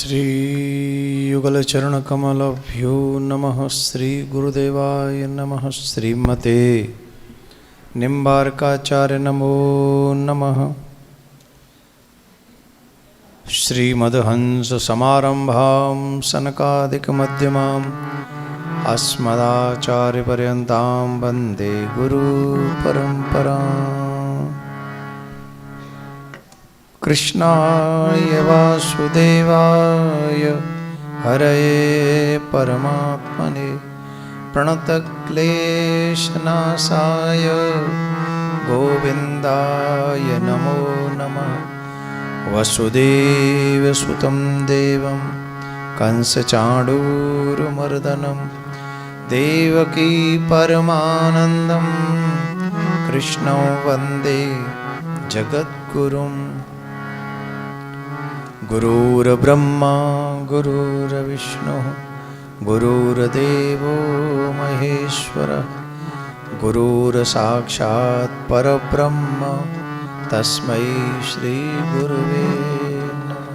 श्रीयुगलचरणकमलभ्यो नमः। श्रीगुरुदेवाय नमः। श्रीमते निम्बार्काचार्य नमो नमः। श्रीमद्हंससमारम्भां सनकादिकमध्यमाम् अस्मदाचार्यपर्यन्तां वन्दे गुरुपरम्पराम्। कृष्णाय वासुदेवाय हरये परमात्मने प्रणतक्लेशनाशाय गोविन्दाय नमो नमः। वसुदेवसुतं देवं कंसचाणूरमर्दनं देवकी परमानन्दं कृष्णं वन्दे जगद्गुरुम्। गुरुर्ब्रह्मा गुरुर्विष्णुः गुरुर्देवो महेश्वरः गुरुर्साक्षात् परब्रह्म तस्मै श्रीगुरुवे नमः।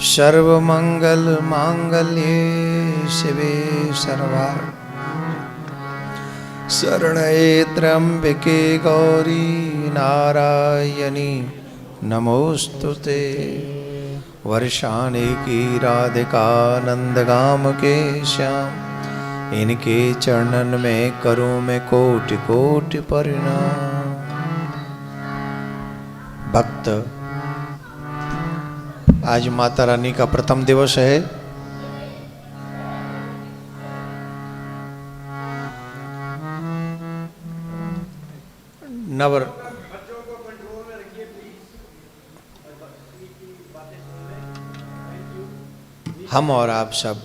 सर्वमङ्गलमाङ्गल्ये शिवे सर्वार्थ शरण्ये त्र्यम्बके गौरी नारायणी नमोस्तुते। वर्षाने की राधिका नंदगाम के श्याम इनके चरणन में करूं मैं कोटि कोटि प्रणाम। भक्त, आज माता रानी का प्रथम दिवस है। हम और आप सब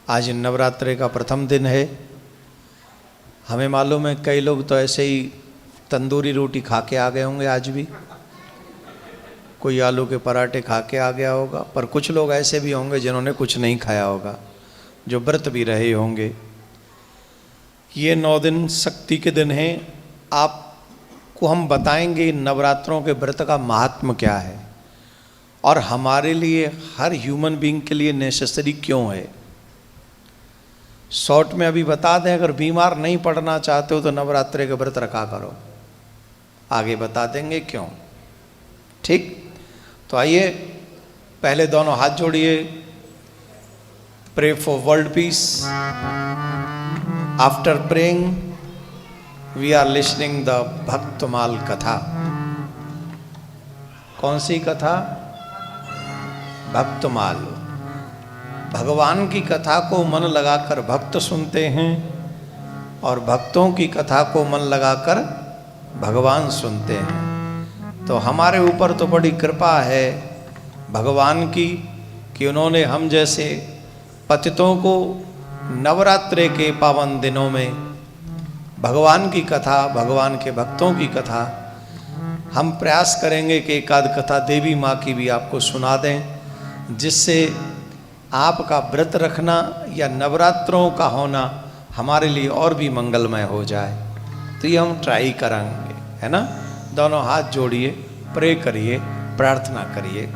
आज नवरात्रि का प्रथम दिन है। हमें मालूम है कई लोग तो ऐसे ही तंदूरी रोटी खा के आ गए होंगे, आज भी कोई आलू के पराठे खा के आ गया होगा, पर कुछ लोग ऐसे भी होंगे जिन्होंने कुछ नहीं खाया होगा, जो व्रत भी रहे होंगे। ये 9 दिन शक्ति के दिन हैं। आपको हम बताएंगे नवरात्रों के व्रत का महात्म क्या है और हमारे लिए, हर ह्यूमन बीइंग के लिए नेसेसरी क्यों है। शॉर्ट में अभी बता दें, अगर बीमार नहीं पड़ना चाहते हो तो नवरात्रि के व्रत रखा करो, आगे बता देंगे क्यों। ठीक, तो आइए पहले दोनों हाथ जोड़िए। Pray for world peace. After praying we are listening the Bhaktamal कथा। कौन सी कथा? भक्तमाल। भगवान की कथा को मन लगाकर भक्त सुनते हैं और भक्तों की कथा को मन लगाकर भगवान सुनते हैं। तो हमारे ऊपर तो बड़ी कृपा है भगवान की कि उन्होंने हम जैसे पतितों को नवरात्रि के पावन दिनों में भगवान की कथा, भगवान के भक्तों की कथा, हम प्रयास करेंगे कि एक आध कथा देवी माँ की भी आपको सुना दें, जिससे आपका व्रत रखना या नवरात्रों का होना हमारे लिए और भी मंगलमय हो जाए। तो ये हम ट्राई करेंगे, है ना। दोनों हाथ जोड़िए, प्रे करिए, प्रार्थना करिए।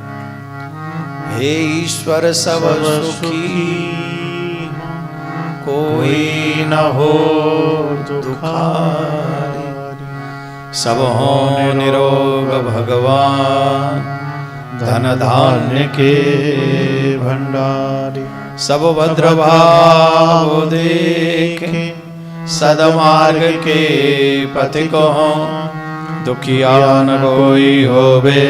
हे ईश्वर सब सुखी कोई न हो दुखारी, सब हो निरोग भगवान धन धान्य के भंडारी। सब भद्र भाव देखे सदमार्ग के पथि को दुखिया न कोई होवे,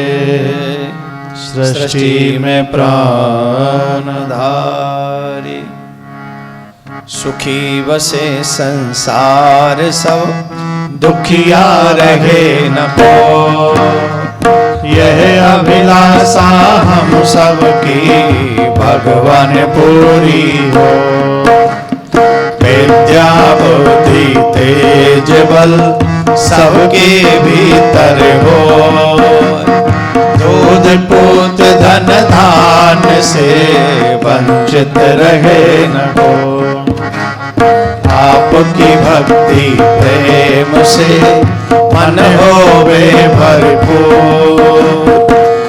सृष्टि में प्राण धारी। सुखी बसे संसार सब दुखिया रहे न को, यह अभिलाषा हम सबकी भगवान पूरी हो। विद्या बुद्धि तेज बल सबके भीतर हो, दूध पूत धन धान्य से वंचित रहे न हो। आपकी भक्ति प्रेम से मन होवे भरपूर,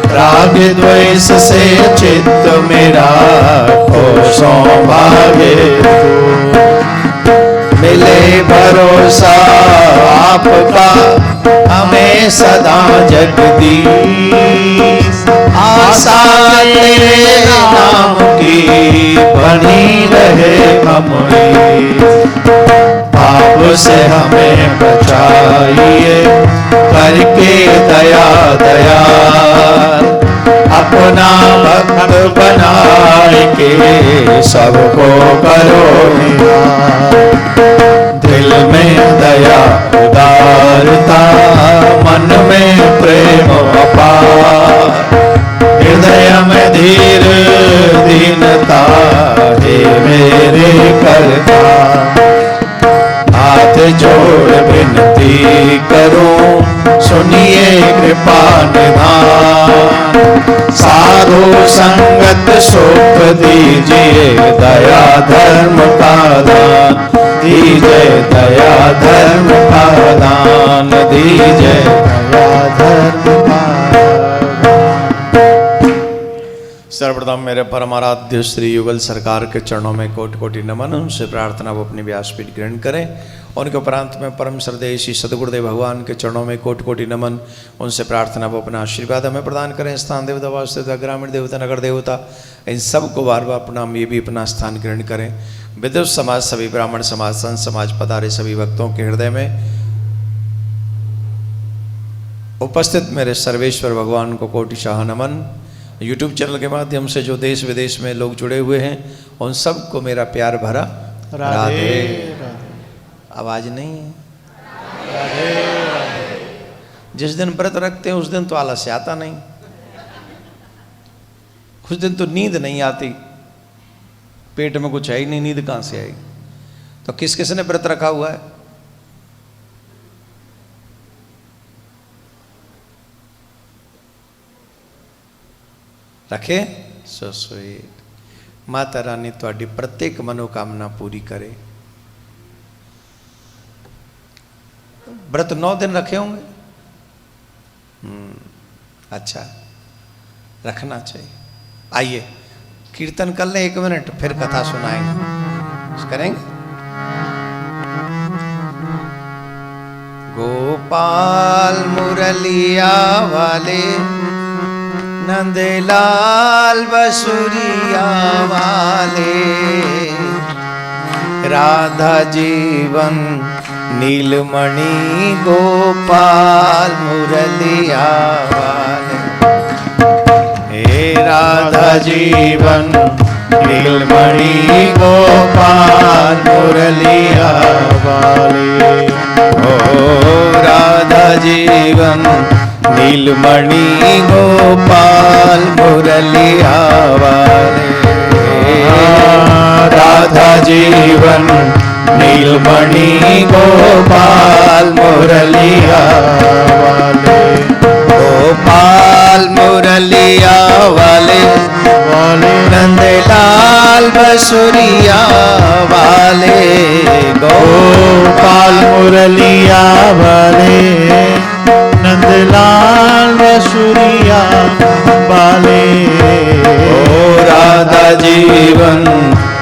राग राग द्वेष से चित्त मेरा खो सौभाग्य तू। मिले भरोसा आपका हमें सदा जगदीश। आशा तेरे नाम की बनी रहे हमारी। पाप से हमें बचाइए करके दया दया। अपना भक्त बनाए के सबको करो निहार। दिल में दया उदारता मन में प्रेम अपार। हृदय में धीर दीनता हे मेरे करता। हाथ जोड़ विनती करूं सुनिए कृपा निधान। साधु संगत सुख दीजिए दया धर्म का दान। दीजिए दया धर्म का दान। दीजिए दया धर्म का दान। सर्वप्रथम मेरे परमाराध्य श्री युगल सरकार के चरणों में कोटि कोटि नमन। उनसे प्रार्थना वो अपनी व्यासपीठ ग्रहण करें। उनके उपरांत में परम श्रद्धेय श्री सद्गुरुदेव भगवान के चरणों में कोटि कोटि नमन। उनसे प्रार्थना वो अपना आशीर्वाद हमें प्रदान करें। स्थान देवता वास देवता ग्रामीण देवता नगर देवता इन सब को बार बार अपना ये भी अपना स्थान ग्रहण करें। विद्युत समाज सभी ब्राह्मण समाज संत समाज पधारे सभी भक्तों के हृदय में उपस्थित मेरे सर्वेश्वर भगवान को कोटि शाह नमन। यूट्यूब चैनल के माध्यम से जो देश विदेश में लोग जुड़े हुए हैं उन सब को मेरा प्यार भरा राधे राधे। आवाज नहीं है। राधे राधे। जिस दिन व्रत रखते हैं उस दिन तो आलस्य आता नहीं, उस दिन तो नींद नहीं आती। पेट में कुछ है ही नहीं, नींद कहां से आएगी। तो किस किस ने व्रत रखा हुआ है? रखे सो स्वीट। माता रानी तुहाडी प्रत्येक मनोकामना पूरी करे। व्रत 9 दिन रखे होंगे। अच्छा, रखना चाहिए। आइए कीर्तन कर लें 1 मिनट, फिर कथा सुनाएंगे। करेंगे। गोपाल मुरलिया वाले नंदलाल बसुरिया वाले। राधा जीवन नीलमणि गोपाल मुरलिया वाले। हे राधा जीवन नीलमणि गोपाल मुरलिया वाले। ओ राधा जीवन नीलमणि गोपाल मुरलिया वाले। राधा जीवन नीलमणि गोपाल मुरलिया वाले। गोपाल मुरलिया वाले नंदलाल बसुरिया वाले। गोपाल मुरलिया वाले नंदलाल बसुरिया वाले। ओ राधा जीवन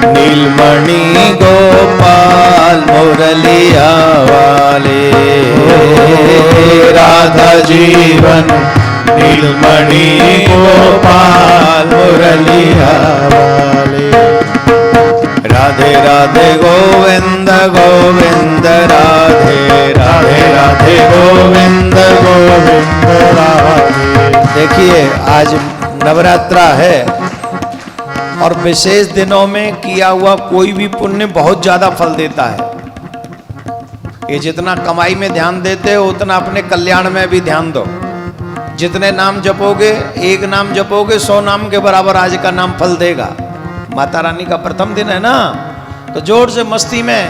नीलमणि गोपाल मुरलिया वाले। राधा जीवन नीलमणि गोपाल मुरलिया वाले। राधे राधे गोविंद गोविंद राधे राधे राधे गोविंद गोविंद राधे। देखिए आज नवरात्रा है और विशेष दिनों में किया हुआ कोई भी पुण्य बहुत ज्यादा फल देता है। ये जितना कमाई में ध्यान देते हो उतना अपने कल्याण में भी ध्यान दो। जितने नाम जपोगे, 1 नाम जपोगे 100 नाम के बराबर आज का नाम फल देगा। माता रानी का प्रथम दिन है ना, तो जोर से मस्ती में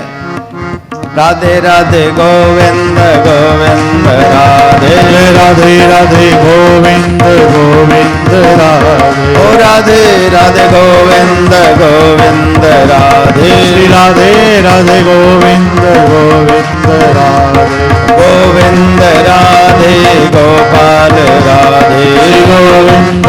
राधे राधे गोविंद गोविंद राधे राधे राधे गोविंद गोविंद राधे। ओ राधे राधे गोविंद गोविंद राधे। श्री राधे राधे गोविंद गोविंद राधे। गोविंद राधे गोपाल राधे। गोविंद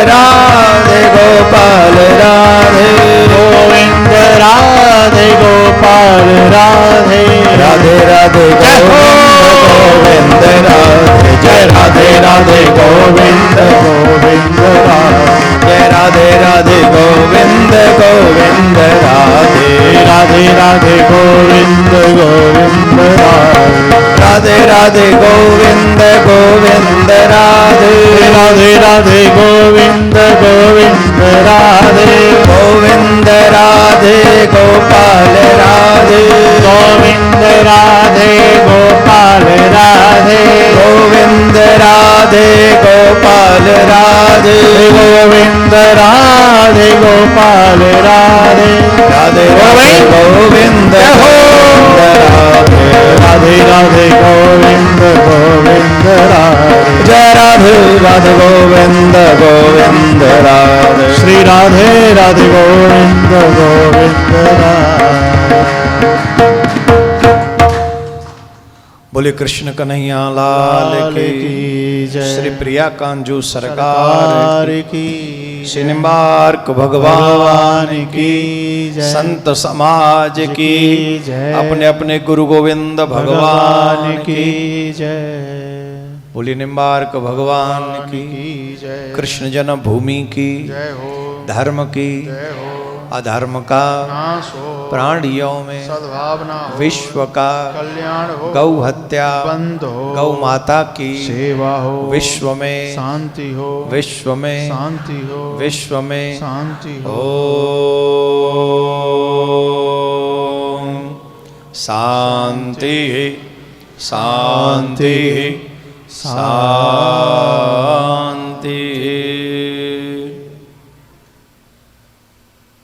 राधे गोपाल राधे गोविंद राधे गोपाल राधे राधे राधे गोविंद राधे जय राधे राधे गोविंद गोविंद राधे जय राधे राधे गोविंद गोविंद राधे राधे राधे गोविंद गोविंद राधे राधे राधे गोविंद गोविंद राधे राधे राधे गोविंद गोविंद राधे गोविंद राधे गोपाल राधे गोविंद राधे गोपाल राधे गोविंद राधे गोपाल राधे गोविंद राधे गोपाल राधे राधे राधे गोविंद राधे राधे गोविंद गोविंद राधे जय राधे राधे गोविंद गोविंद राधे श्री राधे राधे गोविंद गोविंद राधे। बोले कृष्ण कन्हैया लाल की जय। श्री प्रिया कांजू सरकार की श्री निम्बार्क भगवान की जय। संत समाज की जय। अपने अपने गुरु गोविंद भगवान की जय। बोली निम्बार्क भगवान की जय। कृष्ण जन्म भूमि की जय हो धर्म की जय हो अधर्म का नाश हो प्राणियों में सद्भावना हो विश्व का कल्याण हो गौ हत्या बंद हो गौ माता की सेवा हो विश्व में शांति हो विश्व में शांति हो विश्व में शांति हो ओम शांति शांति शांति।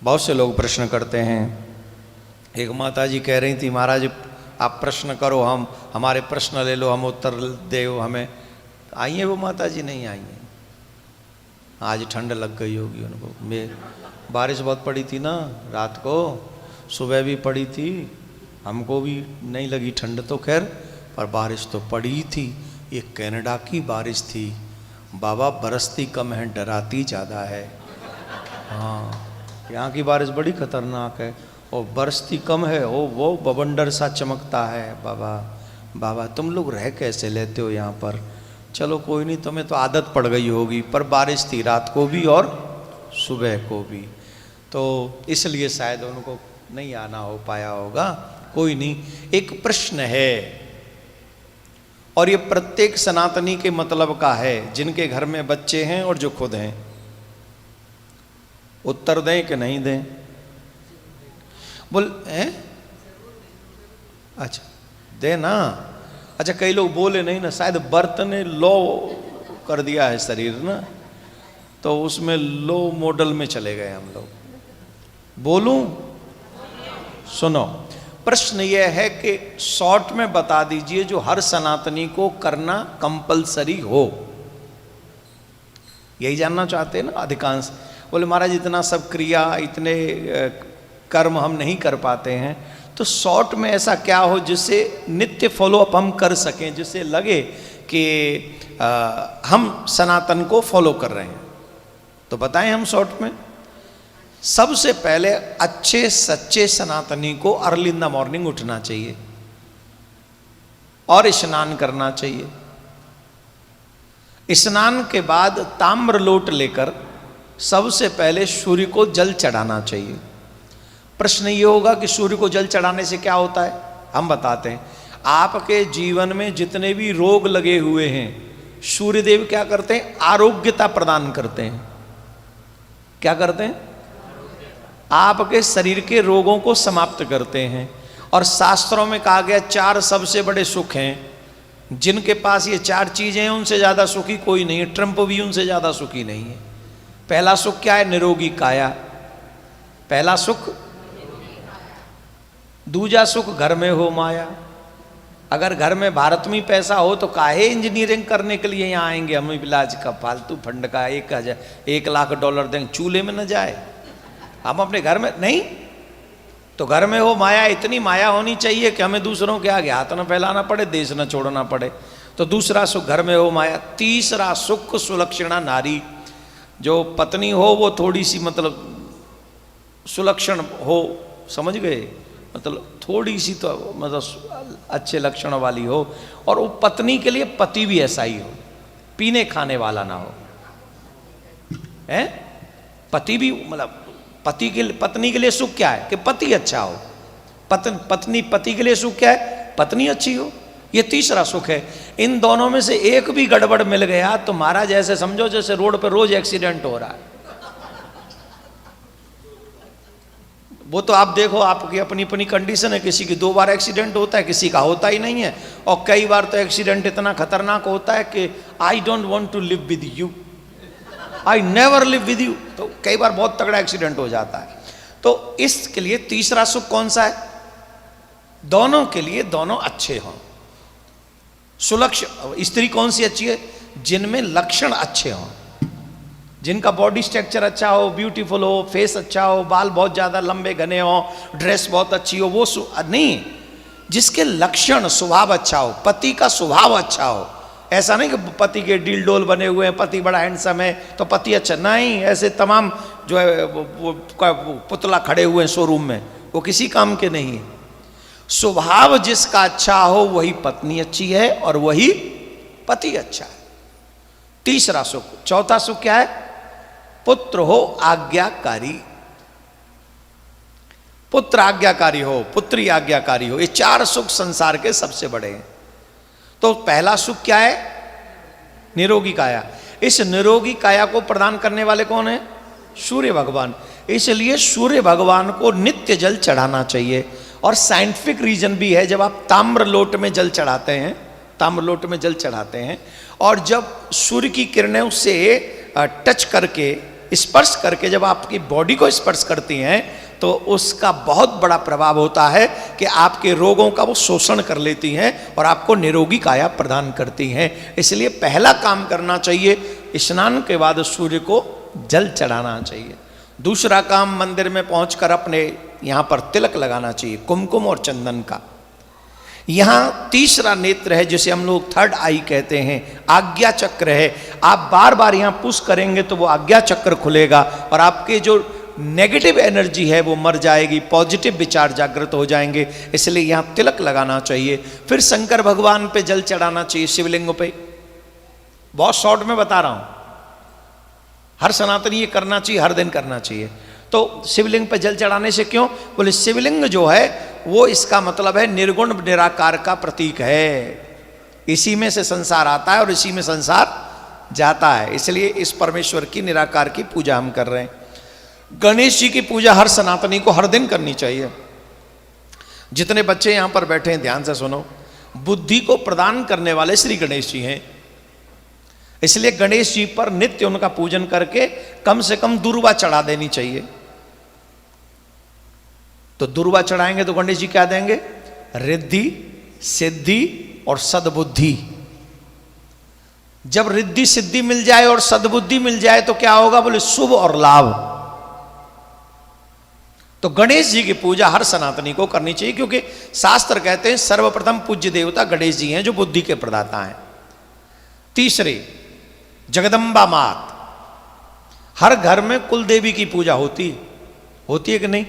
बहुत से लोग प्रश्न करते हैं। एक माता जी कह रही थी महाराज आप प्रश्न करो हम हमारे प्रश्न ले लो हम उत्तर दे हमें। आई हैं वो माता जी? नहीं आई हैं। आज ठंड लग गई होगी उनको। मैं बारिश बहुत पड़ी थी ना रात को, सुबह भी पड़ी थी, हमको भी नहीं लगी ठंड तो खैर, पर बारिश तो पड़ी थी। ये कनाडा की बारिश थी बाबा, बरसती कम है डराती ज़्यादा है। हाँ यहाँ की बारिश बड़ी खतरनाक है और बरसती कम है। ओ वो बवंडर सा चमकता है। बाबा बाबा तुम लोग रह कैसे लेते हो यहाँ पर? चलो कोई नहीं, तुम्हें तो आदत पड़ गई होगी, पर बारिश थी रात को भी और सुबह को भी, तो इसलिए शायद उनको नहीं आना हो पाया होगा। कोई नहीं। एक प्रश्न है और ये प्रत्येक सनातनी के मतलब का है, जिनके घर में बच्चे हैं और जो खुद हैं। उत्तर दें कि नहीं दें? बोल हैं? अच्छा दे ना। अच्छा कई लोग बोले नहीं ना, शायद बर्थ ने लो कर दिया है शरीर ना, तो उसमें लो मॉडल में चले गए हम लोग। बोलूं? सुनो, प्रश्न यह है कि शॉर्ट में बता दीजिए जो हर सनातनी को करना कंपलसरी हो। यही जानना चाहते हैं ना अधिकांश। बोले महाराज इतना सब क्रिया इतने कर्म हम नहीं कर पाते हैं, तो शॉर्ट में ऐसा क्या हो जिससे नित्य फॉलो अप हम कर सकें, जिससे लगे कि हम सनातन को फॉलो कर रहे हैं। तो बताएं हम शॉर्ट में। सबसे पहले अच्छे सच्चे सनातनी को अर्ली इन द मॉर्निंग उठना चाहिए और स्नान करना चाहिए। स्नान के बाद ताम्र लोट लेकर सबसे पहले सूर्य को जल चढ़ाना चाहिए। प्रश्न ये होगा कि सूर्य को जल चढ़ाने से क्या होता है? हम बताते हैं। आपके जीवन में जितने भी रोग लगे हुए हैं, सूर्यदेव क्या करते हैं? आरोग्यता प्रदान करते हैं। क्या करते हैं? आपके शरीर के रोगों को समाप्त करते हैं। और शास्त्रों में कहा गया 4 सबसे बड़े सुख हैं। जिनके पास ये 4 चीजें हैं उनसे ज्यादा सुखी कोई नहीं है। ट्रंप भी उनसे ज्यादा सुखी नहीं है। पहला सुख क्या है? निरोगी काया। पहला सुख। दूजा सुख घर में हो माया। अगर घर में भारत में पैसा हो तो काहे इंजीनियरिंग करने के लिए यहाँ आएंगे? हम इलाज का फालतू फंड का 1 लाख डॉलर देंगे, चूल्हे में न जाए। हम अपने घर में नहीं तो घर में हो माया। इतनी माया होनी चाहिए कि हमें दूसरों के आगे हाथ न फैलाना पड़े, देश न छोड़ना पड़े। तो दूसरा सुख घर में हो माया। तीसरा सुख सुलक्षणा नारी। जो पत्नी हो वो थोड़ी सी मतलब सुलक्षण हो, समझ गए, मतलब थोड़ी सी तो मतलब अच्छे लक्षण वाली हो, और वो पत्नी के लिए पति भी ऐसा ही हो, पीने खाने वाला ना हो, है पति भी मतलब पत्नी के लिए सुख क्या है कि पति अच्छा हो, पति के लिए सुख क्या है, पत्नी अच्छी हो, ये तीसरा सुख है। इन दोनों में से एक भी गड़बड़ मिल गया तो महाराज ऐसे समझो जैसे रोड पर रोज एक्सीडेंट हो रहा है। वो तो आप देखो, आपकी अपनी अपनी कंडीशन है, किसी की 2 बार एक्सीडेंट होता है, किसी का होता ही नहीं है, और कई बार तो एक्सीडेंट इतना खतरनाक होता है कि I don't want to live with you, I never live with you, तो कई बार बहुत तगड़ा एक्सीडेंट हो जाता है। तो इसके लिए तीसरा सुख कौन सा है, दोनों के लिए दोनों अच्छे हों। सुलक्ष स्त्री कौन सी अच्छी है, जिनमें लक्षण अच्छे हों, जिनका बॉडी स्ट्रक्चर अच्छा हो, ब्यूटीफुल हो, फेस अच्छा हो, बाल बहुत ज़्यादा लंबे घने हो, ड्रेस बहुत अच्छी हो, वो नहीं, जिसके लक्षण स्वभाव अच्छा हो, पति का स्वभाव अच्छा हो। ऐसा नहीं कि पति के डील डोल बने हुए हैं, पति बड़ा हैंडसम है तो पति अच्छा, नहीं, ऐसे तमाम जो है वो पुतला खड़े हुए हैं शोरूम में, वो किसी काम के नहीं है। स्वभाव जिसका अच्छा हो वही पत्नी अच्छी है और वही पति अच्छा है। तीसरा सुख। चौथा सुख क्या है, पुत्र हो आज्ञाकारी, पुत्र आज्ञाकारी हो, पुत्री आज्ञाकारी हो, ये 4 सुख संसार के सबसे बड़े हैं। तो पहला सुख क्या है, निरोगी काया। इस निरोगी काया को प्रदान करने वाले कौन है, सूर्य भगवान। इसलिए सूर्य भगवान को नित्य जल चढ़ाना चाहिए। और साइंटिफिक रीजन भी है, जब आप ताम्र लोट में जल चढ़ाते हैं, ताम्र लोट में जल चढ़ाते हैं, और जब सूर्य की किरणें उससे टच करके, स्पर्श करके जब आपकी बॉडी को स्पर्श करती हैं तो उसका बहुत बड़ा प्रभाव होता है कि आपके रोगों का वो शोषण कर लेती हैं और आपको निरोगी काया प्रदान करती हैं। इसलिए पहला काम करना चाहिए, स्नान के बाद सूर्य को जल चढ़ाना चाहिए। दूसरा काम, मंदिर में पहुंचकर अपने यहाँ पर तिलक लगाना चाहिए, कुमकुम और चंदन का। यहाँ तीसरा नेत्र है जिसे हम लोग 3rd आई कहते हैं, आज्ञा चक्र है। आप बार बार यहाँ पुश करेंगे तो वो आज्ञा चक्र खुलेगा और आपके जो नेगेटिव एनर्जी है वो मर जाएगी, पॉजिटिव विचार जागृत हो जाएंगे। इसलिए यहाँ तिलक लगाना चाहिए। फिर शंकर भगवान पे जल चढ़ाना चाहिए, शिवलिंग पे। बहुत शॉर्ट में बता रहा हूँ, हर सनातनी ये करना चाहिए, हर दिन करना चाहिए। तो शिवलिंग पे जल चढ़ाने से क्यों, बोले शिवलिंग जो है वो इसका मतलब है निर्गुण निराकार का प्रतीक है। इसी में से संसार आता है और इसी में संसार जाता है। इसलिए इस परमेश्वर की, निराकार की पूजा हम कर रहे हैं। गणेश जी की पूजा हर सनातनी को हर दिन करनी चाहिए। जितने बच्चे यहाँ पर बैठे हैं ध्यान से सुनो, बुद्धि को प्रदान करने वाले श्री गणेश जी हैं। इसलिए गणेश जी पर नित्य उनका पूजन करके कम से कम दुर्वा चढ़ा देनी चाहिए। तो दुर्वा चढ़ाएंगे तो गणेश जी क्या देंगे, रिद्धि, सिद्धि और सद्बुद्धि। जब रिद्धि सिद्धि मिल जाए और सद्बुद्धि मिल जाए तो क्या होगा, बोले शुभ और लाभ। तो गणेश जी की पूजा हर सनातनी को करनी चाहिए, क्योंकि शास्त्र कहते हैं सर्वप्रथम पूज्य देवता गणेश जी हैं जो बुद्धि के प्रदाता हैं। तीसरे, जगदम्बा मात। हर घर में कुल देवी की पूजा होती है कि नहीं।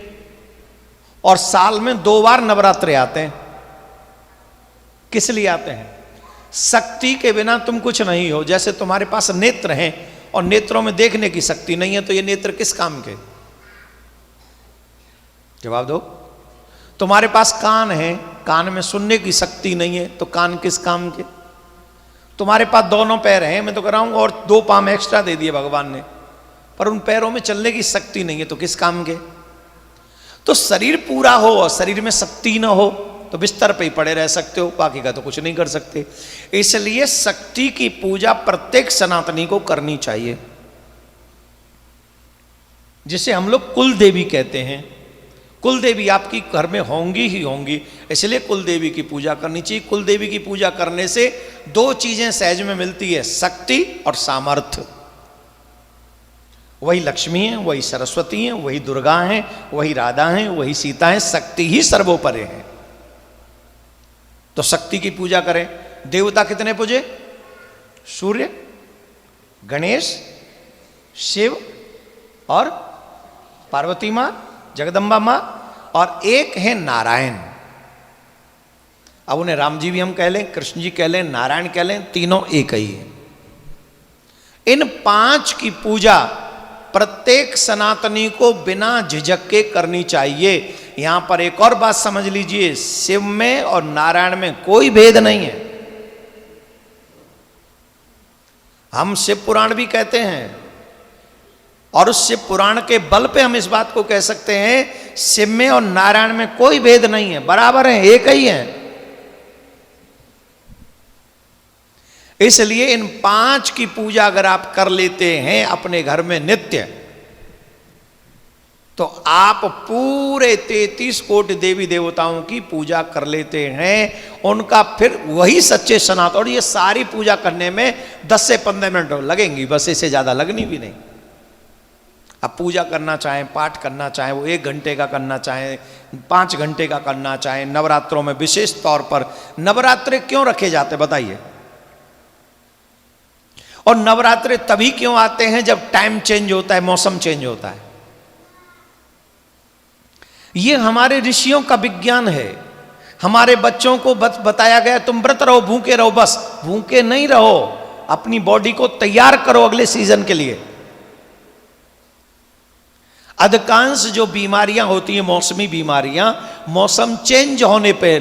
और साल में 2 बार नवरात्रे आते हैं। किस लिए आते हैं, शक्ति के बिना तुम कुछ नहीं हो। जैसे तुम्हारे पास नेत्र हैं और नेत्रों में देखने की शक्ति नहीं है, तो ये नेत्र किस काम के, जवाब दो। तुम्हारे पास कान है, कान में सुनने की शक्ति नहीं है, तो कान किस काम के। तुम्हारे पास दोनों पैर हैं, मैं तो कह रहा हूं, और 2 पांव एक्स्ट्रा दे दिए भगवान ने, पर उन पैरों में चलने की शक्ति नहीं है, तो किस काम के। तो शरीर पूरा हो और शरीर में शक्ति न हो तो बिस्तर पे ही पड़े रह सकते हो, बाकी का तो कुछ नहीं कर सकते। इसलिए शक्ति की पूजा प्रत्येक सनातनी को करनी चाहिए, जिसे हम लोग कुल देवी कहते हैं। कुल देवी आपकी घर में होंगी ही होंगी, इसलिए कुल देवी की पूजा करनी चाहिए। कुल देवी की पूजा करने से 2 चीजें सहज में मिलती है, शक्ति और सामर्थ्य। वही लक्ष्मी है, वही सरस्वती है, वही दुर्गा है, वही राधा है, वही सीता है। शक्ति ही सर्वोपरि है। तो शक्ति की पूजा करें। देवता कितने पूजे, सूर्य, गणेश, शिव और पार्वती मां, जगदम्बा मां, और एक है नारायण। अब उन्हें राम जी भी हम कह लें, कृष्ण जी कह लें, नारायण कह लें, तीनों एक ही है। इन 5 की पूजा प्रत्येक सनातनी को बिना झिझक के करनी चाहिए। यहां पर एक और बात समझ लीजिए, शिव में और नारायण में कोई भेद नहीं है। हम शिव पुराण भी कहते हैं, और उस शिव पुराण के बल पे हम इस बात को कह सकते हैं, शिव में और नारायण में कोई भेद नहीं है, बराबर है, एक ही है। इसलिए इन 5 की पूजा अगर आप कर लेते हैं अपने घर में नित्य, तो आप पूरे 33 कोटि देवी देवताओं की पूजा कर लेते हैं। उनका फिर वही सच्चे सनातन, और ये सारी पूजा करने में 10 से 15 मिनट लगेंगी, बस, इससे ज्यादा लगनी भी नहीं। आप पूजा करना चाहें, पाठ करना चाहें, वो 1 घंटे का करना चाहें, 5 घंटे का करना चाहें। नवरात्रों में विशेष तौर पर नवरात्रे क्यों रखे जाते बताइए? और नवरात्रे तभी क्यों आते हैं जब टाइम चेंज होता है, मौसम चेंज होता है। ये हमारे ऋषियों का विज्ञान है। हमारे बच्चों को बताया गया तुम व्रत रहो, भूखे रहो, बस भूखे नहीं रहो, अपनी बॉडी को तैयार करो अगले सीजन के लिए। अधिकांश जो बीमारियां होती हैं, मौसमी बीमारियां, मौसम चेंज होने पे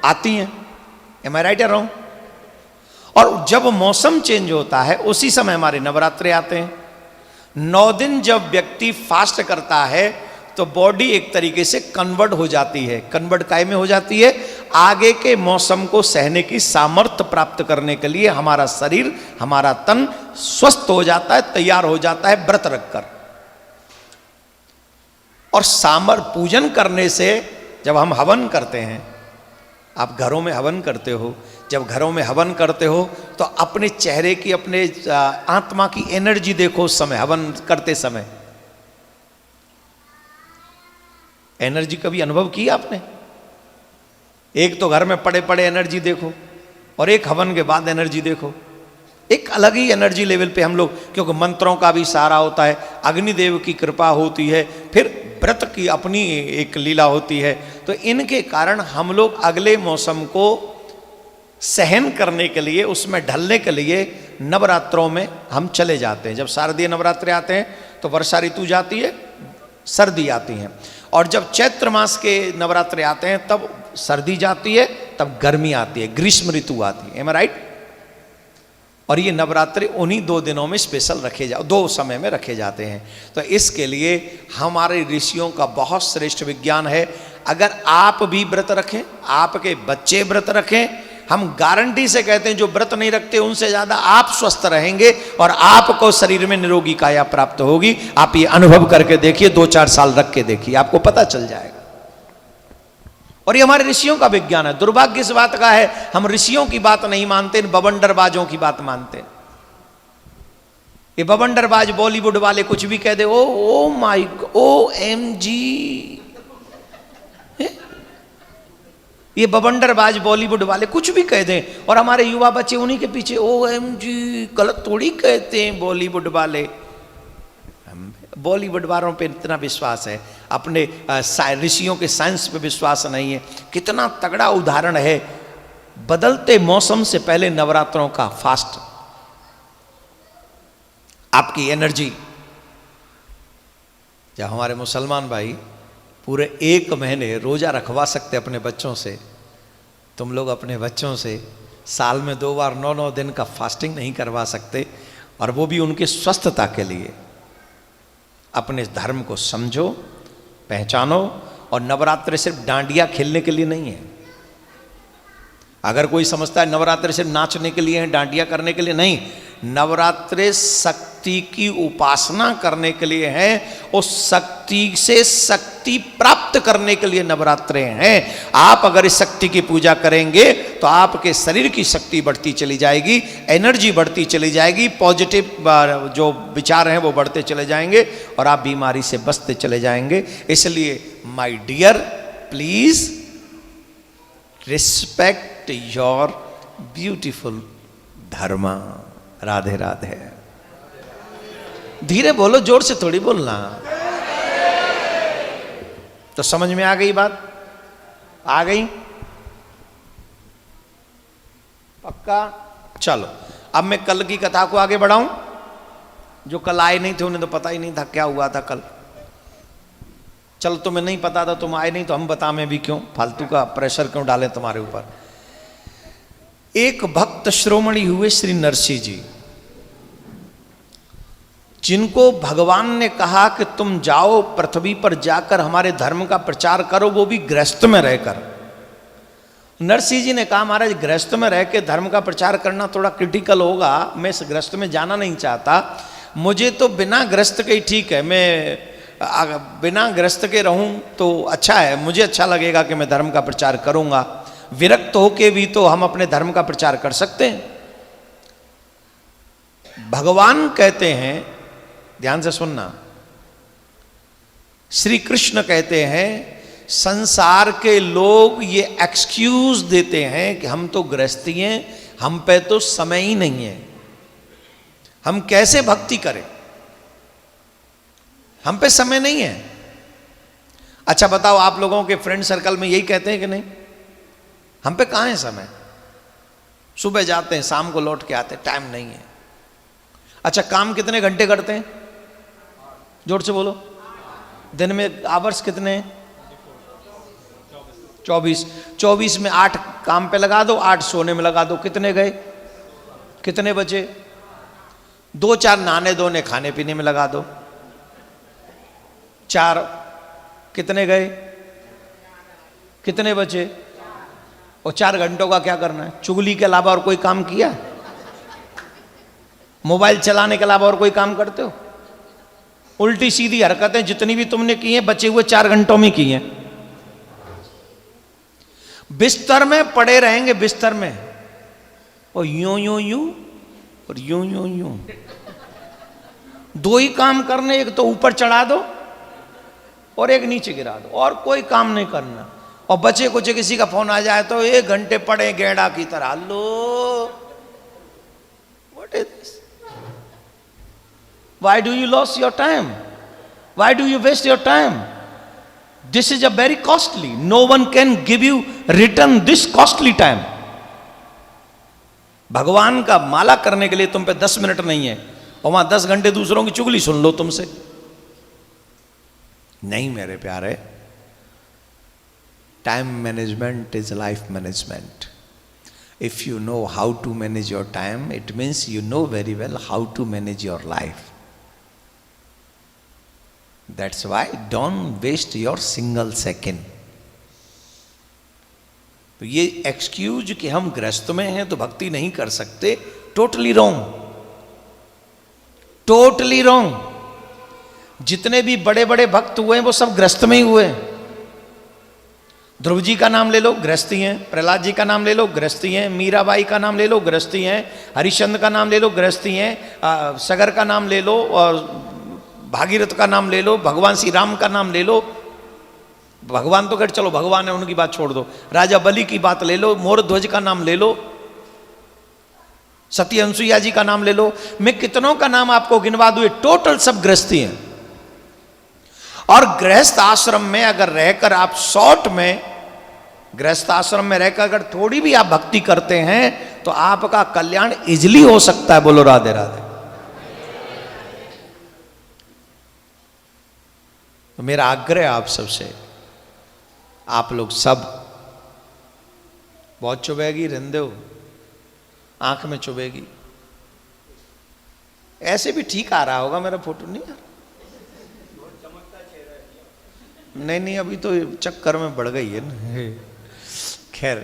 आती हैं। एम आई राइट या रॉन्ग? और जब मौसम चेंज होता है उसी समय हमारे नवरात्रे आते हैं। 9 दिन जब व्यक्ति फास्ट करता है तो बॉडी एक तरीके से कन्वर्ट हो जाती है। कन्वर्ट काय में हो जाती है? आगे के मौसम को सहने की सामर्थ्य प्राप्त करने के लिए हमारा शरीर, हमारा तन स्वस्थ हो जाता है, तैयार हो जाता है व्रत रखकर। और सामर पूजन करने से, जब हम हवन करते हैं, आप घरों में हवन करते हो, जब घरों में हवन करते हो तो अपने चेहरे की, अपने आत्मा की एनर्जी देखो उस समय, हवन करते समय। एनर्जी कभी अनुभव की आपने? एक तो घर में पड़े पड़े एनर्जी देखो, और एक हवन के बाद एनर्जी देखो। एक अलग ही एनर्जी लेवल पे हम लोग, क्योंकि मंत्रों का भी सहारा होता है, अग्निदेव की कृपा होती है, फिर व्रत की अपनी एक लीला होती है। तो इनके कारण हम लोग अगले मौसम को सहन करने के लिए, उसमें ढलने के लिए नवरात्रों में हम चले जाते हैं। जब शारदीय नवरात्रे आते हैं तो वर्षा ऋतु जाती है, सर्दी आती है। और जब चैत्र मास के नवरात्रे आते हैं तब सर्दी जाती है, तब गर्मी आती है, ग्रीष्म ऋतु आती है। एम आई राइट? और ये नवरात्रि उन्हीं 2 दिनों में स्पेशल रखे 2 समय में रखे जाते हैं। तो इसके लिए हमारे ऋषियों का बहुत श्रेष्ठ विज्ञान है। अगर आप भी व्रत रखें, आपके बच्चे व्रत रखें, हम गारंटी से कहते हैं जो व्रत नहीं रखते उनसे ज्यादा आप स्वस्थ रहेंगे और आपको शरीर में निरोगी काया प्राप्त होगी। आप ये अनुभव करके देखिए, 2-4 साल रख के देखिए, आपको पता चल जाएगा। और ये हमारे ऋषियों का विज्ञान है। दुर्भाग्य इस बात का है, हम ऋषियों की बात नहीं मानते, बवंडरबाजों की बात मानते। ये बवंडरबाज बॉलीवुड वाले कुछ भी कह दे, ओ माय OMG, ये बवंडरबाज बॉलीवुड वाले कुछ भी कह दें, और हमारे युवा बच्चे उन्हीं के पीछे OMG, गलत थोड़ी कहते हैं बॉलीवुड वाले। बॉलीवुड वालों पे इतना विश्वास है, अपने ऋषियों के साइंस पे विश्वास नहीं है। कितना तगड़ा उदाहरण है, बदलते मौसम से पहले नवरात्रों का फास्ट। आपकी एनर्जी, जब हमारे मुसलमान भाई पूरे 1 महीने रोजा रखवा सकते अपने बच्चों से, तुम लोग अपने बच्चों से साल में 2 बार 9-9 दिन का फास्टिंग नहीं करवा सकते, और वो भी उनकी स्वस्थता के लिए। अपने धर्म को समझो, पहचानो। और नवरात्रि सिर्फ डांडिया खेलने के लिए नहीं है। अगर कोई समझता है नवरात्रि सिर्फ नाचने के लिए है, डांडिया करने के लिए नहीं, नवरात्रि शक्ति की उपासना करने के लिए है। उस शक्ति से शक्ति प्राप्त करने के लिए नवरात्रे हैं। आप अगर इस शक्ति की पूजा करेंगे तो आपके शरीर की शक्ति बढ़ती चली जाएगी, एनर्जी बढ़ती चली जाएगी, पॉजिटिव जो विचार हैं वो बढ़ते चले जाएंगे, और आप बीमारी से बचते चले जाएंगे। इसलिए my dear, please respect your beautiful dharma. Radhe Radhe. धीरे बोलो, जोर से थोड़ी बोलना। तो समझ में आ गई बात? आ गई? पक्का? चलो अब मैं कल की कथा को आगे बढ़ाऊं। जो कल आए नहीं थे उन्हें तो पता ही नहीं था क्या हुआ था कल। चलो तुम्हें नहीं पता था, तुम आए नहीं तो हम बता, में भी क्यों फालतू का प्रेशर क्यों डालें तुम्हारे ऊपर। एक भक्त श्रोमणी हुए श्री नरसिंह जी, जिनको भगवान ने कहा कि तुम जाओ पृथ्वी पर जाकर हमारे धर्म का प्रचार करो, वो भी गृहस्थ में रहकर। नरसिंह जी ने कहा महाराज गृहस्थ में रह के धर्म का प्रचार करना थोड़ा क्रिटिकल होगा, मैं इस गृहस्थ में जाना नहीं चाहता, मुझे तो बिना गृहस्थ के ही ठीक है, मैं बिना गृहस्थ के रहूं तो अच्छा है, मुझे अच्छा लगेगा कि मैं धर्म का प्रचार करूंगा। विरक्त होके भी तो हम अपने धर्म का प्रचार कर सकते हैं। भगवान कहते हैं, ध्यान से सुनना, श्री कृष्ण कहते हैं संसार के लोग ये एक्सक्यूज देते हैं कि हम तो गृहस्थी हैं, हम पे तो समय ही नहीं है, हम कैसे भक्ति करें, हम पे समय नहीं है। अच्छा बताओ, आप लोगों के फ्रेंड सर्कल में यही कहते हैं कि नहीं, हम पे कहां है समय, सुबह जाते हैं शाम को लौट के आते हैं, टाइम नहीं है। अच्छा काम कितने घंटे करते हैं, जोर से बोलो, दिन में आवर्स कितने हैं? 24। 24 में 8 काम पे लगा दो, 8 सोने में लगा दो, कितने गए, कितने बचे? 2-4 नहाने धोने खाने पीने में लगा दो, 4 कितने गए, कितने बचे? और 4 घंटों का क्या करना है? चुगली के अलावा और कोई काम किया? मोबाइल चलाने के अलावा और कोई काम करते हो? उल्टी सीधी हरकतें जितनी भी तुमने की हैं बचे हुए 4 घंटों में की हैं। बिस्तर में पड़े रहेंगे, बिस्तर में, और यूं यूं यूं और यूं यूं यूं, 2 ही काम करने, एक तो ऊपर चढ़ा दो और एक नीचे गिरा दो, और कोई काम नहीं करना। और बचे कुछ किसी का फोन आ जाए तो 1 घंटे पड़े गेंडा की तरह। लो what is this? Why do you lose your time? Why do you waste your time? This is a very costly. No one can give you return this costly time. भगवान का माला करने के लिए तुम पे 10 मिनट नहीं है, और वहां 10 घंटे दूसरों की चुगली सुन लो तुमसे। नहीं मेरे प्यारे, time management is life management. If you know how to manage your time, it means you know very well how to manage your life. That's why don't waste your single second. तो ये excuse कि हम गृहस्थ में हैं तो भक्ति नहीं कर सकते, टोटली रॉन्ग, टोटली रॉन्ग. जितने भी बड़े बड़े भक्त हुए हैं वो सब गृहस्थ में ही हुए. ध्रुव जी का नाम ले लो, गृहस्थी हैं. प्रहलाद जी का नाम ले लो, गृहस्थी हैं. मीराबाई का नाम ले लो, गृहस्थी हैं. हरिश्चंद्र का नाम ले लो, गृहस्थी हैं. सगर का नाम ले लो, और भागीरथ का नाम ले लो, भगवान श्री राम का नाम ले लो. भगवान तो कर, चलो भगवान है उनकी बात छोड़ दो. राजा बलि की बात ले लो, मोरध्वज का नाम ले लो, सती अनुसुईया जी का नाम ले लो. मैं कितनों का नाम आपको गिनवा दूं, टोटल सब गृहस्थी हैं. और गृहस्थ आश्रम में अगर रहकर आप शॉर्ट में, गृहस्थ आश्रम में रहकर अगर थोड़ी भी आप भक्ति करते हैं तो आपका कल्याण इजिली हो सकता है. बोलो राधे राधे. तो मेरा आग्रह आप सबसे, आप लोग सब, बहुत चुभेगी रिंदे हो, आंख में चुभेगी. ऐसे भी ठीक आ रहा होगा मेरा फोटो, नहीं यार? नहीं, अभी तो चक्कर में बढ़ गई है ना. खैर,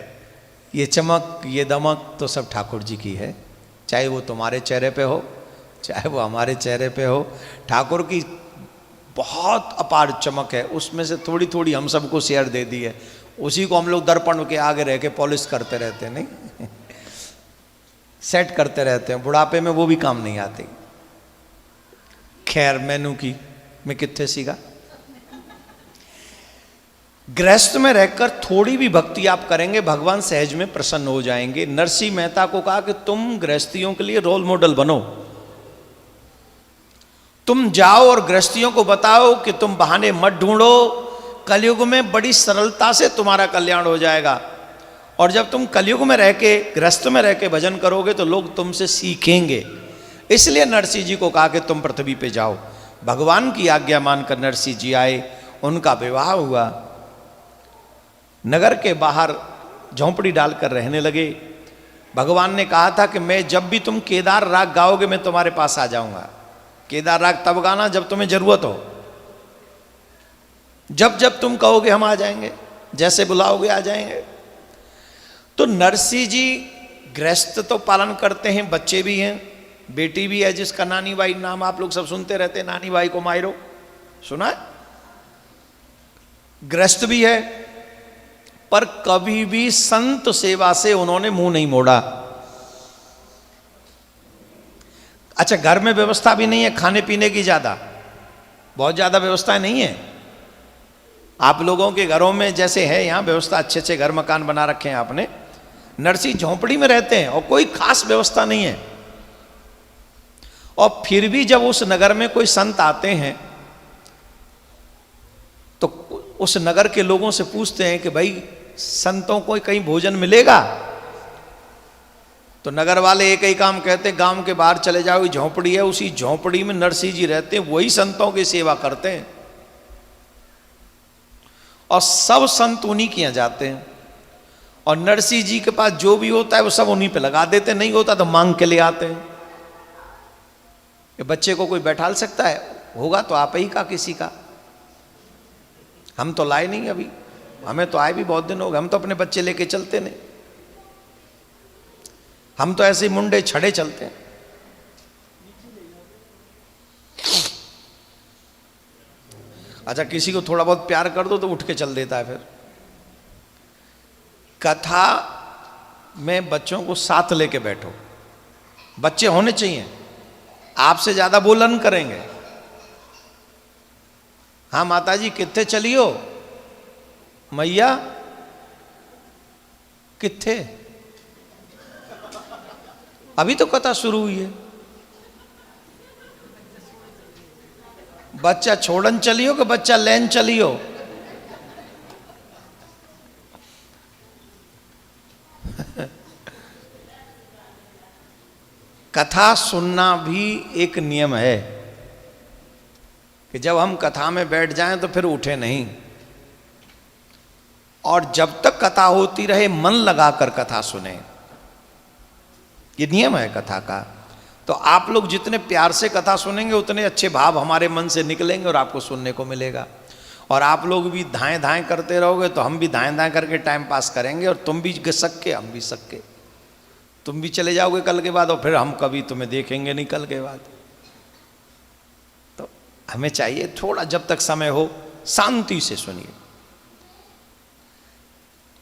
ये चमक ये दमक तो सब ठाकुर जी की है. चाहे वो तुम्हारे चेहरे पे हो, चाहे वो हमारे चेहरे पे हो, ठाकुर की बहुत अपार चमक है. उसमें से थोड़ी थोड़ी हम सबको शेयर दे दी है. उसी को हम लोग दर्पण के आगे रह के पॉलिश करते रहते हैं, नहीं सेट करते रहते हैं. बुढ़ापे में वो भी काम नहीं आती. खैर, मैनू की मैं कितने सीखा. गृहस्थ में रहकर थोड़ी भी भक्ति आप करेंगे, भगवान सहज में प्रसन्न हो जाएंगे. नरसिंह मेहता को कहा कि तुम गृहस्थियों के लिए रोल मॉडल बनो. तुम जाओ और गृहस्थियों को बताओ कि तुम बहाने मत ढूंढो, कलयुग में बड़ी सरलता से तुम्हारा कल्याण हो जाएगा। और जब तुम कलयुग में रह के, गृहस्थ में रह के भजन करोगे तो लोग तुमसे सीखेंगे। इसलिए नरसिंह जी को कहा कि तुम पृथ्वी पे जाओ। भगवान की आज्ञा मानकर नरसिंह जी आए, उनका विवाह हुआ, नगर के बाहर झोंपड़ी डालकर रहने लगे। भगवान ने कहा था कि मैं जब भी तुम केदार राग गाओगे मैं तुम्हारे पास आ जाऊंगा। केदार राग तब गाना जब तुम्हें जरूरत हो, जब जब तुम कहोगे हम आ जाएंगे, जैसे बुलाओगे आ जाएंगे। तो नरसिंह जी गृहस्थ तो पालन करते हैं, बच्चे भी हैं, बेटी भी है जिसका नानी बाई नाम आप लोग सब सुनते रहते हैं, नानी बाई को मायरो सुना है, गृहस्थ भी है, पर कभी भी संत सेवा से उन्होंने मुंह नहीं मोड़ा। अच्छा, घर में व्यवस्था भी नहीं है खाने पीने की, बहुत ज्यादा व्यवस्था नहीं है। आप लोगों के घरों में जैसे है यहाँ व्यवस्था, अच्छे अच्छे घर मकान बना रखे हैं आपने, नरसिंह झोंपड़ी में रहते हैं और कोई खास व्यवस्था नहीं है। और फिर भी जब उस नगर में कोई संत आते हैं तो उस नगर के लोगों से पूछते हैं कि भाई संतों को कहीं भोजन मिलेगा? तो नगर वाले एक ही काम कहते, गांव के बाहर चले जाओ, झोंपड़ी है, उसी झोंपड़ी में नरसिंह जी रहते हैं, वही संतों की सेवा करते हैं और सब संत उन्हीं के यहां जाते हैं। और नरसिंह जी के पास जो भी होता है वो सब उन्हीं पे लगा देते हैं, नहीं होता तो मांग के ले आते हैं। ये बच्चे को कोई बैठाल सकता है? होगा तो आप ही का किसी का, हम तो लाए नहीं अभी, हमें तो आए भी बहुत दिन हो गए, हम तो अपने बच्चे लेके चलते नहीं, हम तो ऐसे मुंडे छड़े चलते हैं। अच्छा, किसी को थोड़ा बहुत प्यार कर दो तो उठ के चल देता है। फिर कथा में बच्चों को साथ लेके बैठो, बच्चे होने चाहिए, आपसे ज्यादा बोलन करेंगे। हाँ माता जी कित्थे चलियो, मैया कित्थे, अभी तो कथा शुरू हुई है। बच्चा छोड़न चलियो कि बच्चा लेन चलियो? कथा सुनना भी एक नियम है कि जब हम कथा में बैठ जाएं तो फिर उठे नहीं, और जब तक कथा होती रहे मन लगाकर कथा सुने, ये नियम है कथा का। तो आप लोग जितने प्यार से कथा सुनेंगे उतने अच्छे भाव हमारे मन से निकलेंगे और आपको सुनने को मिलेगा। और आप लोग भी धाएं धाएं करते रहोगे तो हम भी धाएं धाएं करके टाइम पास करेंगे, और तुम भी सक्के हम भी सक्के, तुम भी चले जाओगे कल के बाद और फिर हम कभी तुम्हें देखेंगे नहीं कल के बाद। तो हमें चाहिए थोड़ा, जब तक समय हो शांति से सुनिए।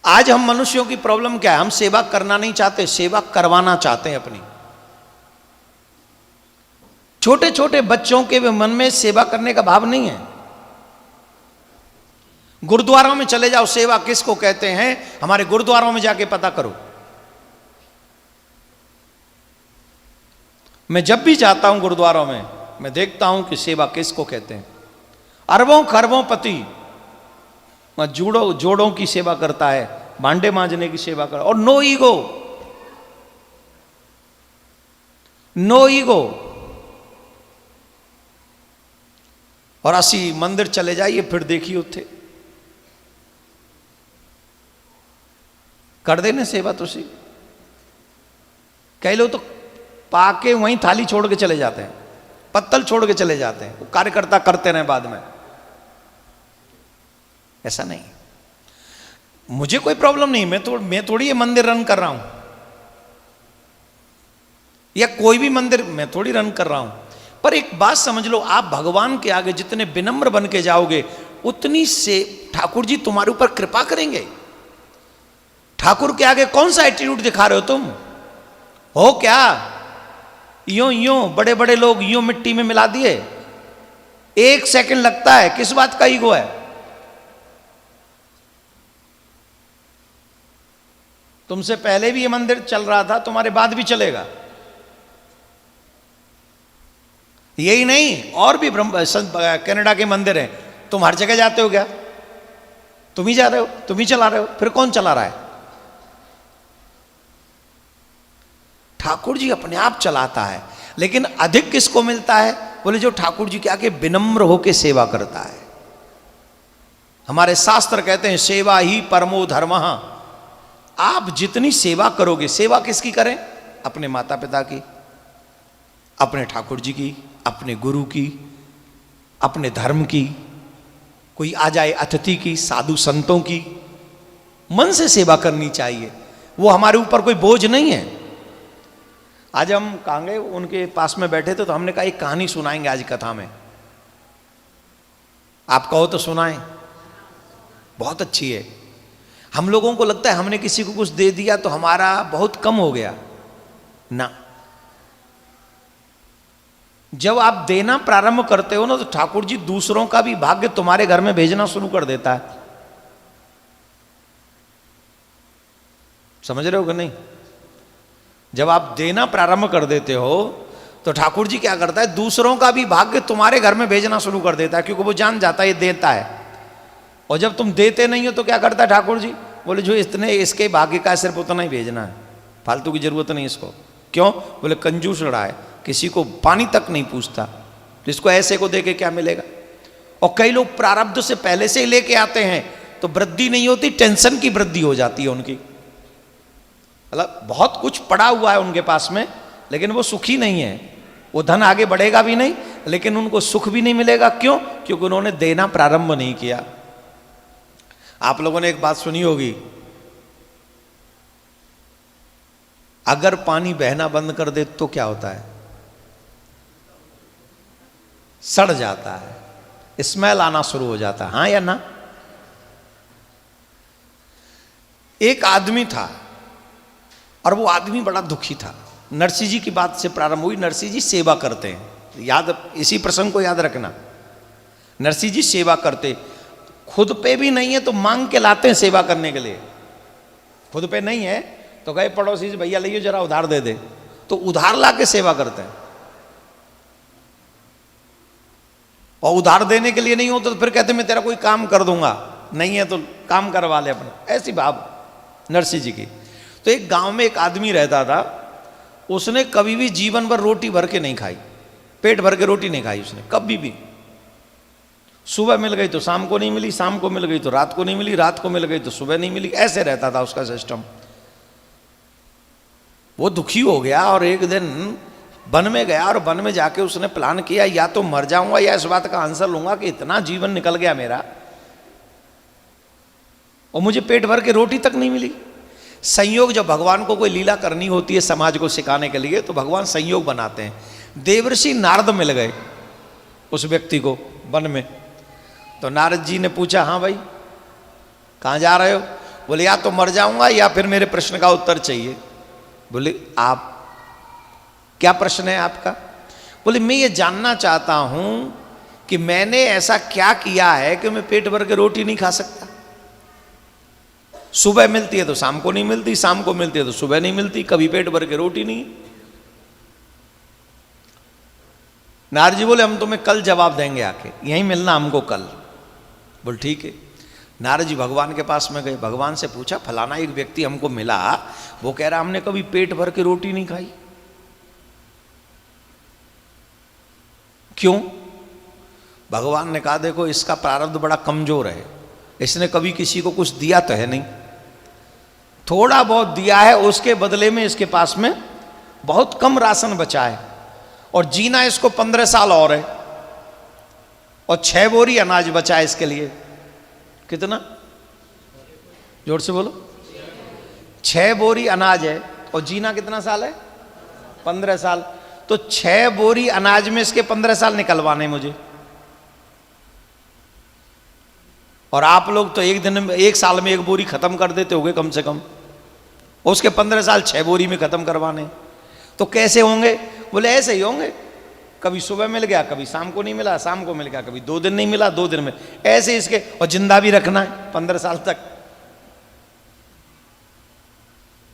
आज हम मनुष्यों की प्रॉब्लम क्या है, हम सेवा करना नहीं चाहते, सेवा करवाना चाहते हैं अपनी। छोटे छोटे बच्चों के मन में सेवा करने का भाव नहीं है। गुरुद्वारों में चले जाओ, सेवा किसको कहते हैं, हमारे गुरुद्वारों में जाके पता करो। मैं जब भी जाता हूं गुरुद्वारों में, मैं देखता हूं कि सेवा किसको कहते हैं। अरबों खरबों पति जोड़ों की सेवा करता है, भांडे मांजने की सेवा करता है, और नो ईगो, नो ईगो। और असी मंदिर चले जाइए, फिर देखिए उत्थे कर देने सेवा तुसी। कई लोग तो पाके वहीं थाली छोड़ के चले जाते हैं, पत्तल छोड़ के चले जाते हैं, वो कार्यकर्ता करते रहे बाद में। ऐसा नहीं, मुझे कोई प्रॉब्लम नहीं, मैं थोड़ी ये मंदिर रन कर रहा हूं, या कोई भी मंदिर मैं थोड़ी रन कर रहा हूं। पर एक बात समझ लो, आप भगवान के आगे जितने विनम्र बन के जाओगे उतनी से ठाकुर जी तुम्हारे ऊपर कृपा करेंगे। ठाकुर के आगे कौन सा एटीट्यूड दिखा रहे हो तुम? हो क्या यूं यूं बड़े बड़े लोग यूं मिट्टी में मिला दिए, एक सेकंड लगता है, किस बात का ईगो है? तुमसे पहले भी ये मंदिर चल रहा था, तुम्हारे बाद भी चलेगा। यही नहीं, और भी कनाडा के मंदिर हैं। तुम हर जगह जाते हो क्या? तुम ही जा रहे हो, तुम ही चला रहे हो, फिर कौन चला रहा है? ठाकुर जी अपने आप चलाता है। लेकिन अधिक किसको मिलता है? बोले जो ठाकुर जी के आगे विनम्र होकर सेवा करता है। हमारे शास्त्र कहते हैं सेवा ही परमो धर्म। आप जितनी सेवा करोगे, सेवा किसकी करें? अपने माता पिता की, अपने ठाकुर जी की, अपने गुरु की, अपने धर्म की, कोई आ जाए अतिथि की, साधु संतों की, मन से सेवा करनी चाहिए। वो हमारे ऊपर कोई बोझ नहीं है। आज हम कहाँ गए, उनके पास में बैठे थे, तो हमने कहा एक कहानी सुनाएंगे आज कथा में। आप कहो तो सुनाएं, बहुत अच्छी है। हम लोगों को लगता है हमने किसी को कुछ दे दिया तो हमारा बहुत कम हो गया ना। जब आप देना प्रारंभ करते हो ना, तो ठाकुर जी दूसरों का भी भाग्य तुम्हारे घर में भेजना शुरू कर देता है। समझ रहे हो कि नहीं? जब आप देना प्रारंभ कर देते हो तो ठाकुर जी क्या करता है, दूसरों का भी भाग्य तुम्हारे घर में भेजना शुरू कर देता है, क्योंकि वो जान जाता है ये देता है। और जब तुम देते नहीं हो तो क्या करता है ठाकुर जी? बोले जो इतने इसके भाग्य का सिर्फ उतना ही भेजना है, फालतू की जरूरत नहीं इसको। क्यों? बोले कंजूस रहा है, किसी को पानी तक नहीं पूछता, तो इसको ऐसे को दे के क्या मिलेगा? और कई लोग प्रारब्ध से पहले से ही लेके आते हैं, तो वृद्धि नहीं होती, टेंशन की वृद्धि हो जाती है उनकी। मतलब बहुत कुछ पड़ा हुआ है उनके पास में, लेकिन वो सुखी नहीं है। वो धन आगे बढ़ेगा भी नहीं, लेकिन उनको सुख भी नहीं मिलेगा। क्यों? क्योंकि उन्होंने देना प्रारंभ नहीं किया। आप लोगों ने एक बात सुनी होगी, अगर पानी बहना बंद कर दे तो क्या होता है? सड़ जाता है, स्मेल आना शुरू हो जाता है। हाँ या ना? एक आदमी था और वो आदमी बड़ा दुखी था। नरसिंह जी की बात से प्रारंभ हुई। नरसिंह जी सेवा करते हैं, याद, इसी प्रसंग को याद रखना। नरसिंह जी सेवा करते, खुद पे भी नहीं है तो मांग के लाते हैं सेवा करने के लिए। खुद पे नहीं है तो गए पड़ोसी से, भैया लाइए जरा उधार दे दे, तो उधार ला के सेवा करते हैं। और उधार देने के लिए नहीं हो तो फिर कहते मैं तेरा कोई काम कर दूंगा, नहीं है तो काम करवा ले अपने। ऐसी भाव नरसिंह जी की। तो एक गांव में एक आदमी रहता था, उसने कभी भी जीवन भर रोटी भर के नहीं खाई, पेट भर के रोटी नहीं खाई उसने कभी भी। सुबह मिल गई तो शाम को नहीं मिली, शाम को मिल गई तो रात को नहीं मिली, रात को मिल गई तो सुबह नहीं मिली। ऐसे रहता था उसका सिस्टम। वो दुखी हो गया और एक दिन वन में गया, और वन में जाके उसने प्लान किया, या तो मर जाऊंगा या इस बात का आंसर लूंगा कि इतना जीवन निकल गया मेरा और मुझे पेट भर के रोटी तक नहीं मिली। संयोग, जब भगवान को कोई लीला करनी होती है समाज को सिखाने के लिए, तो भगवान संयोग बनाते हैं। देवर्षि नारद मिल गए उस व्यक्ति को वन में। तो नारद जी ने पूछा, हाँ भाई कहाँ जा रहे हो? बोले या तो मर जाऊंगा या फिर मेरे प्रश्न का उत्तर चाहिए। बोले आप, क्या प्रश्न है आपका? बोले मैं ये जानना चाहता हूं कि मैंने ऐसा क्या किया है कि मैं पेट भर के रोटी नहीं खा सकता। सुबह मिलती है तो शाम को नहीं मिलती, शाम को मिलती है तो सुबह नहीं मिलती, कभी पेट भर के रोटी नहीं। नारद जी बोले हम तुम्हें कल जवाब देंगे, आके यहीं मिलना हमको कल। बोल ठीक है। नारद जी भगवान के पास में गए, भगवान से पूछा फलाना एक व्यक्ति हमको मिला, वो कह रहा हमने कभी पेट भर के रोटी नहीं खाई, क्यों? भगवान ने कहा देखो इसका प्रारब्ध बड़ा कमजोर है, इसने कभी किसी को कुछ दिया तो है नहीं, थोड़ा बहुत दिया है, उसके बदले में इसके पास में बहुत कम राशन बचा है, और जीना इसको 15 साल और है, और 6 बोरी अनाज बचा है इसके लिए। कितना? जोर से बोलो। 6 बोरी अनाज है और जीना कितना साल है? 15 साल। तो 6 बोरी अनाज में इसके 15 साल निकलवाने मुझे। और आप लोग तो एक दिन में, एक साल में 1 बोरी खत्म कर देते होगे कम से कम, उसके 15 साल 6 बोरी में खत्म करवाने। तो कैसे होंगे? बोले ऐसे ही होंगे, कभी सुबह मिल गया, कभी शाम को नहीं मिला, शाम को मिल गया, कभी 2 दिन नहीं मिला, 2 दिन में, ऐसे इसके, और जिंदा भी रखना है 15 साल तक।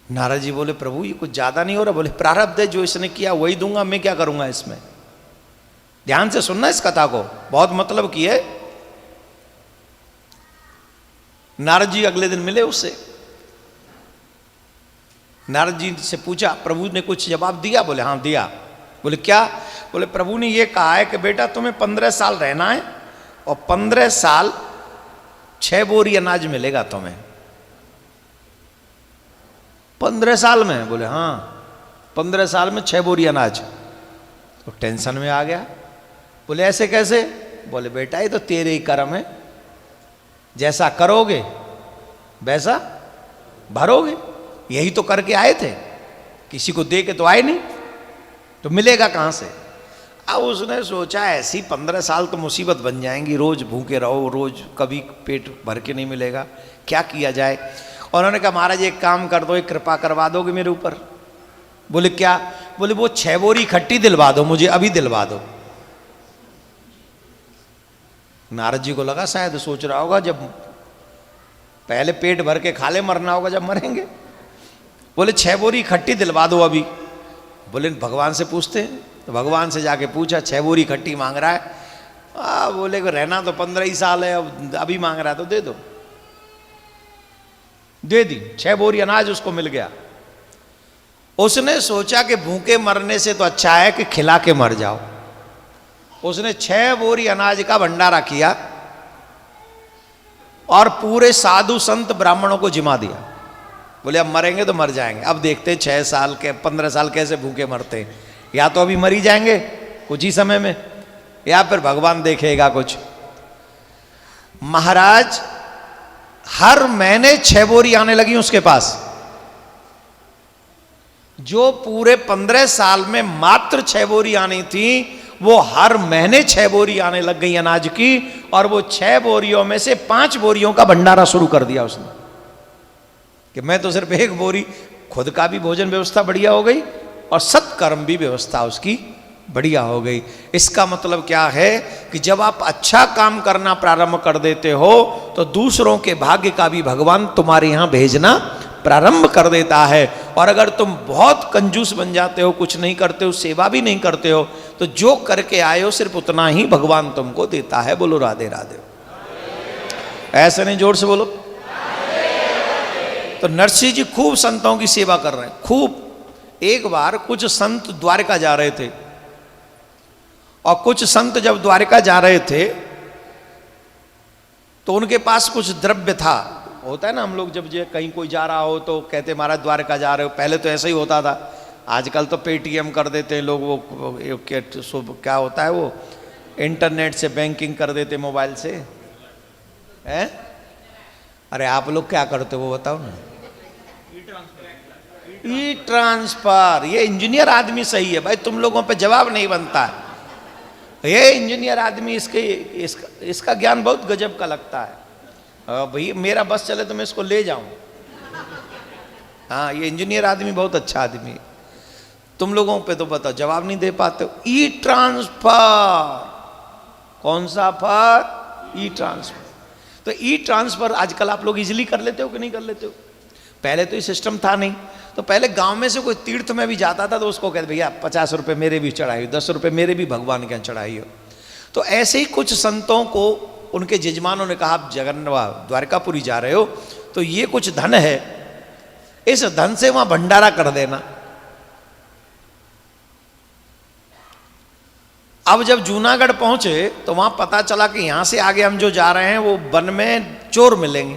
नारद जी बोले प्रभु ये कुछ ज्यादा नहीं हो रहा? बोले प्रारब्ध है, जो इसने किया वही दूंगा, मैं क्या करूंगा इसमें। ध्यान से सुनना इस कथा को, बहुत मतलब की है। नारद जी अगले दिन मिले उससे। नारद जी से पूछा, प्रभु ने कुछ जवाब दिया? बोले हाँ दिया। बोले क्या? बोले प्रभु ने ये कहा है कि बेटा तुम्हें 15 साल रहना है और 15 साल 6 बोरी अनाज मिलेगा तुम्हें 15 साल में। बोले हाँ 15 साल में 6 बोरी अनाज। तो टेंशन में आ गया। बोले ऐसे कैसे? बोले बेटा ये तो तेरे ही कर्म है, जैसा करोगे वैसा भरोगे। यही तो करके आए थे, किसी को दे के तो आए नहीं, तो मिलेगा कहां से? अब उसने सोचा ऐसी 15 साल तो मुसीबत बन जाएंगी, रोज भूखे रहो, रोज कभी पेट भर के नहीं मिलेगा, क्या किया जाए। और उन्होंने कहा महाराज एक काम कर दो, एक कृपा करवा दोगे मेरे ऊपर? बोले क्या? बोले वो 6 बोरी खट्टी दिलवा दो मुझे, अभी दिलवा दो। नारद जी को लगा शायद सोच रहा होगा जब पहले पेट भर के खा ले, मरना होगा जब मरेंगे। बोले 6 बोरी खट्टी दिलवा दो अभी। बोले भगवान से पूछते हैं। तो भगवान से जाके पूछा, 6 बोरी खट्टी मांग रहा है। बोले को रहना तो 15 ही साल है, अब अभी मांग रहा है तो दे दो। दे दी, 6 बोरी अनाज उसको मिल गया। उसने सोचा कि भूखे मरने से तो अच्छा है कि खिला के मर जाओ। उसने 6 बोरी अनाज का भंडारा किया और पूरे साधु संत ब्राह्मणों को जिमा दिया। बोले अब मरेंगे तो मर जाएंगे, अब देखते 6 साल के 15 साल कैसे भूखे मरते हैं, या तो अभी मरी जाएंगे कुछ ही समय में, या फिर भगवान देखेगा कुछ। महाराज हर महीने 6 बोरी आने लगी उसके पास। जो पूरे 15 साल में मात्र 6 बोरी आनी थी, वो हर महीने 6 बोरी आने लग गई अनाज की। और वो 6 बोरियों में से 5 बोरियों का भंडारा शुरू कर दिया उसने कि मैं तो सिर्फ 1 बोरी, खुद का भी भोजन व्यवस्था बढ़िया हो गई और सत्कर्म भी व्यवस्था उसकी बढ़िया हो गई। इसका मतलब क्या है कि जब आप अच्छा काम करना प्रारंभ कर देते हो तो दूसरों के भाग्य का भी भगवान तुम्हारे यहां भेजना प्रारंभ कर देता है। और अगर तुम बहुत कंजूस बन जाते हो, कुछ नहीं करते हो, सेवा भी नहीं करते हो, तो जो करके आए हो सिर्फ उतना ही भगवान तुमको देता है। बोलो राधे राधे। ऐसे नहीं, जोर से बोलो। तो नरसिंह जी खूब संतों की सेवा कर रहे हैं, खूब। एक बार कुछ संत द्वारका जा रहे थे, और कुछ संत जब द्वारका जा रहे थे तो उनके पास कुछ द्रव्य था। होता है ना, हम लोग जब कहीं कोई जा रहा हो तो कहते महाराज द्वारका जा रहे हो। पहले तो ऐसा ही होता था, आजकल तो पेटीएम कर देते हैं लोग, वो क्या होता है वो, इंटरनेट से बैंकिंग कर देते मोबाइल से, हैं? अरे आप लोग क्या करते हो वो बताओ ना। ई ट्रांसफर। ये इंजीनियर आदमी सही है भाई, तुम लोगों पे जवाब नहीं बनता है। ये इंजीनियर आदमी, इसका ज्ञान बहुत गजब का लगता है। भैया मेरा बस चले तो मैं इसको ले जाऊं। हाँ, ये इंजीनियर आदमी बहुत अच्छा आदमी है। तुम लोगों पे तो बताओ जवाब नहीं दे पाते हो। ई ट्रांसफर। कौन सा फर? ई ट्रांसफर। तो ई ट्रांसफर आजकल आप लोग इजीली कर लेते हो कि नहीं कर लेते हो? पहले तो ये सिस्टम था नहीं। तो पहले गांव में से कोई तीर्थ में भी जाता था तो उसको कहते भैया 50 रुपये मेरे भी चढ़ाई हो, 10 रुपये मेरे भी भगवान के यहाँ चढ़ाई हो। तो ऐसे ही कुछ संतों को उनके जजमानों ने कहा आप द्वारकापुरी जा रहे हो तो ये कुछ धन है, इस धन से वहां भंडारा कर देना। अब जब जूनागढ़ पहुंचे तो वहां पता चला कि यहां से आगे हम जो जा रहे हैं वो वन में चोर मिलेंगे,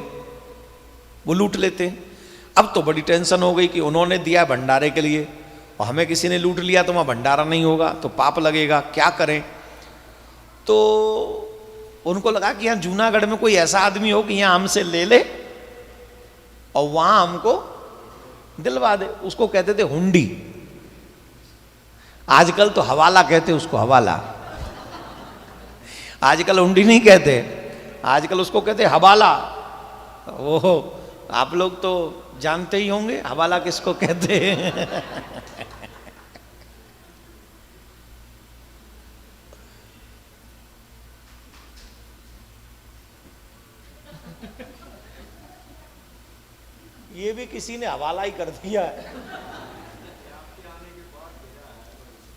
वो लूट लेते हैं। अब तो बड़ी टेंशन हो गई कि उन्होंने दिया भंडारे के लिए और हमें किसी ने लूट लिया तो वहां भंडारा नहीं होगा तो पाप लगेगा, क्या करें। तो उनको लगा कि यहां जूनागढ़ में कोई ऐसा आदमी हो कि यहां हमसे ले ले और वहां हमको दिलवा दे। उसको कहते थे हुंडी। आजकल तो हवाला कहते उसको, हवाला। आजकल हुंडी नहीं कहते, आजकल उसको कहते हवाला। ओहो, आप लोग तो जानते ही होंगे हवाला किसको कहते हैं। ये भी किसी ने हवाला ही कर दिया है।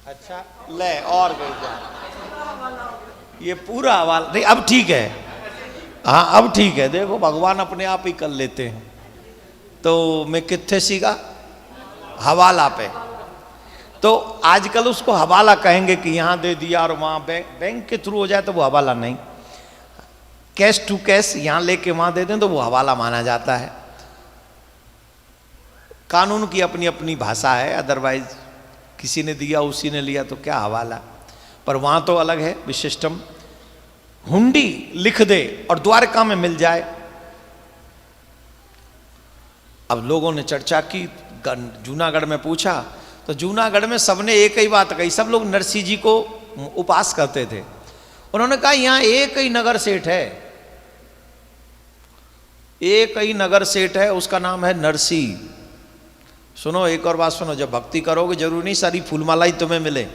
अच्छा ले और गई जा। ये पूरा हवाला नहीं, अब ठीक है। हाँ अब ठीक है, देखो भगवान अपने आप ही कर लेते हैं। तो मैं कित्थे सीखा? हवाला पे। तो आजकल उसको हवाला कहेंगे कि यहाँ दे दिया और वहाँ बैंक के थ्रू हो जाए तो वो हवाला नहीं, कैश टू कैश यहाँ लेके वहाँ दे दें तो वो हवाला माना जाता है। कानून की अपनी अपनी भाषा है, अदरवाइज किसी ने दिया उसी ने लिया तो क्या हवाला। पर वहाँ तो अलग है विशिष्टम। हुंडी लिख दे और द्वारका में मिल जाए। अब लोगों ने चर्चा की, जूनागढ़ में पूछा तो जूनागढ़ में सबने एक ही बात कही, सब लोग नरसिंह जी को उपास करते थे। उन्होंने कहा यहाँ एक ही नगर सेठ है, एक ही नगर सेठ है, उसका नाम है नरसिंह। सुनो एक और बात सुनो, जब भक्ति करोगे जरूरी नहीं सारी फूलमाला ही तुम्हें मिले।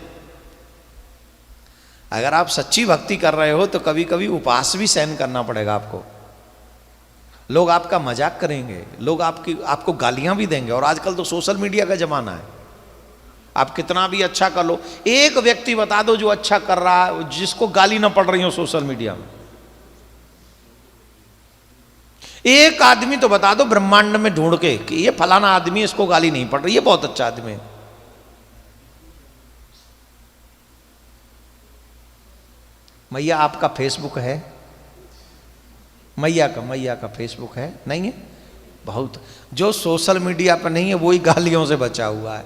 अगर आप सच्ची भक्ति कर रहे हो तो कभी कभी उपवास भी सहन करना पड़ेगा आपको। लोग आपका मजाक करेंगे, लोग आपको गालियां भी देंगे। और आजकल तो सोशल मीडिया का जमाना है, आप कितना भी अच्छा कर लो, एक व्यक्ति बता दो जो अच्छा कर रहा है, जिसको गाली ना पड़ रही हो सोशल मीडिया में। एक आदमी तो बता दो ब्रह्मांड में ढूंढ के कि ये फलाना आदमी, इसको गाली नहीं पड़ रही, ये बहुत अच्छा आदमी है। मैया आपका फेसबुक है? मैया का फेसबुक है? नहीं है। बहुत जो सोशल मीडिया पर नहीं है वही गालियों से बचा हुआ है।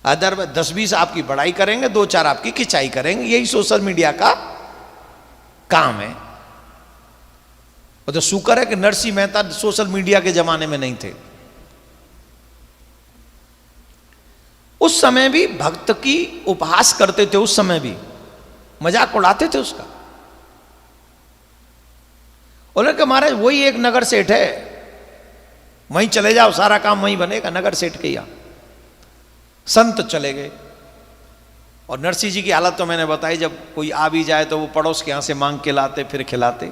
अदर 10-20 आपकी बड़ाई करेंगे, 2-4 आपकी खिंचाई करेंगे, यही सोशल मीडिया का काम है। और तो शुक्र है कि नरसिंह मेहता सोशल मीडिया के जमाने में नहीं थे। उस समय भी भक्त की उपहास करते थे, उस समय भी मजाक उड़ाते थे उसका। बोले कि महाराज वही एक नगर सेठ है, वहीं चले जाओ सारा काम वहीं बनेगा, नगर सेठ के यहाँ। संत चले गए और नरसिंह जी की हालत तो मैंने बताई, जब कोई आ भी जाए तो वो पड़ोस के यहां से मांग के लाते फिर खिलाते।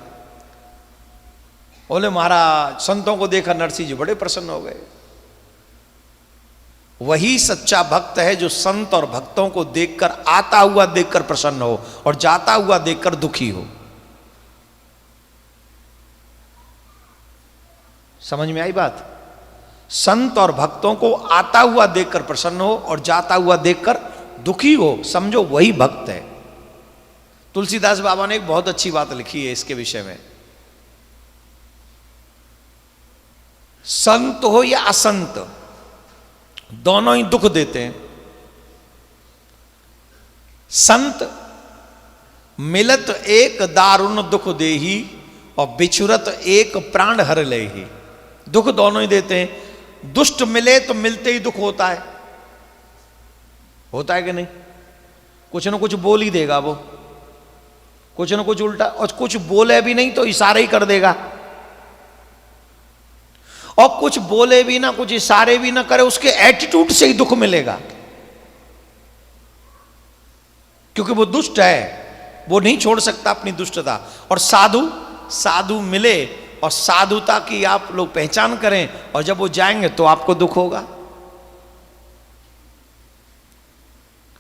बोले महाराज संतों को देखा नरसिंह जी बड़े प्रसन्न हो गए। वही सच्चा भक्त है जो संत और भक्तों को देखकर, आता हुआ देखकर प्रसन्न हो और जाता हुआ देखकर दुखी हो। समझ में आई बात? संत और भक्तों को आता हुआ देखकर प्रसन्न हो और जाता हुआ देखकर दुखी हो, समझो वही भक्त है। तुलसीदास बाबा ने एक बहुत अच्छी बात लिखी है इसके विषय में। संत हो या असंत, दोनों ही दुख देते हैं। संत मिलत एक दारुण दुख देही और बिछुरत एक प्राण हर लेही। दुख दोनों ही देते हैं। दुष्ट मिले तो मिलते ही दुख होता है कि नहीं? कुछ ना कुछ बोल ही देगा वो, कुछ ना कुछ उल्टा, और कुछ बोले भी नहीं तो इशारे ही कर देगा, और कुछ बोले भी ना, कुछ इशारे भी ना करे, उसके एटीट्यूड से ही दुख मिलेगा। क्योंकि वो दुष्ट है, वो नहीं छोड़ सकता अपनी दुष्टता। और साधु मिले और साधुता की आप लोग पहचान करें, और जब वो जाएंगे तो आपको दुख होगा।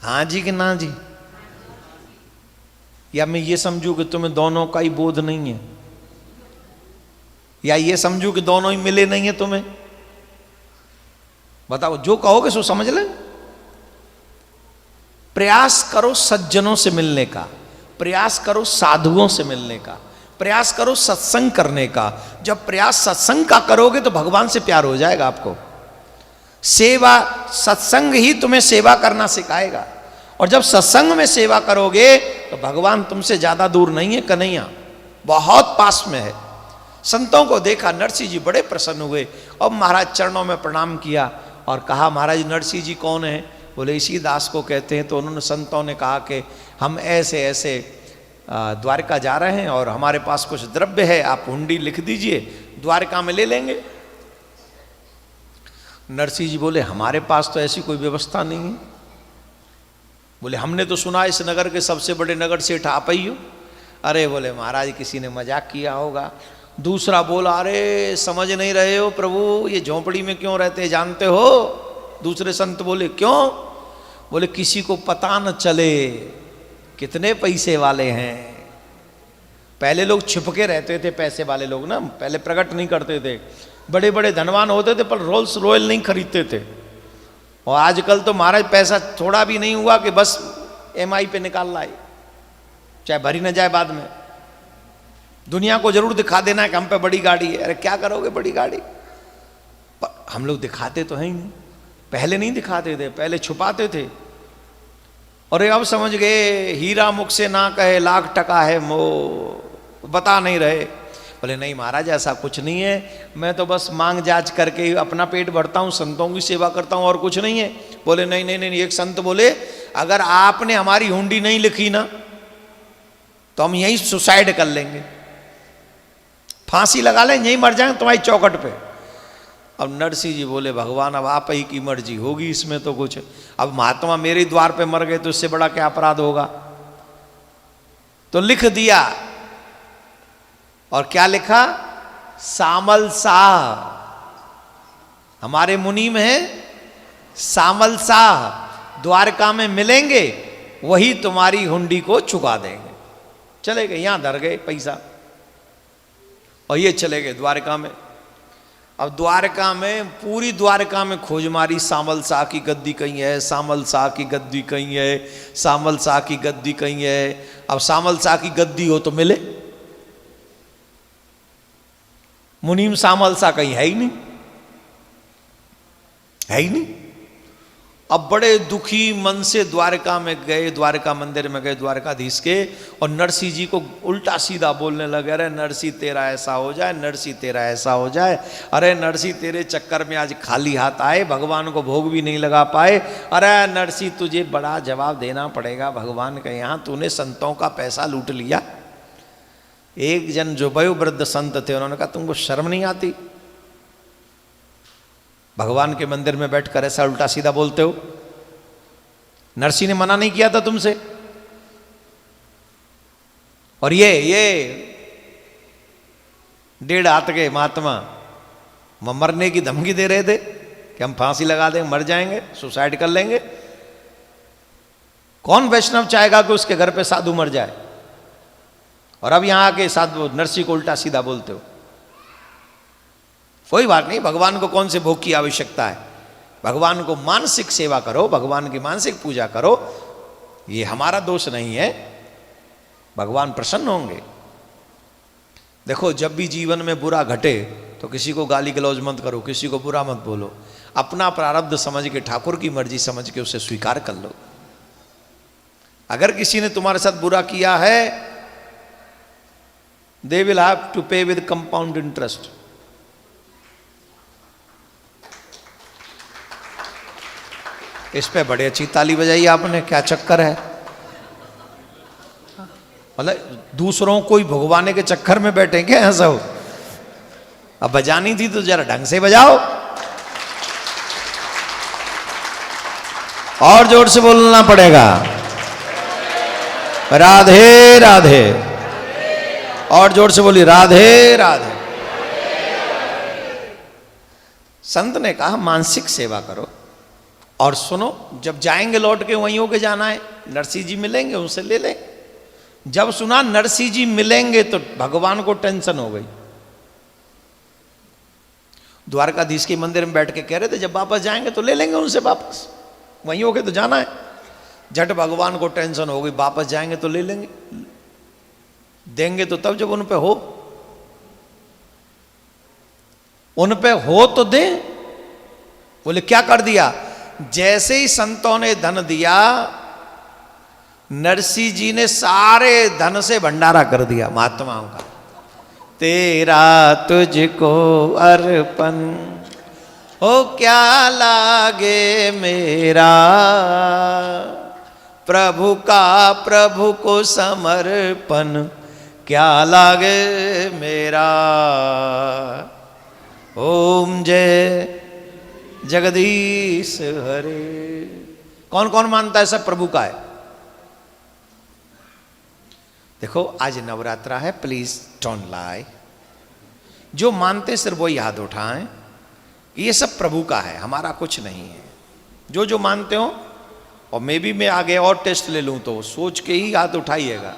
हाँ जी कि ना जी? या मैं ये समझूं कि तुम्हें दोनों का ही बोध नहीं है, या ये समझूं कि दोनों ही मिले नहीं है तुम्हें? बताओ, जो कहोगे सो समझ ले। प्रयास करो सज्जनों से मिलने का, प्रयास करो साधुओं से मिलने का, प्रयास करो सत्संग करने का। जब प्रयास सत्संग का करोगे तो भगवान से प्यार हो जाएगा आपको। सेवा, सत्संग ही तुम्हें सेवा करना सिखाएगा। और जब सत्संग में सेवा करोगे तो भगवान तुमसे ज्यादा दूर नहीं है, कन्हैया बहुत पास में है। संतों को देखा, नरसिंह जी बड़े प्रसन्न हुए और महाराज चरणों में प्रणाम किया और कहा, महाराज नरसिंह जी कौन है? बोले इसी दास को कहते हैं। तो उन्होंने, संतों ने कहा कि हम ऐसे ऐसे द्वारका जा रहे हैं और हमारे पास कुछ द्रव्य है, आप हुंडी लिख दीजिए, द्वारका में ले लेंगे। नरसिंह जी बोले हमारे पास तो ऐसी कोई व्यवस्था नहीं है। बोले हमने तो सुना इस नगर के सबसे बड़े नगर सेठ आप ही हो। अरे बोले महाराज किसी ने मजाक किया होगा। दूसरा बोला, अरे समझ नहीं रहे हो प्रभु, ये झोंपड़ी में क्यों रहते जानते हो? दूसरे संत बोले क्यों? बोले किसी को पता न चले कितने पैसे वाले हैं। पहले लोग छिपके रहते थे, पैसे वाले लोग ना, पहले प्रकट नहीं करते थे। बड़े बड़े धनवान होते थे पर रोल्स रॉयल नहीं खरीदते थे। और आजकल तो महाराज पैसा थोड़ा भी नहीं हुआ कि बस EMI पे निकाल लाए, चाहे भरी न जाए बाद में। दुनिया को जरूर दिखा देना कि हम पे बड़ी गाड़ी है। अरे क्या करोगे बड़ी गाड़ी, पर हम लोग दिखाते तो हैं ही नहीं। पहले नहीं दिखाते थे, पहले छुपाते थे। और अब समझ गए हीरा मुख से ना कहे लाख टका है मोह, बता नहीं रहे। बोले नहीं महाराज ऐसा कुछ नहीं है, मैं तो बस मांग जांच करके अपना पेट भरता हूँ, संतों की सेवा करता हूँ और कुछ नहीं है। बोले नहीं नहीं नहीं, एक संत बोले अगर आपने हमारी हुंडी नहीं लिखी ना तो हम यहीं सुसाइड कर लेंगे, फांसी लगा लें, यहीं मर जाएंगे तुम्हारी चौखट पे। अब नरसिंह जी बोले भगवान अब आप ही की मर्जी होगी, इसमें तो कुछ, अब महात्मा मेरे द्वार पे मर गए तो इससे बड़ा क्या अपराध होगा। तो लिख दिया। और क्या लिखा, सामल शाह, हमारे मुनीम है सामल शाह, द्वारका में मिलेंगे, वही तुम्हारी हुंडी को चुका देंगे। चले गए, यहां धर गए पैसा और ये चले गए द्वारका में। अब द्वारका में, पूरी द्वारका में खोज मारी, सामल शाह की गद्दी कहीं है, सामल शाह की गद्दी कहीं है, सामल शाह की गद्दी कहीं है। अब सामल शाह की गद्दी हो तो मिले, मुनीम सामल शाह कहीं है ही नहीं, है ही नहीं। अब बड़े दुखी मन से द्वारका में गए, द्वारका मंदिर में गए द्वारकाधीश के, और नरसिंह जी को उल्टा सीधा बोलने लगे, अरे नरसिंह तेरा ऐसा हो जाए, नरसिंह तेरा ऐसा हो जाए, अरे नरसिंह तेरे चक्कर में आज खाली हाथ आए, भगवान को भोग भी नहीं लगा पाए, अरे नरसिंह तुझे बड़ा जवाब देना पड़ेगा भगवान के यहाँ, तूने संतों का पैसा लूट लिया। एक जन जो वयोवृद्ध संत थे उन्होंने कहा तुमको शर्म नहीं आती, भगवान के मंदिर में बैठकर ऐसा उल्टा सीधा बोलते हो, नरसिंह ने मना नहीं किया था तुमसे। और ये 1.5 हाथ के महात्मा मरने की धमकी दे रहे थे कि हम फांसी लगा देंगे, मर जाएंगे, सुसाइड कर लेंगे। कौन वैष्णव चाहेगा कि उसके घर पे साधु मर जाए। और अब यहां आके साधु नरसिंह को उल्टा सीधा बोलते हो। कोई बात नहीं, भगवान को कौन से भोग की आवश्यकता है, भगवान को मानसिक सेवा करो, भगवान की मानसिक पूजा करो, ये हमारा दोष नहीं है, भगवान प्रसन्न होंगे। देखो जब भी जीवन में बुरा घटे तो किसी को गाली गलौज मत करो, किसी को बुरा मत बोलो, अपना प्रारब्ध समझ के, ठाकुर की मर्जी समझ के उसे स्वीकार कर लो। अगर किसी ने तुम्हारे साथ बुरा किया है, दे विल हैव टू पे विद कंपाउंड इंटरेस्ट। इस पे बड़ी अच्छी ताली बजाई आपने, क्या चक्कर है, मतलब दूसरों को ही भगवाने के चक्कर में बैठे क्या ऐसा हो। अब बजानी थी तो जरा ढंग से बजाओ, और जोर से बोलना पड़ेगा, राधे राधे, और जोर से बोली राधे राधे। संत ने कहा मानसिक सेवा करो। और सुनो, जब जाएंगे लौट के वहीं होके जाना है, नरसिंह जी मिलेंगे उनसे ले लें। जब सुना नरसिंह जी मिलेंगे तो भगवान को टेंशन हो गई। द्वारकाधीश के मंदिर में बैठ के कह रहे थे जब वापस जाएंगे तो ले लेंगे उनसे वापस, वहीं होके तो जाना है। झट भगवान को टेंशन हो गई, वापस जाएंगे तो ले लेंगे, देंगे तो तब जब उन पे हो, उन पे हो तो दें। बोले क्या कर दिया, जैसे ही संतों ने धन दिया, नरसिंह जी ने सारे धन से भंडारा कर दिया महात्माओं का। तेरा तुझको अर्पण हो क्या लागे मेरा, प्रभु का प्रभु को समर्पण क्या लागे मेरा। ओम जय जगदीश हरे। कौन कौन मानता है सब प्रभु का है। देखो आज नवरात्रा है, प्लीज डोंट लाई। जो मानते सिर्फ वो हाथ उठाएं, ये सब प्रभु का है, हमारा कुछ नहीं है। जो जो मानते हो और मे भी मैं आगे और टेस्ट ले लूं तो सोच के ही हाथ उठाइएगा,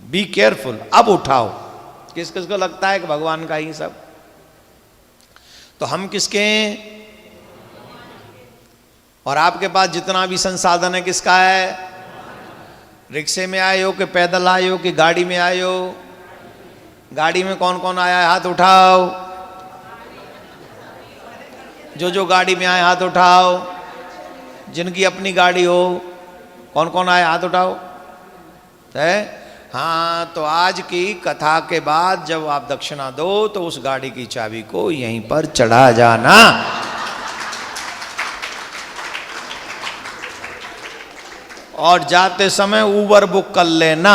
बी केयरफुल। अब उठाओ। किस किस को लगता है कि भगवान का ही सब? तो हम किसके हैं? और आपके पास जितना भी संसाधन है किसका है? रिक्शे में आए हो कि पैदल आए हो कि गाड़ी में आए हो? गाड़ी में कौन कौन आया है हाथ उठाओ। जो गाड़ी में आए हाथ उठाओ। जिनकी अपनी गाड़ी हो, कौन कौन आए हाथ उठाओ। है? हाँ, तो आज की कथा के बाद जब आप दक्षिणा दो तो उस गाड़ी की चाबी को यहीं पर चढ़ा जाना। और जाते समय उबर बुक कर लेना।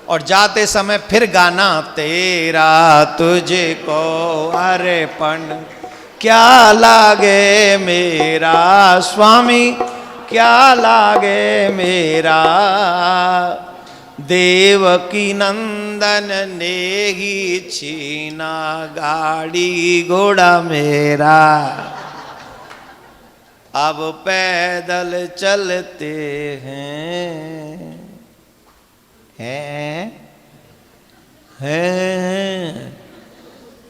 और जाते समय फिर गाना, तेरा तुझे को अर्पण क्या लागे मेरा स्वामी, क्या लागे मेरा। देवकी नंदन ने ही छीना गाड़ी घोड़ा मेरा। अब पैदल चलते हैं,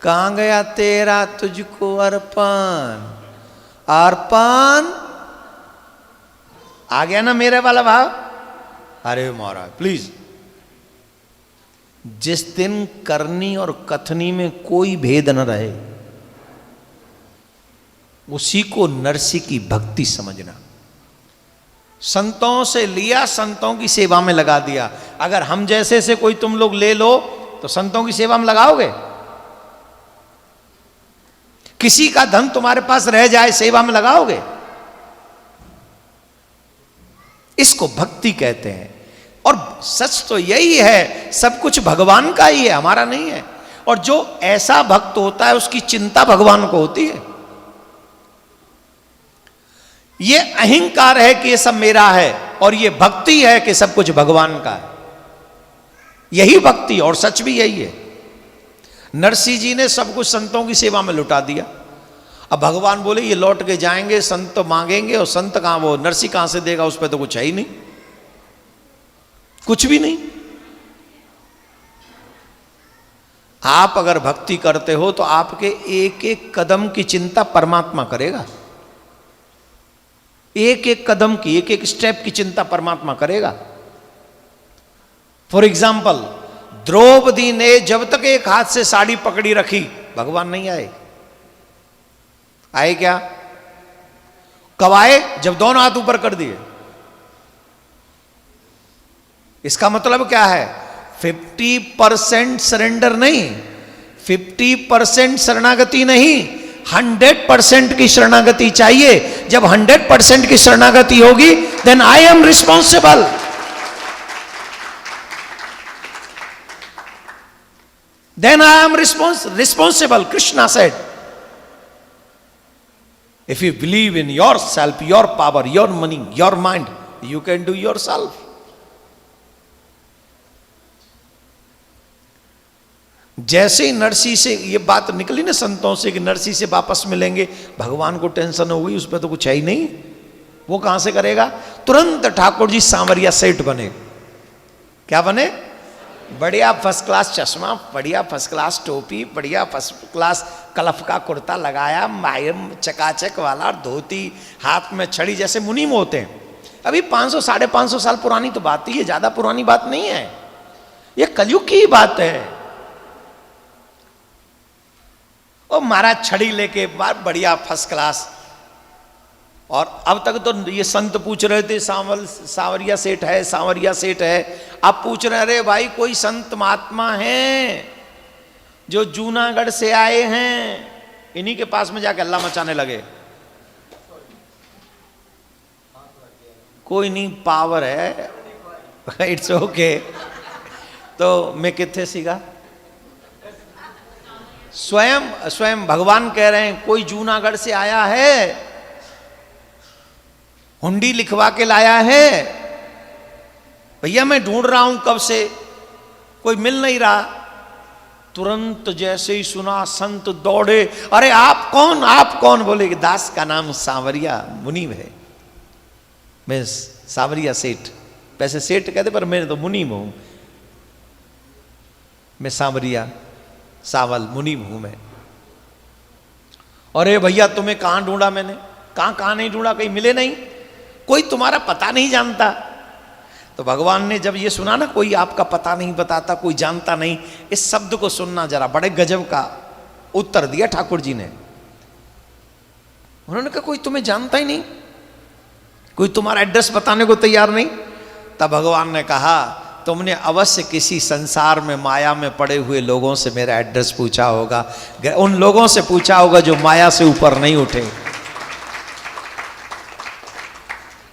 कहाँ गया तेरा तुझको अर्पण? अर्पण आ गया ना मेरे वाला भाव? अरे महाराज प्लीज, जिस दिन करनी और कथनी में कोई भेद न रहे उसी को नरसी की भक्ति समझना। संतों से लिया, संतों की सेवा में लगा दिया। अगर हम जैसे से कोई तुम लोग ले लो तो संतों की सेवा में लगाओगे? किसी का धन तुम्हारे पास रह जाए, सेवा में लगाओगे? इसको भक्ति कहते हैं। और सच तो यही है, सब कुछ भगवान का ही है, हमारा नहीं है। और जो ऐसा भक्त होता है उसकी चिंता भगवान को होती है। ये अहंकार है कि ये सब मेरा है, और ये भक्ति है कि सब कुछ भगवान का है। यही भक्ति, और सच भी यही है। नरसिंह जी ने सब कुछ संतों की सेवा में लुटा दिया। अब भगवान बोले ये लौट के जाएंगे, संत तो मांगेंगे, और संत कहां, वो नरसिंह कहां से देगा? उस पर तो कुछ है ही नहीं, कुछ भी नहीं। आप अगर भक्ति करते हो तो आपके एक एक कदम की चिंता परमात्मा करेगा। एक एक कदम की, एक एक स्टेप की चिंता परमात्मा करेगा। फॉर एग्जाम्पल, द्रौपदी ने जब तक एक हाथ से साड़ी पकड़ी रखी, भगवान नहीं आए। आए क्या? कब आए? जब दोनों हाथ ऊपर कर दिए। इसका मतलब क्या है? 50% सरेंडर नहीं, 50% शरणागति नहीं, 100% की शरणागति चाहिए। जब 100% की शरणागति होगी, then I am responsible. Then I am responsible. Krishna said, if you believe in yourself, your power, your money, your mind, you can do yourself. जैसे ही नरसी से ये बात निकली ना संतों से कि नरसी से वापस मिलेंगे, भगवान को टेंशन हो गई, उस पर तो कुछ है ही नहीं, वो कहां से करेगा? तुरंत ठाकुर जी सांवरिया सेठ बने। क्या बने? बढ़िया फर्स्ट क्लास चश्मा, बढ़िया फर्स्ट क्लास टोपी, बढ़िया फर्स्ट क्लास कलफ का कुर्ता लगाया, मायम चकाचक वाला धोती, हाथ में छड़ी, जैसे मुनीम होते हैं। अभी 500 550 साल पुरानी तो बात ही है, ज्यादा पुरानी बात नहीं है, ये कलयुग की ही बात है। ओ महाराज छड़ी लेके बढ़िया फर्स्ट क्लास। और अब तक तो ये संत पूछ रहे थे सांवरिया सेठ है, सांवरिया सेठ है। अब पूछ रहे, अरे भाई कोई संत महात्मा हैं जो जूनागढ़ से आए हैं, इन्हीं के पास में जाके अल्लाह मचाने लगे। कोई नहीं, पावर है, इट्स ओके। तो मैं कितने सीखा? स्वयं भगवान कह रहे हैं कोई जूनागढ़ से आया है, हुंडी लिखवा के लाया है, भैया मैं ढूंढ रहा हूं कब से, कोई मिल नहीं रहा। तुरंत जैसे ही सुना संत दौड़े, अरे आप कौन, आप कौन? बोले कि दास का नाम सांवरिया मुनीम है। मैं सावरिया सेठ, वैसे सेठ कहते पर मैं तो मुनीम हूं, मैं सावरिया सावल मुनीम हूं मैं। अरे भैया तुम्हें कहां ढूंढा मैंने, कहां कहां नहीं ढूंढा, कहीं मिले नहीं, कोई तुम्हारा पता नहीं जानता। तो भगवान ने जब ये सुना ना, कोई आपका पता नहीं बताता, कोई जानता नहीं, इस शब्द को सुनना जरा, बड़े गजब का उत्तर दिया ठाकुर जी ने। उन्होंने कहा कोई तुम्हें जानता ही नहीं, कोई तुम्हारा एड्रेस बताने को तैयार नहीं। तब भगवान ने कहा तुमने अवश्य किसी संसार में माया में पड़े हुए लोगों से मेरा एड्रेस पूछा होगा, उन लोगों से पूछा होगा जो माया से ऊपर नहीं उठे।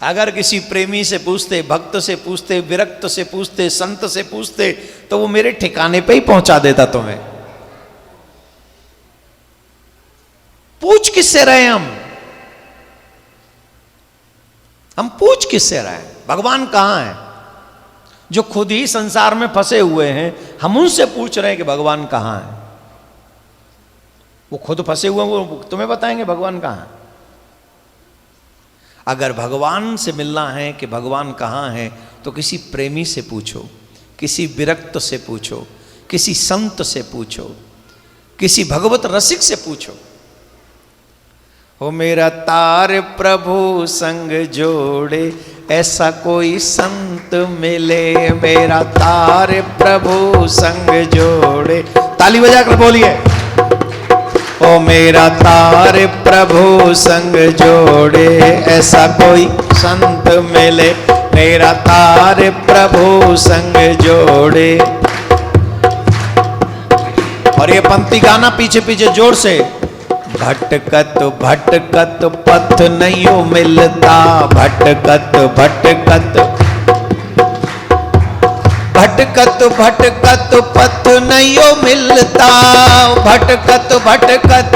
अगर किसी प्रेमी से पूछते, भक्त से पूछते, विरक्त से पूछते, संत से पूछते, तो वो मेरे ठिकाने पे ही पहुंचा देता तुम्हें। पूछ किससे रहे हम पूछ किससे रहे हैं? भगवान कहां है? जो खुद ही संसार में फंसे हुए हैं, हम उनसे पूछ रहे हैं कि भगवान कहां है। वो खुद फंसे हुए हैं, वो तुम्हें बताएंगे भगवान कहां है। अगर भगवान से मिलना है कि भगवान कहां है, तो किसी प्रेमी से पूछो, किसी विरक्त से पूछो, किसी संत से पूछो, किसी भगवत रसिक से पूछो। हो मेरा तार प्रभु संग जोड़े, ऐसा कोई संत मिले, मेरा तार प्रभु संग जोड़े। ताली बजा कर बोलिए। ओ मेरा तार प्रभु संग जोड़े, ऐसा कोई संत मिले, मेरा तार प्रभु संग जोड़े। और ये पंक्ति गाना पीछे पीछे जोर से। भटकत भटकत पथ नहीं मिलता, भटकत भटकत भटकत भटकत पथ नहीं मिलता, भटकत भटकत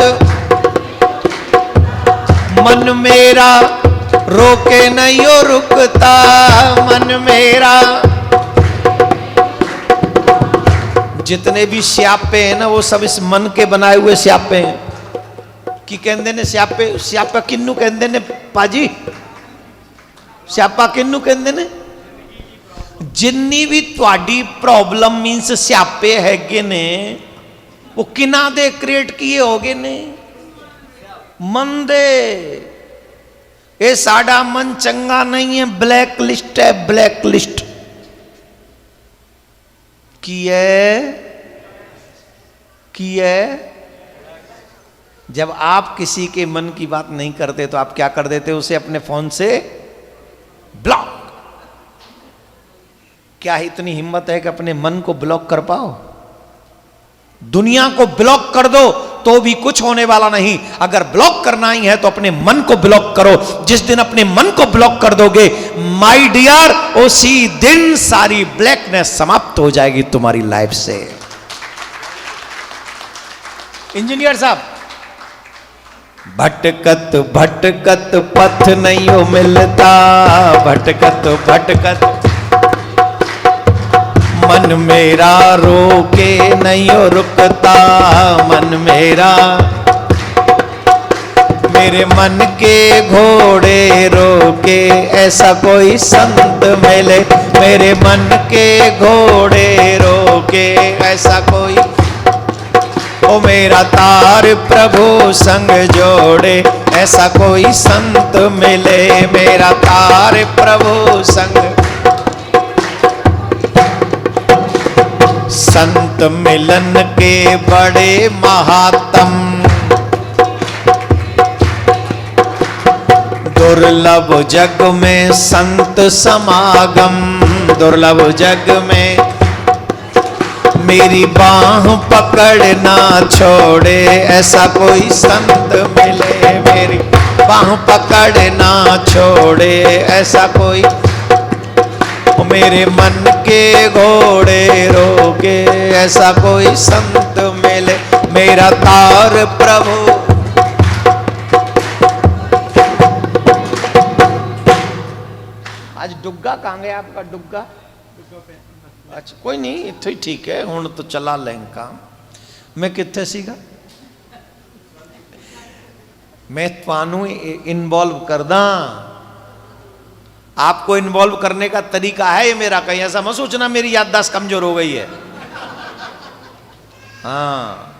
मन मेरा रोके नहीं रुकता, मन मेरा। जितने भी स्यापे हैं ना, वो सब इस मन के बनाए हुए स्यापे हैं। कि कहते ने स्यापे, स्यापा किन्नू कहते ने पाजी, स्यापा किन्नू कहते ने? जिन्नी भी तुहाडी प्रॉब्लम मीन्स स्यापे हैगे ने, वो किना दे क्रिएट किए होगे ने? मन दे। ये साडा मन चंगा नहीं है, ब्लैक लिस्ट है, ब्लैक लिस्ट की है। जब आप किसी के मन की बात नहीं करते तो आप क्या कर देते? उसे अपने फोन से ब्लॉक। क्या इतनी हिम्मत है कि अपने मन को ब्लॉक कर पाओ? दुनिया को ब्लॉक कर दो तो भी कुछ होने वाला नहीं। अगर ब्लॉक करना ही है तो अपने मन को ब्लॉक करो। जिस दिन अपने मन को ब्लॉक कर दोगे, माय डियर, उसी दिन सारी ब्लैकनेस समाप्त हो जाएगी तुम्हारी लाइफ से। इंजीनियर साहब, भटकत भटकत पथ नहीं मिलता, भटकत भटकत मन मेरा रोके नहीं रुकता, मन मेरा। मेरे मन के घोड़े रोके, ऐसा कोई संत मिले, मेरे मन के घोड़े रोके, ऐसा कोई। ओ मेरा तार प्रभु संग जोड़े, ऐसा कोई संत मिले, मेरा तार प्रभु संग। संत मिलन के बड़े महात्म, दुर्लभ जग में संत समागम, दुर्लभ जग में। मेरी बाह पकड़ ना छोड़े, ऐसा कोई संत मिले, मेरी बाह पकड़ ना छोड़े, ऐसा कोई। मेरे मन के घोड़े रोके, ऐसा कोई संत मिले, मेरा तार प्रभु। आज डुग्गा कहाँ गया आपका? डुग्गा? अच्छा कोई नहीं, इत्थे ही ठीक है, हुण तो चला लें काम। मैं कित्थे सीगा? मैं तुहानू इनवॉल्व करदा। आपको इन्वॉल्व करने का तरीका है ये मेरा, कहीं ऐसा मत सोचना मेरी याददाश्त कमजोर हो गई है। हाँ,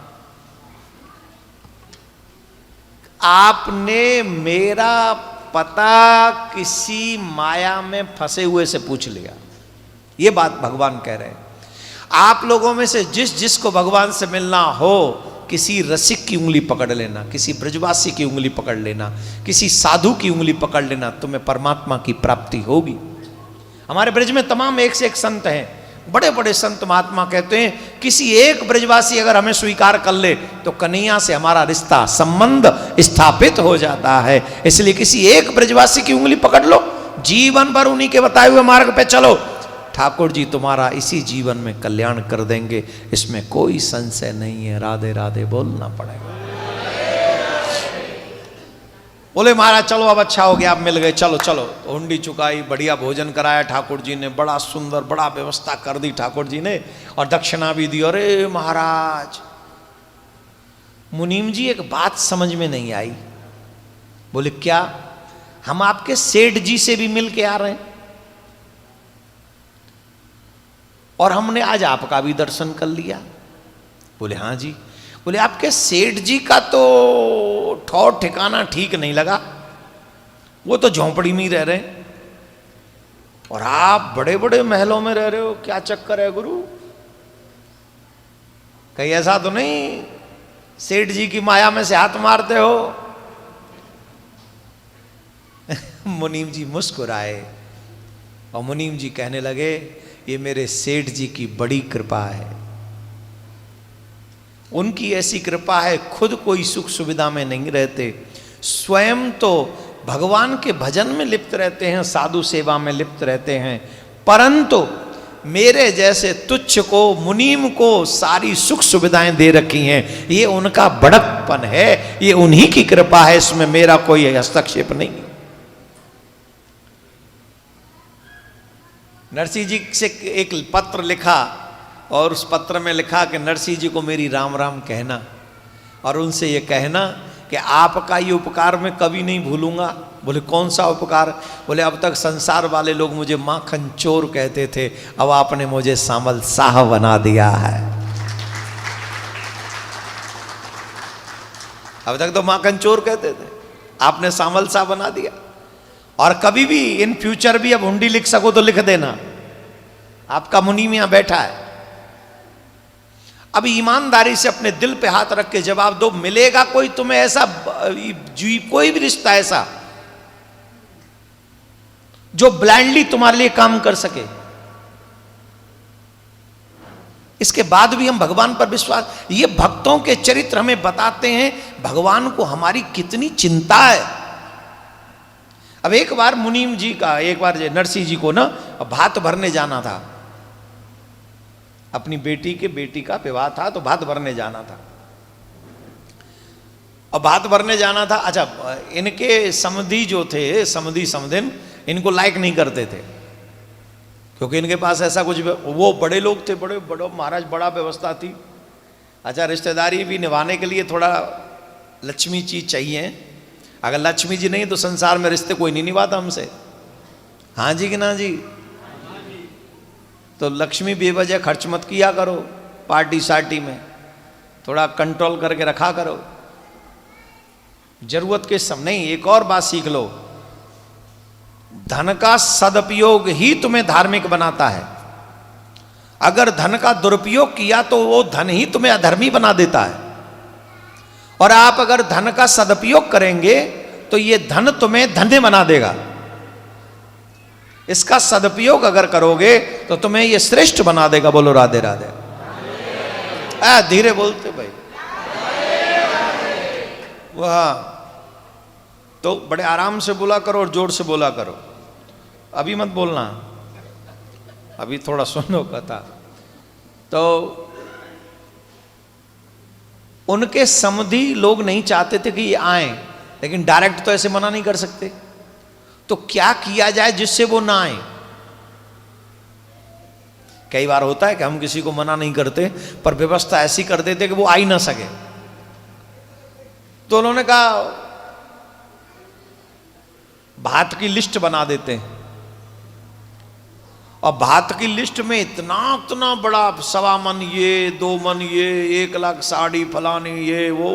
आपने मेरा पता किसी माया में फंसे हुए से पूछ लिया, ये बात भगवान कह रहे हैं। आप लोगों में से जिस जिसको भगवान से मिलना हो, किसी रसिक की उंगली पकड़ लेना, किसी ब्रजवासी की उंगली पकड़ लेना, किसी साधु की उंगली पकड़ लेना, तुम्हें परमात्मा की प्राप्ति होगी। हमारे ब्रज में तमाम एक से एक संत हैं, बड़े बड़े संत महात्मा कहते हैं किसी एक ब्रजवासी अगर हमें स्वीकार कर ले तो कन्हैया से हमारा रिश्ता संबंध स्थापित हो जाता है। इसलिए किसी एक ब्रजवासी की उंगली पकड़ लो, जीवन भर उन्हीं के बताए हुए मार्ग पे चलो, ठाकुर जी तुम्हारा इसी जीवन में कल्याण कर देंगे, इसमें कोई संशय नहीं है। राधे राधे बोलना पड़ेगा। बोले महाराज चलो अब अच्छा हो गया, आप मिल गए, चलो चलो। तो हुंडी चुकाई, बढ़िया भोजन कराया ठाकुर जी ने, बड़ा सुंदर, बड़ा व्यवस्था कर दी ठाकुर जी ने, और दक्षिणा भी दी। अरे महाराज, मुनीम जी एक बात समझ में नहीं आई। बोले क्या? हम आपके सेठ जी से भी मिल के आ रहे हैं और हमने आज आपका भी दर्शन कर लिया। बोले हाँ जी। बोले आपके सेठ जी का तो ठौर ठिकाना ठीक नहीं लगा, वो तो झोंपड़ी में ही रह रहे हैं और आप बड़े बड़े महलों में रह रहे हो, क्या चक्कर है गुरु? कहीं ऐसा तो नहीं सेठ जी की माया में से हाथ मारते हो? मुनीम जी मुस्कुराए और मुनीम जी कहने लगे ये मेरे सेठ जी की बड़ी कृपा है, उनकी ऐसी कृपा है, खुद कोई सुख सुविधा में नहीं रहते, स्वयं तो भगवान के भजन में लिप्त रहते हैं, साधु सेवा में लिप्त रहते हैं, परंतु मेरे जैसे तुच्छ को, मुनीम को सारी सुख सुविधाएं दे रखी हैं। ये उनका बड़कपन है, ये उन्हीं की कृपा है, इसमें मेरा कोई हस्तक्षेप नहीं। नरसिंह जी से एक पत्र लिखा और उस पत्र में लिखा कि नरसिंह जी को मेरी राम राम कहना और उनसे ये कहना कि आपका ये उपकार मैं कभी नहीं भूलूंगा। बोले कौन सा उपकार? बोले अब तक संसार वाले लोग मुझे माखन चोर कहते थे, अब आपने मुझे सामल शाह बना दिया है। अब तक तो माखन चोर कहते थे, आपने सामल शाह बना दिया। और कभी भी इन फ्यूचर भी अब हुंडी लिख सको तो लिख देना, आपका मुनीम यहां बैठा है। अब ईमानदारी से अपने दिल पे हाथ रख के जवाब दो, मिलेगा कोई तुम्हें ऐसा, कोई भी रिश्ता ऐसा जो ब्लाइंडली तुम्हारे लिए काम कर सके? इसके बाद भी हम भगवान पर विश्वास, ये भक्तों के चरित्र हमें बताते हैं भगवान को हमारी कितनी चिंता है। अब एक बार मुनीम जी का, एक बार नरसिंह जी को ना भात भरने जाना था, अपनी बेटी का विवाह था तो भात भरने जाना था। और भात भरने जाना था, अच्छा इनके समधी जो थे, समधिन इनको लाइक नहीं करते थे क्योंकि इनके पास ऐसा कुछ, वो बड़े लोग थे, बड़े महाराज, बड़ा व्यवस्था थी। अच्छा रिश्तेदारी भी निभाने के लिए थोड़ा लक्ष्मी चीज चाहिए, अगर लक्ष्मी जी नहीं तो संसार में रिश्ते कोई नहीं निभाता हमसे। हाँ जी कि ना जी? तो लक्ष्मी बेवजह खर्च मत किया करो, पार्टी शार्टी में थोड़ा कंट्रोल करके रखा करो, जरूरत के समय। नहीं, एक और बात सीख लो, धन का सदुपयोग ही तुम्हें धार्मिक बनाता है। अगर धन का दुरुपयोग किया तो वो धन ही तुम्हें अधर्मी बना देता है, और आप अगर धन का सदुपयोग करेंगे तो ये धन तुम्हें धन्य बना देगा। इसका सदुपयोग अगर करोगे तो तुम्हें ये श्रेष्ठ बना देगा। बोलो राधे राधे। धीरे बोलते भाई, वाह, तो बड़े आराम से बोला करो और जोर से बोला करो, अभी मत बोलना, अभी थोड़ा सुनो कथा। तो उनके समधी लोग नहीं चाहते थे कि ये आए, लेकिन डायरेक्ट तो ऐसे मना नहीं कर सकते, तो क्या किया जाए जिससे वो ना आए? कई बार होता है कि हम किसी को मना नहीं करते पर व्यवस्था ऐसी कर देते कि वो आ ही ना सके। तो उन्होंने कहा भात की लिस्ट बना देते हैं और भात की लिस्ट में इतना इतना बड़ा 1.25 मन ये, 2 मन ये, 1 लाख साड़ी फलानी ये वो,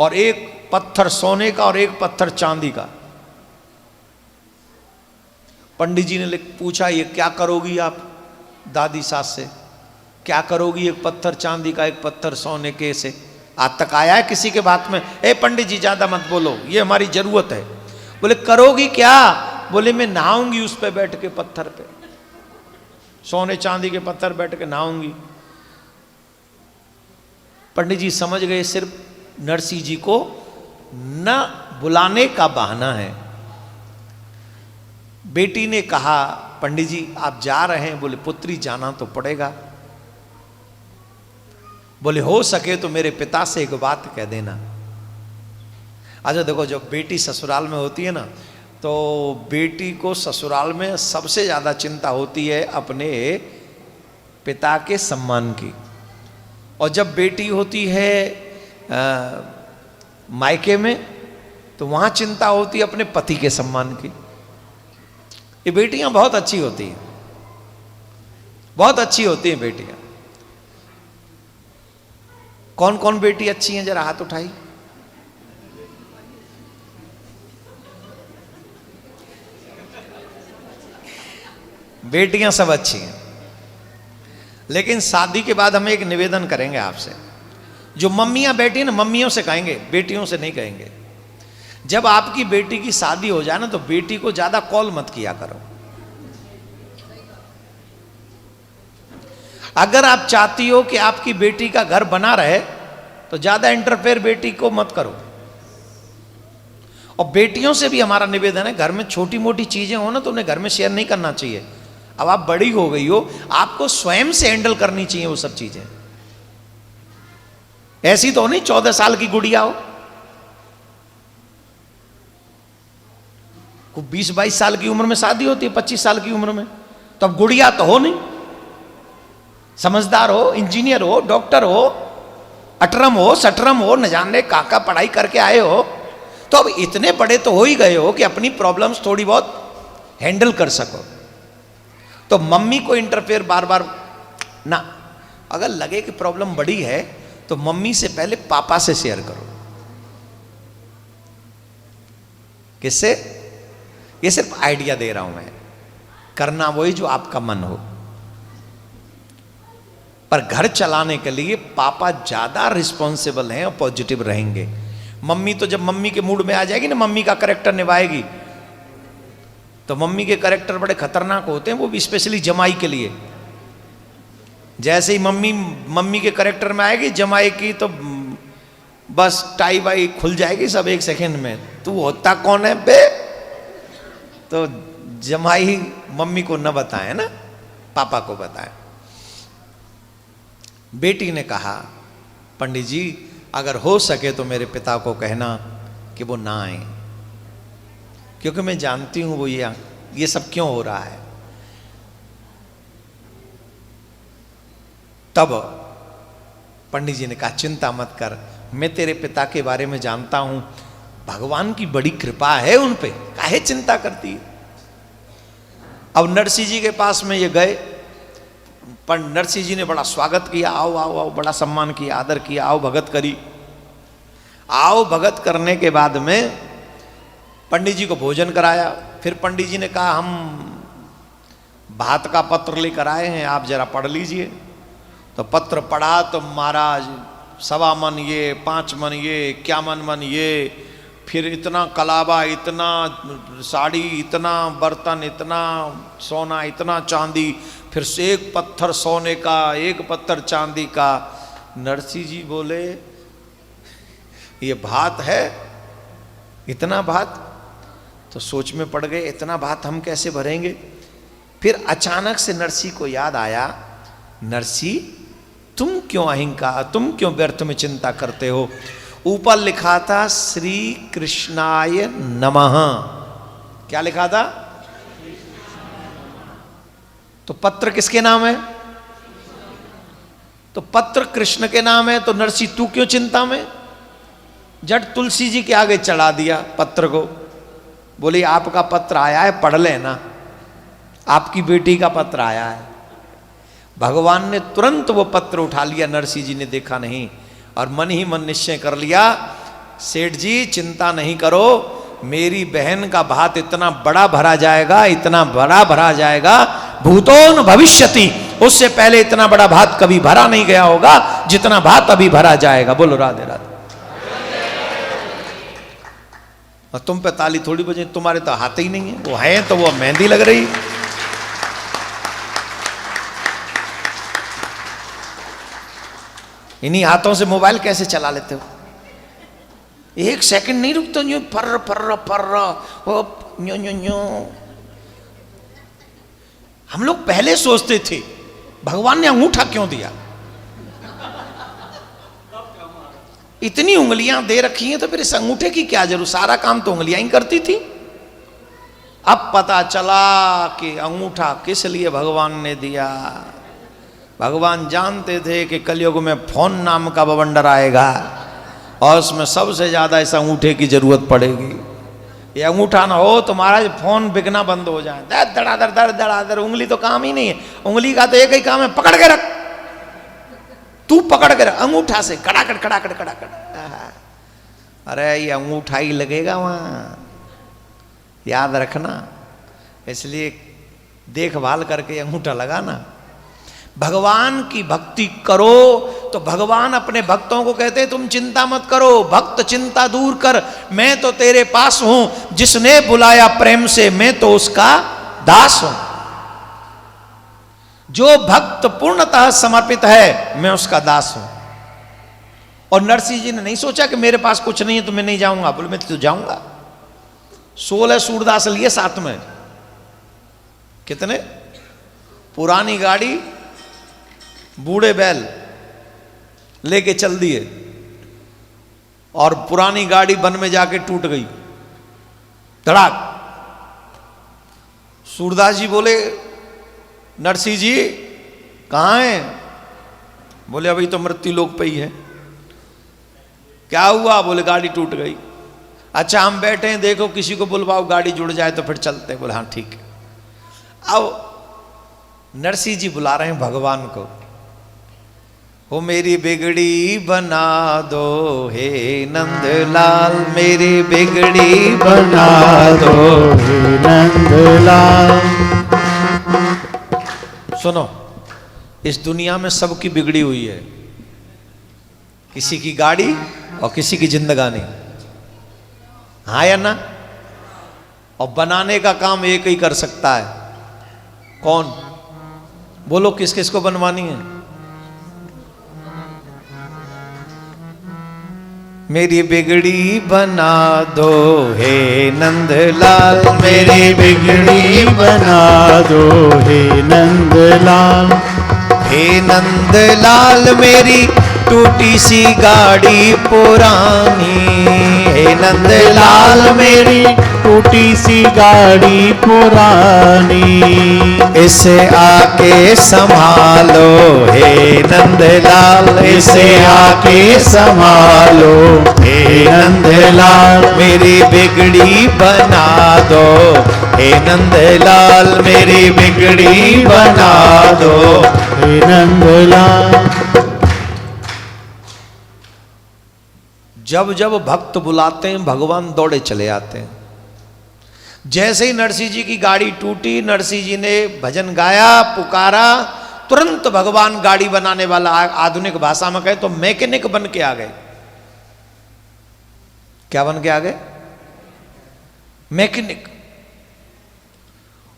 और एक पत्थर सोने का और एक पत्थर चांदी का। पंडित जी ने पूछा ये क्या करोगी आप दादी सास से, क्या करोगी एक पत्थर चांदी का एक पत्थर सोने के से? आज तक आया है किसी के बात में, ए पंडित जी ज्यादा मत बोलो ये हमारी जरूरत है। बोले करोगी क्या? बोले मैं नहाऊंगी उस पे बैठ के, पत्थर पे, सोने चांदी के पत्थर बैठ के नहाऊंगी। पंडित जी समझ गए सिर्फ नरसिंह जी को न बुलाने का बहाना है। बेटी ने कहा पंडित जी आप जा रहे हैं? बोले पुत्री जाना तो पड़ेगा। बोले हो सके तो मेरे पिता से एक बात कह देना। अच्छा देखो, जब बेटी ससुराल में होती है ना, तो बेटी को ससुराल में सबसे ज़्यादा चिंता होती है अपने पिता के सम्मान की, और जब बेटी होती है मायके में तो वहाँ चिंता होती है अपने पति के सम्मान की। ये बेटियां बहुत अच्छी होती हैं, बहुत अच्छी होती हैं बेटियां। कौन कौन बेटी अच्छी हैं जरा हाथ उठाई। बेटियां सब अच्छी हैं, लेकिन शादी के बाद हम एक निवेदन करेंगे आपसे। जो मम्मियां बैठी हैं ना, मम्मियों से कहेंगे, बेटियों से नहीं कहेंगे। जब आपकी बेटी की शादी हो जाए ना, तो बेटी को ज्यादा कॉल मत किया करो। अगर आप चाहती हो कि आपकी बेटी का घर बना रहे, तो ज्यादा इंटरफेयर बेटी को मत करो। और बेटियों से भी हमारा निवेदन है, घर में छोटी मोटी चीजें हो ना, तो उन्हें घर में शेयर नहीं करना चाहिए। अब आप बड़ी हो गई हो, आपको स्वयं से हैंडल करनी चाहिए वो सब चीजें। ऐसी तो नहीं 14 साल की गुड़िया हो, 20-22 साल की उम्र में शादी होती है, 25 साल की उम्र में, तो अब गुड़िया तो हो नहीं। समझदार हो, इंजीनियर हो, डॉक्टर हो, अटरम हो, सटरम हो, न जाने काका पढ़ाई करके आए हो, तो अब इतने बड़े तो हो ही गए हो कि अपनी प्रॉब्लम्स थोड़ी बहुत हैंडल कर सको। तो मम्मी को इंटरफेयर बार बार ना। अगर लगे कि प्रॉब्लम बड़ी है तो मम्मी से पहले पापा से शेयर करो। किससे? ये सिर्फ आइडिया दे रहा हूं मैं, करना वही जो आपका मन हो। पर घर चलाने के लिए पापा ज्यादा रिस्पॉन्सिबल हैं और पॉजिटिव रहेंगे। मम्मी तो जब मम्मी के मूड में आ जाएगी ना, मम्मी का कैरेक्टर निभाएगी, तो मम्मी के कैरेक्टर बड़े खतरनाक होते हैं, वो भी स्पेशली जमाई के लिए। जैसे ही मम्मी के कैरेक्टर में आएगी जमाई की, तो बस टाई वाई खुल जाएगी सब 1 सेकेंड में। तू होता कौन है बे? तो जमाई मम्मी को न बताए ना, पापा को बताए। बेटी ने कहा पंडित जी अगर हो सके तो मेरे पिता को कहना कि वो ना आए, क्योंकि मैं जानती हूं वो ये सब क्यों हो रहा है। तब पंडित जी ने कहा चिंता मत कर, मैं तेरे पिता के बारे में जानता हूं, भगवान की बड़ी कृपा है उन पे, काहे चिंता करती है। अब नरसिंह जी के पास में ये गए, पर नरसिंह जी ने बड़ा स्वागत किया, आओ आओ आओ, बड़ा सम्मान किया, आदर किया, आओ भगत करी। आओ भगत करने के बाद में पंडित जी को भोजन कराया। फिर पंडित जी ने कहा हम भात का पत्र लेकर आए हैं, आप जरा पढ़ लीजिए। तो पत्र पढ़ा तो महाराज 1.25 मन ये, 5 मन ये, 51 मन ये, फिर इतना कलाबा, इतना साड़ी, इतना बर्तन, इतना सोना, इतना चांदी, फिर से 1 पत्थर सोने का, 1 पत्थर चांदी का। नरसिंह जी बोले ये भात है, इतना भात? तो सोच में पड़ गए, इतना भात हम कैसे भरेंगे। फिर अचानक से नरसिंह को याद आया, नरसिंह तुम क्यों अहंकार, तुम क्यों व्यर्थ में चिंता करते हो। ऊपर लिखा था श्री कृष्णाय नमः। क्या लिखा था? तो पत्र किसके नाम है? तो पत्र कृष्ण के नाम है, तो नरसिंह तू क्यों चिंता में। जट तुलसी जी के आगे चढ़ा दिया पत्र को, बोली आपका पत्र आया है, पढ़ लेना। आपकी बेटी का पत्र आया है। भगवान ने तुरंत वो पत्र उठा लिया, नरसिंह जी ने देखा नहीं और मन ही मन निश्चय कर लिया, सेठ जी चिंता नहीं करो, मेरी बहन का भात इतना बड़ा भरा जाएगा, इतना बड़ा भरा जाएगा, भूतोन भविष्यति, उससे पहले इतना बड़ा भात कभी भरा नहीं गया होगा जितना भात अभी भरा जाएगा। बोलो राधे राधे। और तुम पे ताली थोड़ी बजे, तुम्हारे तो हाथ ही नहीं है, वो है तो वो मेहंदी लग रही। इन्हीं हाथों से मोबाइल कैसे चला लेते हो? एक सेकंड नहीं रुकता, यूं फर्र फर्र फर्र वो न्यो न्यो न्यो। हम लोग पहले सोचते थे भगवान ने अंगूठा क्यों दिया, इतनी उंगलियां दे रखी हैं तो फिर इस अंगूठे की क्या जरूरत, सारा काम तो उंगलियां ही करती थी। अब पता चला कि अंगूठा किस लिए भगवान ने दिया। भगवान जानते थे कि कलयुग में फोन नाम का बवंडर आएगा और उसमें सबसे ज्यादा इस अंगूठे की जरूरत पड़ेगी। ये अंगूठा ना हो तो महाराज फोन बिकना बंद हो जाए। दड़ादड़ दड़ दड़ादड़, उंगली तो काम ही नहीं है, उंगली का तो एक ही काम है, पकड़ के रख, तू पकड़ के रख अंगूठा से, कड़ाकड़ कड़ाकड़ कड़ाकड़। अरे ये अंगूठा ही लगेगा वहां, याद रखना, इसलिए देखभाल करके अंगूठा लगाना। भगवान की भक्ति करो तो भगवान अपने भक्तों को कहते तुम चिंता मत करो, भक्त चिंता दूर कर, मैं तो तेरे पास हूं, जिसने बुलाया प्रेम से मैं तो उसका दास हूं। जो भक्त पूर्णतः समर्पित है मैं उसका दास हूं। और नरसिंह जी ने नहीं सोचा कि मेरे पास कुछ नहीं है तो मैं नहीं जाऊंगा, बोले मैं तो जाऊंगा। 16 सूरदास लिए साथ में, कितने, पुरानी गाड़ी बूढ़े बैल लेके चल दिए और पुरानी गाड़ी वन में जाके टूट गई धड़ाक। सूरदास जी बोले नरसिंह जी कहाँ हैं? बोले अभी तो मृत्यु लोक पे ही है। क्या हुआ? बोले गाड़ी टूट गई। अच्छा हम बैठे हैं, देखो किसी को बुलवाओ, गाड़ी जुड़ जाए तो फिर चलते हैं। बोले हाँ ठीक है। अब नरसिंह जी बुला रहे हैं भगवान को, वो मेरी बिगड़ी बना दो हे नंदलाल, मेरी बिगड़ी बना दो हे नंदलाल। सुनो, इस दुनिया में सबकी बिगड़ी हुई है, किसी की गाड़ी और किसी की जिंदगानी, हाँ या ना? और बनाने का काम एक ही कर सकता है, कौन? बोलो किस किस को बनवानी है? मेरी बिगड़ी बना दो हे नंदलाल, मेरी बिगड़ी बना दो हे नंदलाल। हे नंदलाल मेरी टूटी सी गाड़ी पुरानी, हे नंदलाल मेरी टूटी सी गाड़ी पुरानी, इसे आके संभालो हे नंदलाल, इसे आके संभालो हे नंदलाल। मेरी बिगड़ी बना दो हे नंदलाल, मेरी बिगड़ी बना दो हे नंदलाल। जब जब भक्त बुलाते हैं भगवान दौड़े चले आते हैं। जैसे ही नरसिंह जी की गाड़ी टूटी, नरसिंह जी ने भजन गाया, पुकारा, तुरंत भगवान गाड़ी बनाने वाला, आधुनिक भाषा में कहे तो मैकेनिक बन के आ गए। क्या बन के आ गए? मैकेनिक।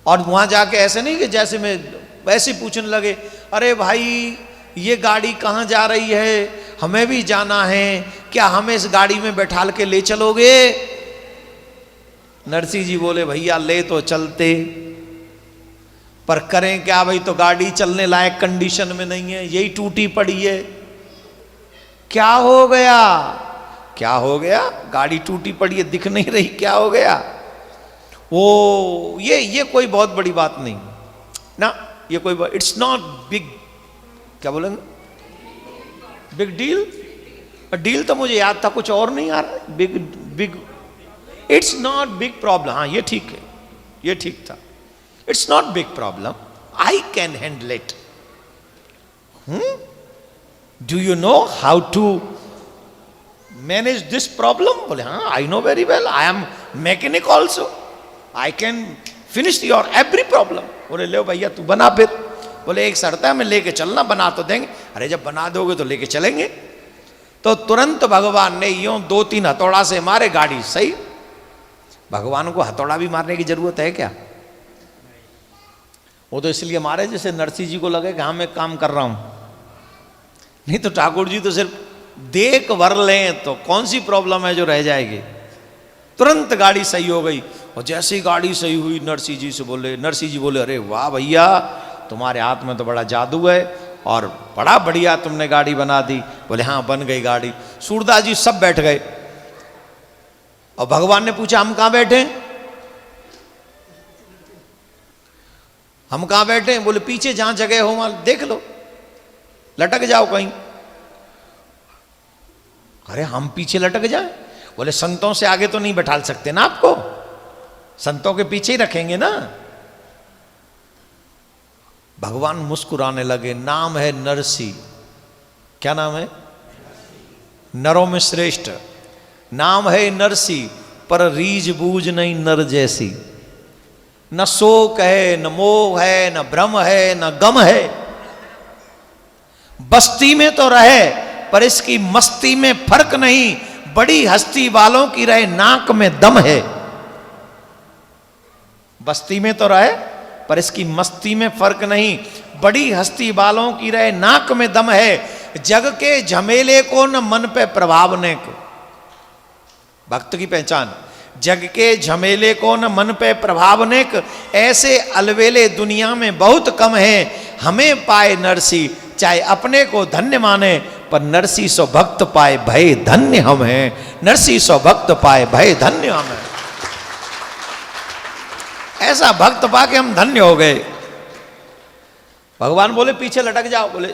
और वहां जाके ऐसे नहीं कि जैसे मैं वैसे पूछने लगे, अरे भाई ये गाड़ी कहाँ जा रही है, हमें भी जाना है, क्या हमें इस गाड़ी में बैठाल के ले चलोगे? नरसिंह जी बोले भैया ले तो चलते, पर करें क्या भाई, तो गाड़ी चलने लायक कंडीशन में नहीं है, यही टूटी पड़ी है। क्या हो गया? क्या हो गया? गाड़ी टूटी पड़ी है, दिख नहीं रही, क्या हो गया? वो ये कोई बहुत बड़ी बात नहीं ना, ये कोई, इट्स नॉट बिग, क्या बोलेंगे, बिग डील। डील तो मुझे याद था, कुछ और नहीं आ रहा। Big big, it's not big problem. हाँ ये ठीक है, ये ठीक था, it's not big problem, I can handle it. Do you know how to manage this problem? बोले हाँ, I know very well, I am mechanic also, I can finish your every problem. बोले ले भैया तू बना फिर। बोले एक शर्त है, मैं लेके चलना, बना तो देंगे। अरे जब बना दोगे तो लेके चलेंगे। तो तुरंत भगवान ने यूं 2-3 हथौड़ा से मारे, गाड़ी सही। भगवान को हथौड़ा भी मारने की जरूरत है क्या? वो तो इसलिए मारे जैसे नरसिंह जी को लगे कि हाँ मैं काम कर रहा हूं। नहीं तो ठाकुर जी तो सिर्फ देख वर लें तो कौन सी प्रॉब्लम है जो रह जाएगी। तुरंत गाड़ी सही हो गई। और जैसे ही गाड़ी सही हुई, नरसिंह जी बोले अरे वाह भैया, तुम्हारे हाथ में तो बड़ा जादू है और बड़ा बढ़िया तुमने गाड़ी बना दी। बोले हाँ बन गई गाड़ी। सूरदास जी सब बैठ गए और भगवान ने पूछा हम कहां बैठे? हम कहां बैठे? बोले पीछे जहां जगह हो वहां देख लो, लटक जाओ कहीं। अरे हम पीछे लटक जाए? बोले संतों से आगे तो नहीं बैठा सकते ना आपको, संतों के पीछे ही रखेंगे ना। भगवान मुस्कुराने लगे। नाम है नरसिंह। क्या नाम है? नरों में श्रेष्ठ नाम है नरसिंह, पर रीझ बूझ नहीं नर जैसी। न शोक है, न मोह है, न भ्रम है, न गम है। बस्ती में तो रहे पर इसकी मस्ती में फर्क नहीं। बड़ी हस्ती वालों की रहे नाक में दम है। बस्ती में तो रहे पर इसकी मस्ती में फर्क नहीं। बड़ी हस्ती वालों की रहे नाक में दम है। जग के झमेले को न मन पे प्रभाव ने को। भक्त की पहचान, जग के झमेले को न मन पे प्रभाव ने। ऐसे अलवेले दुनिया में बहुत कम है। हमें पाए नरसिंह चाहे अपने को धन्य माने, पर नरसिंह सो भक्त पाए भय धन्य हम हैं। नरसिंह सो भक्त पाए भय धन्य हम हैं। ऐसा भक्त पाके हम धन्य हो गए। भगवान बोले पीछे लटक जाओ। बोले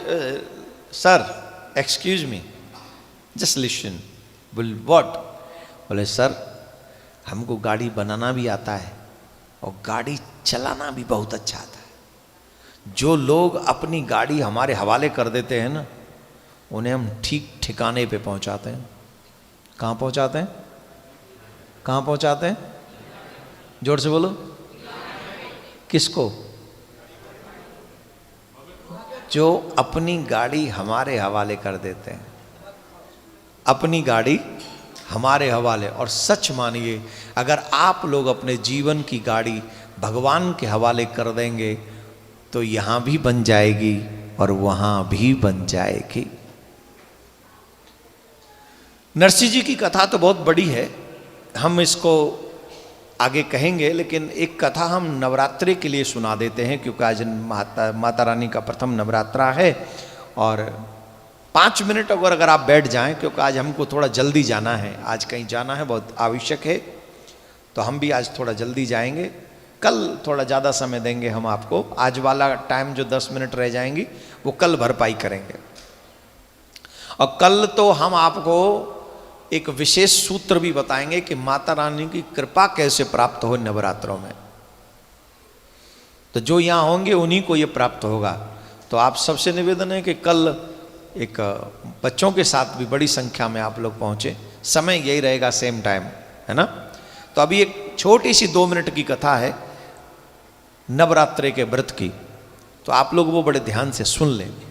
sir excuse me, just listen. बोले व्हाट? बोले सर हमको गाड़ी बनाना भी आता है और गाड़ी चलाना भी बहुत अच्छा आता है। जो लोग अपनी गाड़ी हमारे हवाले कर देते हैं ना, उन्हें हम ठीक ठिकाने पे पहुंचाते हैं। कहाँ पहुंचाते हैं? कहाँ पहुंचाते हैं? जोर से बोलो। किसको? जो अपनी गाड़ी हमारे हवाले कर देते हैं। अपनी गाड़ी हमारे हवाले। और सच मानिए, अगर आप लोग अपने जीवन की गाड़ी भगवान के हवाले कर देंगे तो यहां भी बन जाएगी और वहां भी बन जाएगी। नरसिंह जी की कथा तो बहुत बड़ी है, हम इसको आगे कहेंगे, लेकिन एक कथा हम नवरात्रि के लिए सुना देते हैं क्योंकि आज माता रानी का प्रथम नवरात्रा है। और 5 मिनट अगर आप बैठ जाएं, क्योंकि आज हमको थोड़ा जल्दी जाना है, आज कहीं जाना है बहुत आवश्यक है, तो हम भी आज थोड़ा जल्दी जाएंगे। कल थोड़ा ज़्यादा समय देंगे हम आपको। आज वाला टाइम जो 10 मिनट रह जाएंगी वो कल भरपाई करेंगे। और कल तो हम आपको एक विशेष सूत्र भी बताएंगे कि माता रानी की कृपा कैसे प्राप्त हो नवरात्रों में। तो जो यहाँ होंगे उन्हीं को ये प्राप्त होगा। तो आप सबसे निवेदन है कि कल एक बच्चों के साथ भी बड़ी संख्या में आप लोग पहुँचे। समय यही रहेगा, सेम टाइम, है ना। तो अभी एक छोटी सी 2 मिनट की कथा है नवरात्रि के व्रत की, तो आप लोग वो बड़े ध्यान से सुन लेंगे।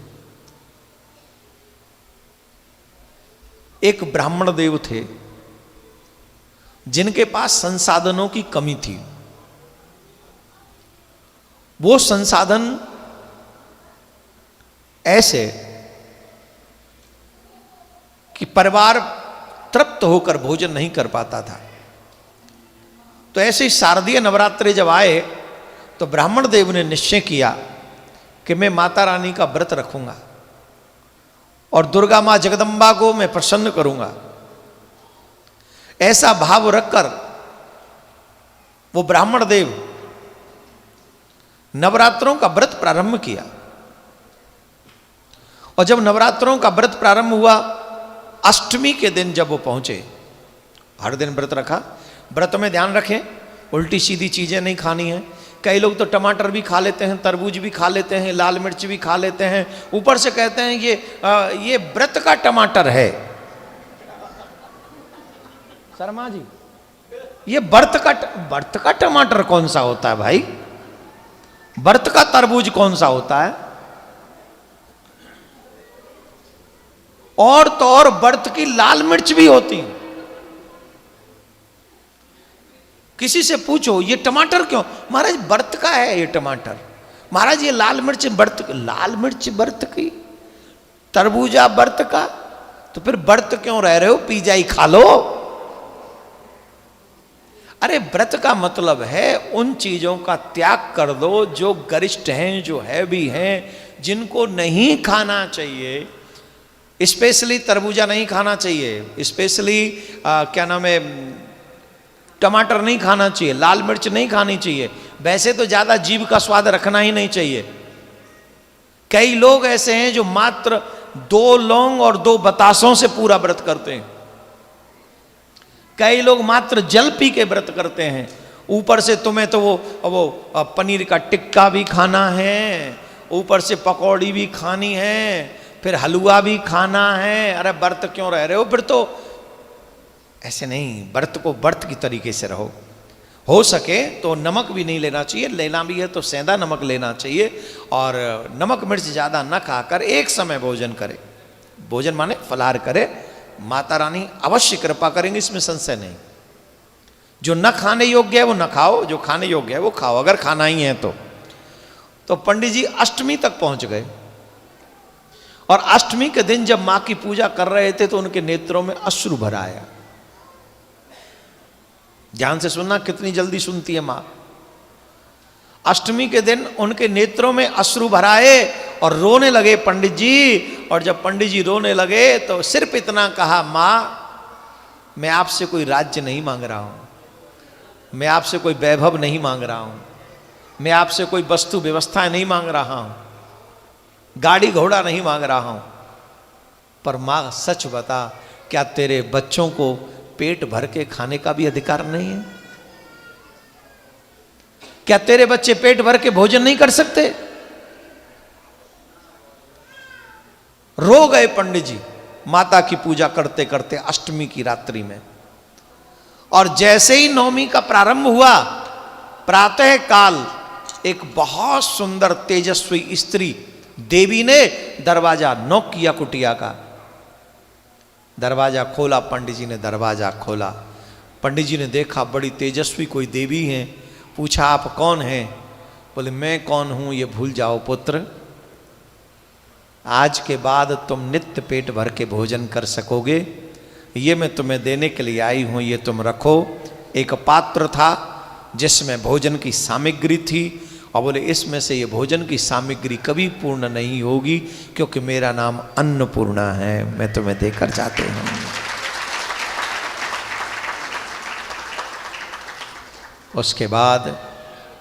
एक ब्राह्मण देव थे जिनके पास संसाधनों की कमी थी। वो संसाधन ऐसे कि परिवार तृप्त होकर भोजन नहीं कर पाता था। तो ऐसे ही शारदीय नवरात्रि जब आए तो ब्राह्मण देव ने निश्चय किया कि मैं माता रानी का व्रत रखूंगा और दुर्गा मां जगदम्बा को मैं प्रसन्न करूंगा। ऐसा भाव रखकर वो ब्राह्मण देव नवरात्रों का व्रत प्रारंभ किया। और जब नवरात्रों का व्रत प्रारंभ हुआ, अष्टमी के दिन जब वो पहुंचे, हर दिन व्रत रखा। व्रत में ध्यान रखें, उल्टी सीधी चीजें नहीं खानी है। कई लोग तो टमाटर भी खा लेते हैं, तरबूज भी खा लेते हैं, लाल मिर्च भी खा लेते हैं, ऊपर से कहते हैं ये व्रत का टमाटर है। शर्मा जी, ये व्रत का टमाटर कौन सा होता है भाई? व्रत का तरबूज कौन सा होता है? और तो और व्रत की लाल मिर्च भी होती है। किसी से पूछो ये टमाटर क्यों? महाराज व्रत का है ये टमाटर। महाराज ये लाल मिर्च व्रत की, तरबूजा व्रत का, तो फिर व्रत क्यों रह रहे हो? पिज़्ज़ा ही खा लो। अरे व्रत का मतलब है उन चीजों का त्याग कर दो जो गरिष्ठ हैं, जो हैवी हैं, जिनको नहीं खाना चाहिए। स्पेशली तरबूजा नहीं खाना चाहिए, स्पेशली क्या नाम है, टमाटर नहीं खाना चाहिए, लाल मिर्च नहीं खानी चाहिए। वैसे तो ज्यादा जीभ का स्वाद रखना ही नहीं चाहिए। कई लोग ऐसे हैं जो मात्र 2 लौंग और 2 बतासों से पूरा व्रत करते हैं। कई लोग मात्र जल पी के व्रत करते हैं। ऊपर से तुम्हें तो वो पनीर का टिक्का भी खाना है, ऊपर से पकौड़ी भी खानी है, फिर हलवा भी खाना है। अरे व्रत क्यों रह रहे हो? फिर तो ऐसे नहीं, व्रत को व्रत की तरीके से रहो। हो सके तो नमक भी नहीं लेना चाहिए, लेना भी है तो सेंधा नमक लेना चाहिए, और नमक मिर्च ज़्यादा न खाकर एक समय भोजन करे। भोजन माने फलाहार करे। माता रानी अवश्य कृपा करेंगे, इसमें संशय नहीं। जो न खाने योग्य है वो न खाओ, जो खाने योग्य है वो खाओ, अगर खाना ही है तो पंडित जी अष्टमी तक पहुंच गए, और अष्टमी के दिन जब मां की पूजा कर रहे थे तो उनके नेत्रों में अश्रु भर आया। ध्यान से सुनना, कितनी जल्दी सुनती है मां। अष्टमी के दिन उनके नेत्रों में अश्रु भराए और रोने लगे पंडित जी। और जब पंडित जी रोने लगे तो सिर्फ इतना कहा, मां मैं आपसे कोई राज्य नहीं मांग रहा हूं, मैं आपसे कोई वैभव नहीं मांग रहा हूं, मैं आपसे कोई वस्तु व्यवस्थाएं नहीं मांग रहा हूं, गाड़ी घोड़ा नहीं मांग रहा हूं, पर मां सच बता, क्या तेरे बच्चों को पेट भर के खाने का भी अधिकार नहीं है? क्या तेरे बच्चे पेट भर के भोजन नहीं कर सकते? रो गए पंडित जी माता की पूजा करते करते अष्टमी की रात्रि में। और जैसे ही नवमी का प्रारंभ हुआ, प्रातः काल एक बहुत सुंदर तेजस्वी स्त्री देवी ने दरवाजा नॉक किया, कुटिया का दरवाजा खोला। पंडित जी ने दरवाजा खोला। पंडित जी ने देखा बड़ी तेजस्वी कोई देवी है। पूछा आप कौन हैं? बोले मैं कौन हूं ये भूल जाओ पुत्र, आज के बाद तुम नित्य पेट भर के भोजन कर सकोगे, ये मैं तुम्हें देने के लिए आई हूं, ये तुम रखो। एक पात्र था जिसमें भोजन की सामग्री थी, और बोले इसमें से ये भोजन की सामग्री कभी पूर्ण नहीं होगी, क्योंकि मेरा नाम अन्नपूर्णा है, मैं तुम्हें देकर जाते हूं। उसके बाद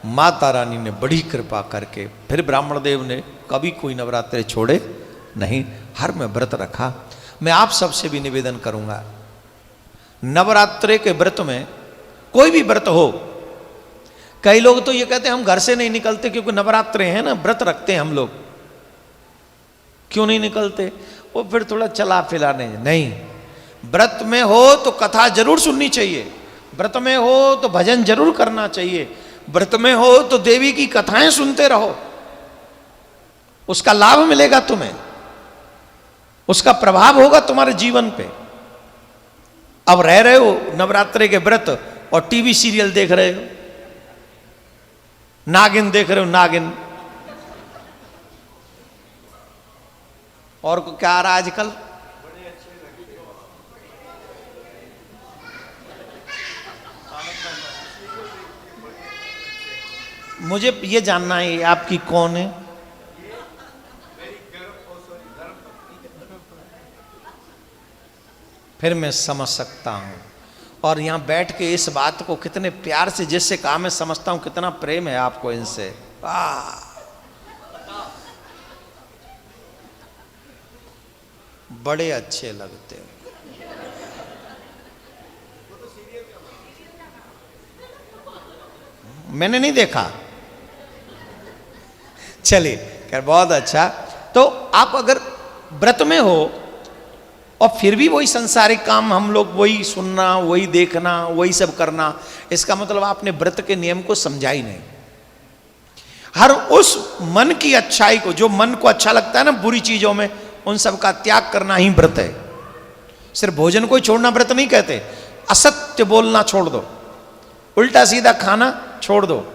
माता रानी ने बड़ी कृपा करके फिर ब्राह्मण देव ने कभी कोई नवरात्रे छोड़े नहीं, हर में व्रत रखा। मैं आप सबसे भी निवेदन करूंगा, नवरात्रे के व्रत में कोई भी व्रत हो, कई लोग तो ये कहते हैं हम घर से नहीं निकलते क्योंकि नवरात्रे हैं ना, व्रत रखते हैं हम लोग, क्यों नहीं निकलते? वो फिर थोड़ा चला फिलाने नहीं। व्रत में हो तो कथा जरूर सुननी चाहिए, व्रत में हो तो भजन जरूर करना चाहिए, व्रत में हो तो देवी की कथाएं सुनते रहो, उसका लाभ मिलेगा तुम्हें, उसका प्रभाव होगा तुम्हारे जीवन पे। अब रह रहे हो नवरात्रे के व्रत और टीवी सीरियल देख रहे हो, नागिन देख रहे हो, नागिन। और क्या आ रहा है आजकल? मुझे ये जानना है आपकी कौन है? फिर मैं समझ सकता हूं। और यहां बैठ के इस बात को कितने प्यार से जिससे कहा मैं समझता हूं कितना प्रेम है आपको इनसे। बड़े अच्छे लगते हो। मैंने नहीं देखा, चलिए, खैर बहुत अच्छा। तो आप अगर व्रत में हो और फिर भी वही संसारिक काम, हम लोग वही सुनना, वही देखना, वही सब करना, इसका मतलब आपने व्रत के नियम को समझा ही नहीं। हर उस मन की अच्छाई को, जो मन को अच्छा लगता है ना बुरी चीजों में, उन सब का त्याग करना ही व्रत है। सिर्फ भोजन को छोड़ना व्रत नहीं कहते। असत्य बोलना छोड़ दो, उल्टा सीधा खाना छोड़ दो,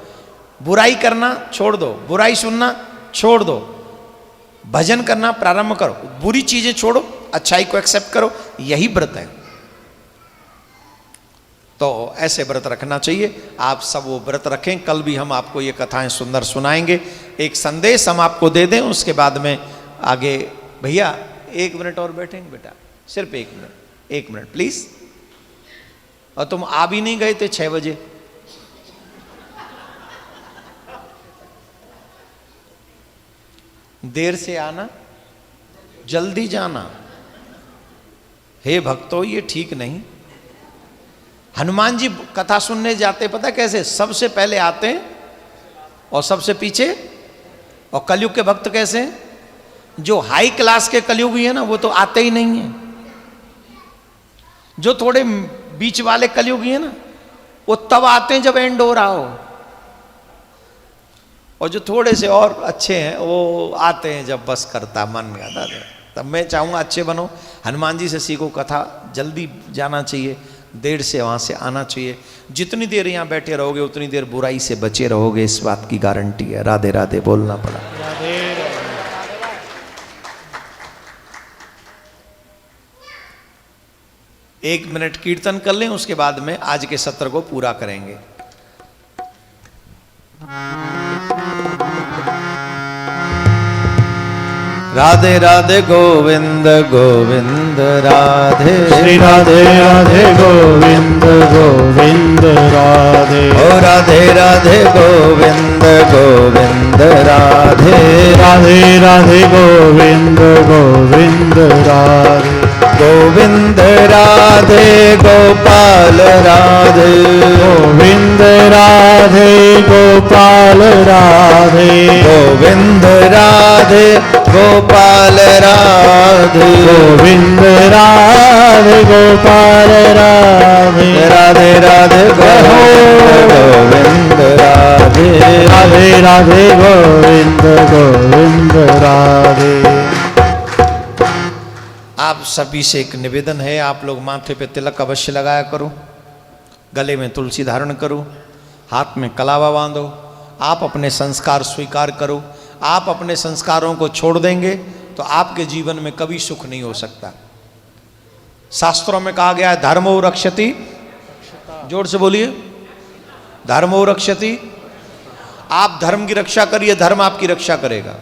बुराई करना छोड़ दो, बुराई सुनना छोड़ दो, भजन करना प्रारंभ करो, बुरी चीजें छोड़ो, अच्छाई को एक्सेप्ट करो, यही व्रत है। तो ऐसे व्रत रखना चाहिए। आप सब वो व्रत रखें। कल भी हम आपको ये कथाएं सुंदर सुनाएंगे। एक संदेश हम आपको दे दें, उसके बाद में आगे। भैया 1 मिनट और बैठेंगे बेटा, सिर्फ 1 मिनट, 1 मिनट प्लीज। और तुम आ भी नहीं गए थे 6 बजे। देर से आना, जल्दी जाना। हे भक्तों, ये ठीक नहीं। हनुमान जी कथा सुनने जाते पता कैसे? सबसे पहले आते हैं और सबसे पीछे। और कलयुग के भक्त कैसे हैं? जो हाई क्लास के कलयुगी है ना, वो तो आते ही नहीं है। जो थोड़े बीच वाले कलयुगी है ना, वो तब आते हैं जब एंड हो रहा हो। और जो थोड़े से और अच्छे हैं, वो आते हैं जब बस करता मन करता। तब मैं चाहूँगा अच्छे बनो, हनुमान जी से सीखो, कथा जल्दी जाना चाहिए, देर से वहाँ से आना चाहिए। जितनी देर यहाँ बैठे रहोगे उतनी देर बुराई से बचे रहोगे, इस बात की गारंटी है। राधे राधे बोलना पड़ा। राधे राधे। 1 मिनट कीर्तन कर लें, उसके बाद में आज के सत्र को पूरा करेंगे। राधे राधे गोविंद गोविंद राधे। श्री राधे राधे गोविंद गोविंद राधे। ओ राधे राधे गोविंद गोविंद राधे। राधे राधे गोविंद गोविंद राधे। गोविंद राधे गोपाल राधे। गोविंद राधे गोपाल राधे। गोविंद राधे गोपाल राधे। गोविंद राधे गोपाल राधे। राधे राधे गोविंद राधे। राधे राधे गोविंद गोविंद राधे। आप सभी से एक निवेदन है, आप लोग माथे पे तिलक अवश्य लगाया करो, गले में तुलसी धारण करो, हाथ में कलावा बांधो। आप अपने संस्कार स्वीकार करो। आप अपने संस्कारों को छोड़ देंगे तो आपके जीवन में कभी सुख नहीं हो सकता। शास्त्रों में कहा गया है धर्मो रक्षति, जोर से बोलिए, धर्मो रक्षति। आप धर्म की रक्षा करिए, धर्म आपकी रक्षा करेगा।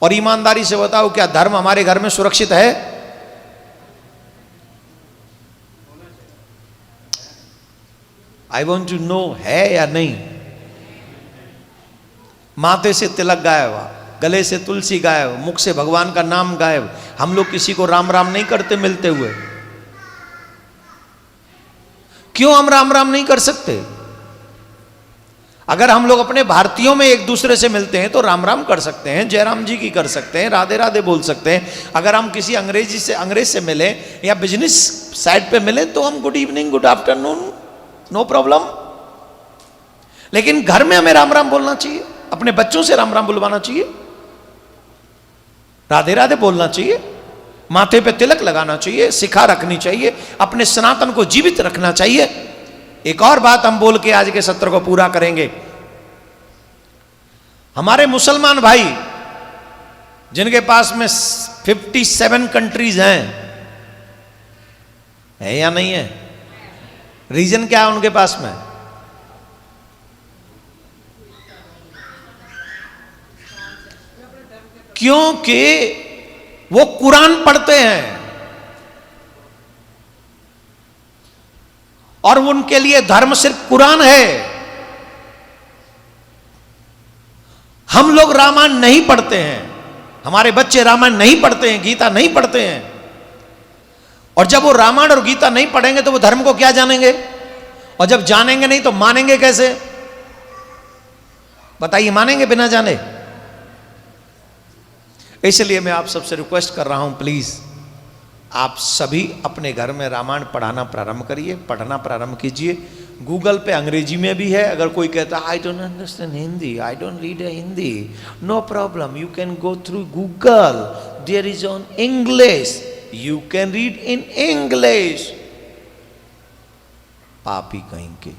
और ईमानदारी से बताओ, क्या धर्म हमारे घर में सुरक्षित है? आई वॉन्ट टू नो, है या नहीं? माथे से तिलक गायब, गले से तुलसी गायब, मुख से भगवान का नाम गायब। हम लोग किसी को राम राम नहीं करते मिलते हुए। क्यों हम राम राम नहीं कर सकते? अगर हम लोग अपने भारतीयों में एक दूसरे से मिलते हैं तो राम राम कर सकते हैं, जयराम जी की कर सकते हैं, राधे राधे बोल सकते हैं। अगर हम किसी अंग्रेज से मिले या बिजनेस साइड पे मिले तो हम good evening, good afternoon, no problem. लेकिन घर में हमें राम राम बोलना चाहिए, अपने बच्चों से राम राम बुलवाना चाहिए, राधे राधे बोलना चाहिए, माथे पे तिलक लगाना चाहिए, शिखा रखनी चाहिए, अपने सनातन को जीवित रखना चाहिए। एक और बात हम बोल के आज के सत्र को पूरा करेंगे। हमारे मुसलमान भाई जिनके पास में 57 कंट्रीज हैं, है या नहीं है? रीजन क्या है उनके पास में? क्योंकि वो कुरान पढ़ते हैं और उनके लिए धर्म सिर्फ कुरान है। हम लोग रामायण नहीं पढ़ते हैं, हमारे बच्चे रामायण नहीं पढ़ते हैं, गीता नहीं पढ़ते हैं। और जब वो रामायण और गीता नहीं पढ़ेंगे तो वो धर्म को क्या जानेंगे? और जब जानेंगे नहीं तो मानेंगे कैसे? बताइए, मानेंगे बिना जाने? इसलिए मैं आप सबसे रिक्वेस्ट कर रहा हूं, प्लीज आप सभी अपने घर में रामायण पढ़ाना प्रारंभ करिए, पढ़ना प्रारंभ कीजिए। गूगल पे अंग्रेजी में भी है। अगर कोई कहता है I don't understand Hindi, I don't read Hindi, no problem, you can go through Google, there is on English, you can read in English. पापी कहीं के,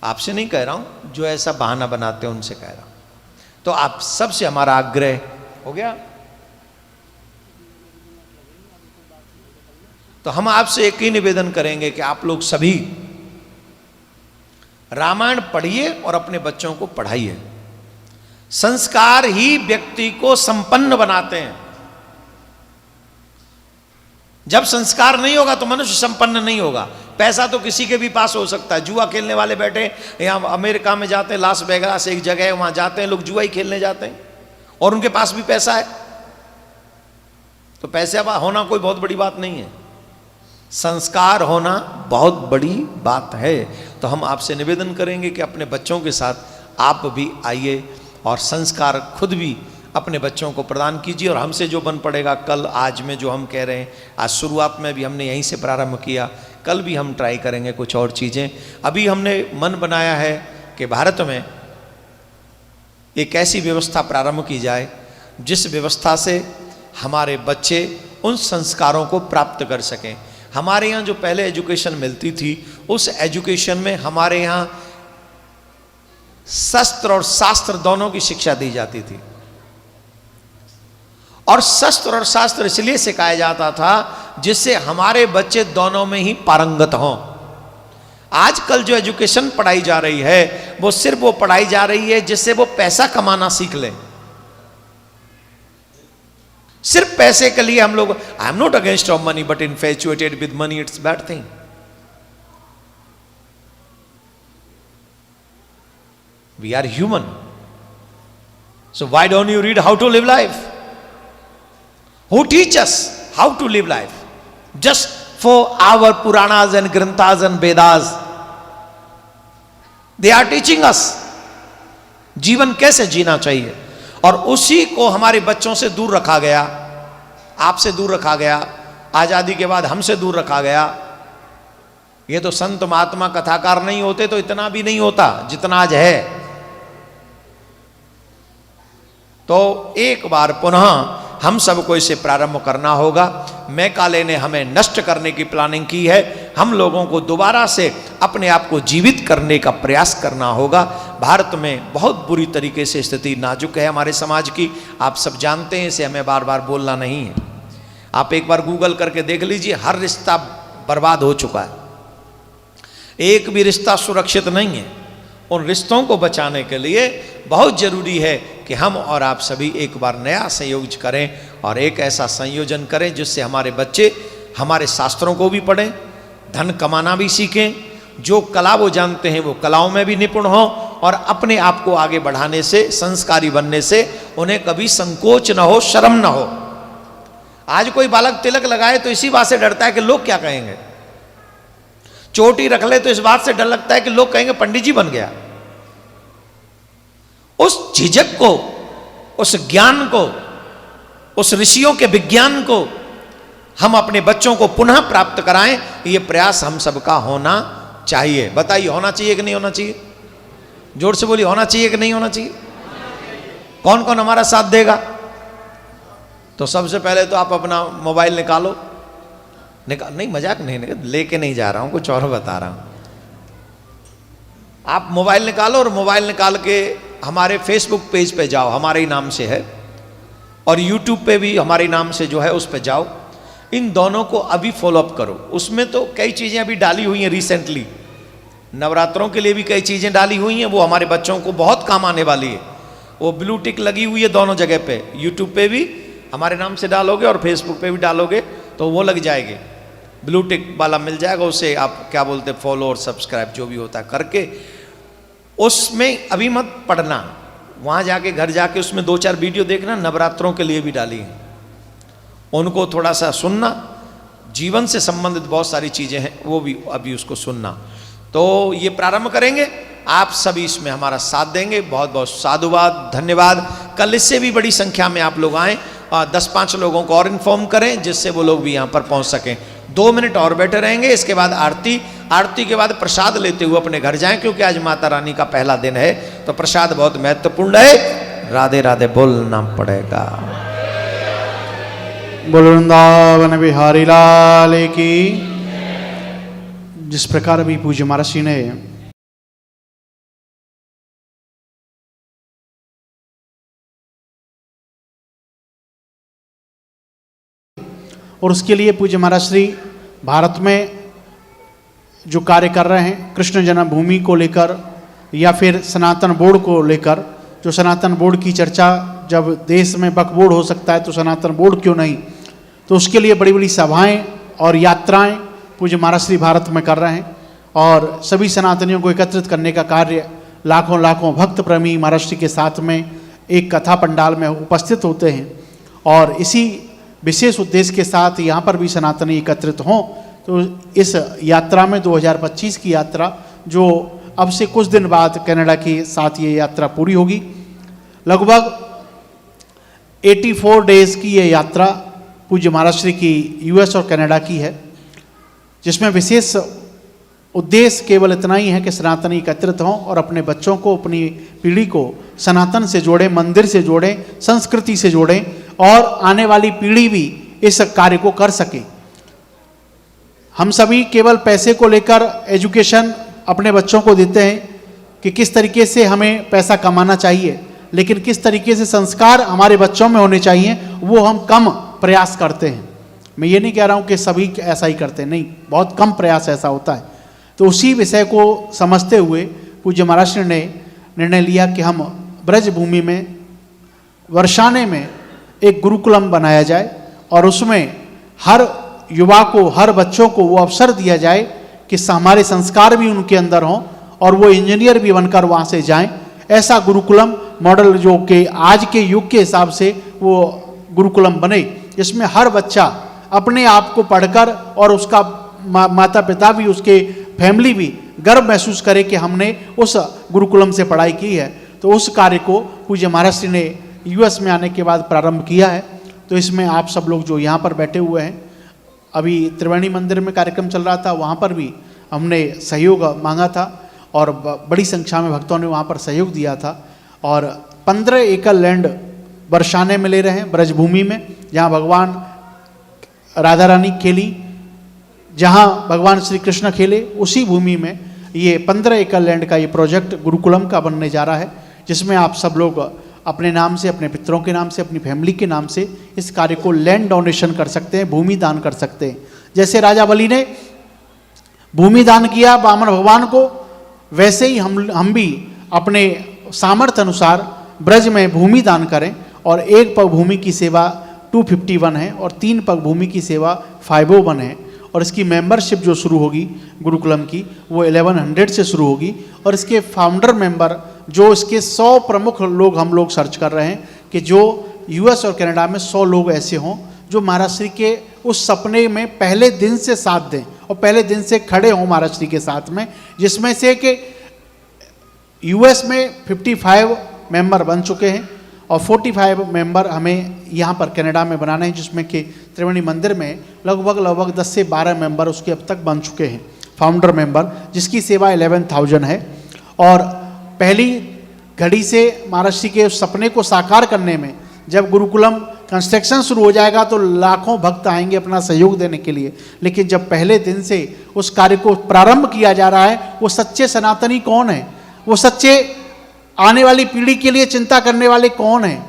आपसे नहीं कह रहा हूं, जो ऐसा बहाना बनाते हैं उनसे कह रहा हूं। तो आप सबसे हमारा आग्रह हो गया। तो हम आपसे एक ही निवेदन करेंगे कि आप लोग सभी रामायण पढ़िए और अपने बच्चों को पढ़ाइए। संस्कार ही व्यक्ति को संपन्न बनाते हैं। जब संस्कार नहीं होगा तो मनुष्य संपन्न नहीं होगा। पैसा तो किसी के भी पास हो सकता है। जुआ खेलने वाले बैठे यहाँ अमेरिका में जाते हैं, लास वेगास एक जगह है, वहां जाते हैं लोग, जुआ ही खेलने जाते हैं और उनके पास भी पैसा है। तो पैसे होना कोई बहुत बड़ी बात नहीं है, संस्कार होना बहुत बड़ी बात है। तो हम आपसे निवेदन करेंगे कि अपने बच्चों के साथ आप भी आइए और संस्कार खुद भी अपने बच्चों को प्रदान कीजिए। और हमसे जो बन पड़ेगा कल आज में जो हम कह रहे हैं, आज शुरुआत में भी हमने यहीं से प्रारंभ किया, कल भी हम ट्राई करेंगे कुछ और चीज़ें। अभी हमने मन बनाया है कि भारत में एक ऐसी व्यवस्था प्रारंभ की जाए जिस व्यवस्था से हमारे बच्चे उन संस्कारों को प्राप्त कर सकें। हमारे यहाँ जो पहले एजुकेशन मिलती थी, उस एजुकेशन में हमारे यहाँ शस्त्र और शास्त्र दोनों की शिक्षा दी जाती थी। और शस्त्र और शास्त्र इसलिए सिखाया जाता था जिससे हमारे बच्चे दोनों में ही पारंगत हों। आजकल जो एजुकेशन पढ़ाई जा रही है वो सिर्फ वो पढ़ाई जा रही है जिससे वो पैसा कमाना सीख लें। सिर्फ पैसे के लिए हम लोग, I am not against of money but infatuated with money it's bad thing. We are human, so why don't you read how to live life? Who teach us how to live life? Just for our Puranas and Granthas and Vedas. They are teaching us जीवन कैसे जीना चाहिए, और उसी को हमारे बच्चों से दूर रखा गया, आपसे दूर रखा गया, आजादी के बाद हमसे दूर रखा गया। ये तो संत महात्मा कथाकार नहीं होते तो इतना भी नहीं होता जितना आज है। तो एक बार पुनः हम सबको इसे प्रारंभ करना होगा। मैकाले ने हमें नष्ट करने की प्लानिंग की है, हम लोगों को दोबारा से अपने आप को जीवित करने का प्रयास करना होगा। भारत में बहुत बुरी तरीके से स्थिति नाजुक है हमारे समाज की, आप सब जानते हैं, इसे हमें बार बार बोलना नहीं है। आप एक बार गूगल करके देख लीजिए, हर रिश्ता बर्बाद हो चुका है, एक भी रिश्ता सुरक्षित नहीं है। उन रिश्तों को बचाने के लिए बहुत जरूरी है कि हम और आप सभी एक बार नया संयोजन करें और एक ऐसा संयोजन करें जिससे हमारे बच्चे हमारे शास्त्रों को भी पढ़ें, धन कमाना भी सीखें, जो कला वो जानते हैं वो कलाओं में भी निपुण हों, और अपने आप को आगे बढ़ाने से, संस्कारी बनने से उन्हें कभी संकोच न हो, शर्म न हो। आज कोई बालक तिलक लगाए तो इसी बात से डरता है कि लोग क्या कहेंगे, चोटी रख ले तो इस बात से डर लगता है कि लोग कहेंगे पंडित जी बन गया। उस झिझक को, उस ज्ञान को, उस ऋषियों के विज्ञान को हम अपने बच्चों को पुनः प्राप्त कराएं, ये प्रयास हम सबका होना चाहिए। बताइए, होना चाहिए कि नहीं होना चाहिए? जोर से बोलिए, होना चाहिए कि नहीं होना चाहिए? कौन कौन हमारा साथ देगा? तो सबसे पहले तो आप अपना मोबाइल निकालो, नहीं मजाक नहीं, लेके नहीं जा रहा हूं, कुछ और बता रहा हूं। आप मोबाइल निकालो और मोबाइल निकाल के हमारे फेसबुक पेज पे जाओ, हमारे ही नाम से है, और यूट्यूब पे भी हमारे नाम से जो है उस पे जाओ। इन दोनों को अभी फॉलोअप करो। उसमें तो कई चीज़ें अभी डाली हुई हैं रिसेंटली, नवरात्रों के लिए भी कई चीज़ें डाली हुई हैं, वो हमारे बच्चों को बहुत काम आने वाली है। वो ब्लू टिक लगी हुई है दोनों जगह पे, यूट्यूब पे भी हमारे नाम से डालोगे और फेसबुक पे भी डालोगे तो वो लग जाएगी, ब्लू टिक वाला मिल जाएगा। उससे आप क्या बोलते हैं, फॉलो और सब्सक्राइब जो भी होता है करके, उसमें अभी मत पढ़ना, वहाँ जाके घर जाके उसमें 2-4 वीडियो देखना, नवरात्रों के लिए भी डाली हैं, उनको थोड़ा सा सुनना। जीवन से संबंधित बहुत सारी चीज़ें हैं, वो भी अभी उसको सुनना। तो ये प्रारंभ करेंगे, आप सभी इसमें हमारा साथ देंगे। बहुत बहुत साधुवाद, धन्यवाद। कल इससे भी बड़ी संख्या में आप लोग आएँ, 10-5 लोगों को और इन्फॉर्म करें जिससे वो लोग भी यहाँ पर पहुँच सकें। 2 मिनट और बैठे रहेंगे, इसके बाद आरती के बाद प्रसाद लेते हुए अपने घर जाएं, क्योंकि आज माता रानी का पहला दिन है, तो प्रसाद बहुत महत्वपूर्ण है। राधे राधे बोलना पड़ेगा। बोल वृंदावन बिहारी लाल की। जिस प्रकार अभी पूज्य महाराज जी ने और उसके लिए पूज्य महाराज श्री भारत में जो कार्य कर रहे हैं कृष्ण जन्मभूमि को लेकर या फिर सनातन बोर्ड को लेकर, जो सनातन बोर्ड की चर्चा, जब देश में वक्फ बोर्ड हो सकता है तो सनातन बोर्ड क्यों नहीं, तो उसके लिए बड़ी बड़ी सभाएं और यात्राएं पूज्य महाराज श्री भारत में कर रहे हैं और सभी सनातनियों को एकत्रित करने का कार्य लाखों लाखों भक्त प्रेमी महाराज श्री के साथ में एक कथा पंडाल में उपस्थित होते हैं और इसी विशेष उद्देश्य के साथ यहाँ पर भी सनातनी एकत्रित हों। तो इस यात्रा में 2025 की यात्रा जो अब से कुछ दिन बाद कनाडा के साथ ये यात्रा पूरी होगी, लगभग 84 डेज की ये यात्रा पूज्य महाराज श्री की यूएस और कनाडा की है, जिसमें विशेष उद्देश्य केवल इतना ही है कि सनातनी एकत्रित हों और अपने बच्चों को, अपनी पीढ़ी को सनातन से जोड़ें, मंदिर से जोड़ें, संस्कृति से जोड़ें और आने वाली पीढ़ी भी इस कार्य को कर सके। हम सभी केवल पैसे को लेकर एजुकेशन अपने बच्चों को देते हैं कि किस तरीके से हमें पैसा कमाना चाहिए, लेकिन किस तरीके से संस्कार हमारे बच्चों में होने चाहिए वो हम कम प्रयास करते हैं। मैं ये नहीं कह रहा हूँ कि सभी ऐसा ही करते हैं, नहीं, बहुत कम प्रयास ऐसा होता है। तो उसी विषय को समझते हुए पूज्य महाराज ने निर्णय लिया कि हम ब्रज भूमि में वर्षाने में एक गुरुकुलम बनाया जाए और उसमें हर युवा को, हर बच्चों को वो अवसर दिया जाए कि हमारे संस्कार भी उनके अंदर हों और वो इंजीनियर भी बनकर वहाँ से जाएं। ऐसा गुरुकुलम मॉडल जो कि आज के युग के हिसाब से वो गुरुकुलम बने, जिसमें हर बच्चा अपने आप को पढ़कर और उसका माता पिता भी, उसके फैमिली भी गर्व महसूस करे कि हमने उस गुरुकुलम से पढ़ाई की है। तो उस कार्य को पूज्य महाराज जी ने यूएस में आने के बाद प्रारंभ किया है। तो इसमें आप सब लोग जो यहाँ पर बैठे हुए हैं, अभी त्रिवेणी मंदिर में कार्यक्रम चल रहा था, वहाँ पर भी हमने सहयोग मांगा था और बड़ी संख्या में भक्तों ने वहाँ पर सहयोग दिया था और 15 एकड़ लैंड बरसाने में ले रहे हैं ब्रजभूमि में, जहाँ भगवान राधा रानी खेली, जहाँ भगवान श्री कृष्ण खेले, उसी भूमि में ये 15 एकड़ लैंड का ये प्रोजेक्ट गुरुकुलम का बनने जा रहा है, जिसमें आप सब लोग अपने नाम से, अपने पितरों के नाम से, अपनी फैमिली के नाम से इस कार्य को लैंड डोनेशन कर सकते हैं, भूमि दान कर सकते हैं। जैसे राजा बलि ने भूमि दान किया वामन भगवान को, वैसे ही हम भी अपने सामर्थ्य अनुसार ब्रज में भूमि दान करें और 1 पग भूमि की सेवा 251 है और 3 पग भूमि की सेवा 501 है और इसकी मेंबरशिप जो शुरू होगी गुरुकुलम की वो 1100 से शुरू होगी और इसके फाउंडर मेंबर जो इसके 100 प्रमुख लोग हम लोग सर्च कर रहे हैं कि जो यूएस और कनाडा में 100 लोग ऐसे हों जो महाराज श्री के उस सपने में पहले दिन से साथ दें और पहले दिन से खड़े हों महाराज श्री के साथ में, जिसमें से कि यूएस में 55 मेंबर बन चुके हैं और 45 मेंबर हमें यहाँ पर कनाडा में बनाने हैं, जिसमें कि त्रिवेणी मंदिर में लगभग 10 से 12 मेंबर उसके अब तक बन चुके हैं फाउंडर मेंबर, जिसकी सेवा 11,000 है। और पहली घड़ी से महाराज श्री के उस सपने को साकार करने में जब गुरुकुलम कंस्ट्रक्शन शुरू हो जाएगा तो लाखों भक्त आएंगे अपना सहयोग देने के लिए, लेकिन जब पहले दिन से उस कार्य को प्रारंभ किया जा रहा है, वो सच्चे सनातनी कौन है, वो सच्चे आने वाली पीढ़ी के लिए चिंता करने वाले कौन हैं,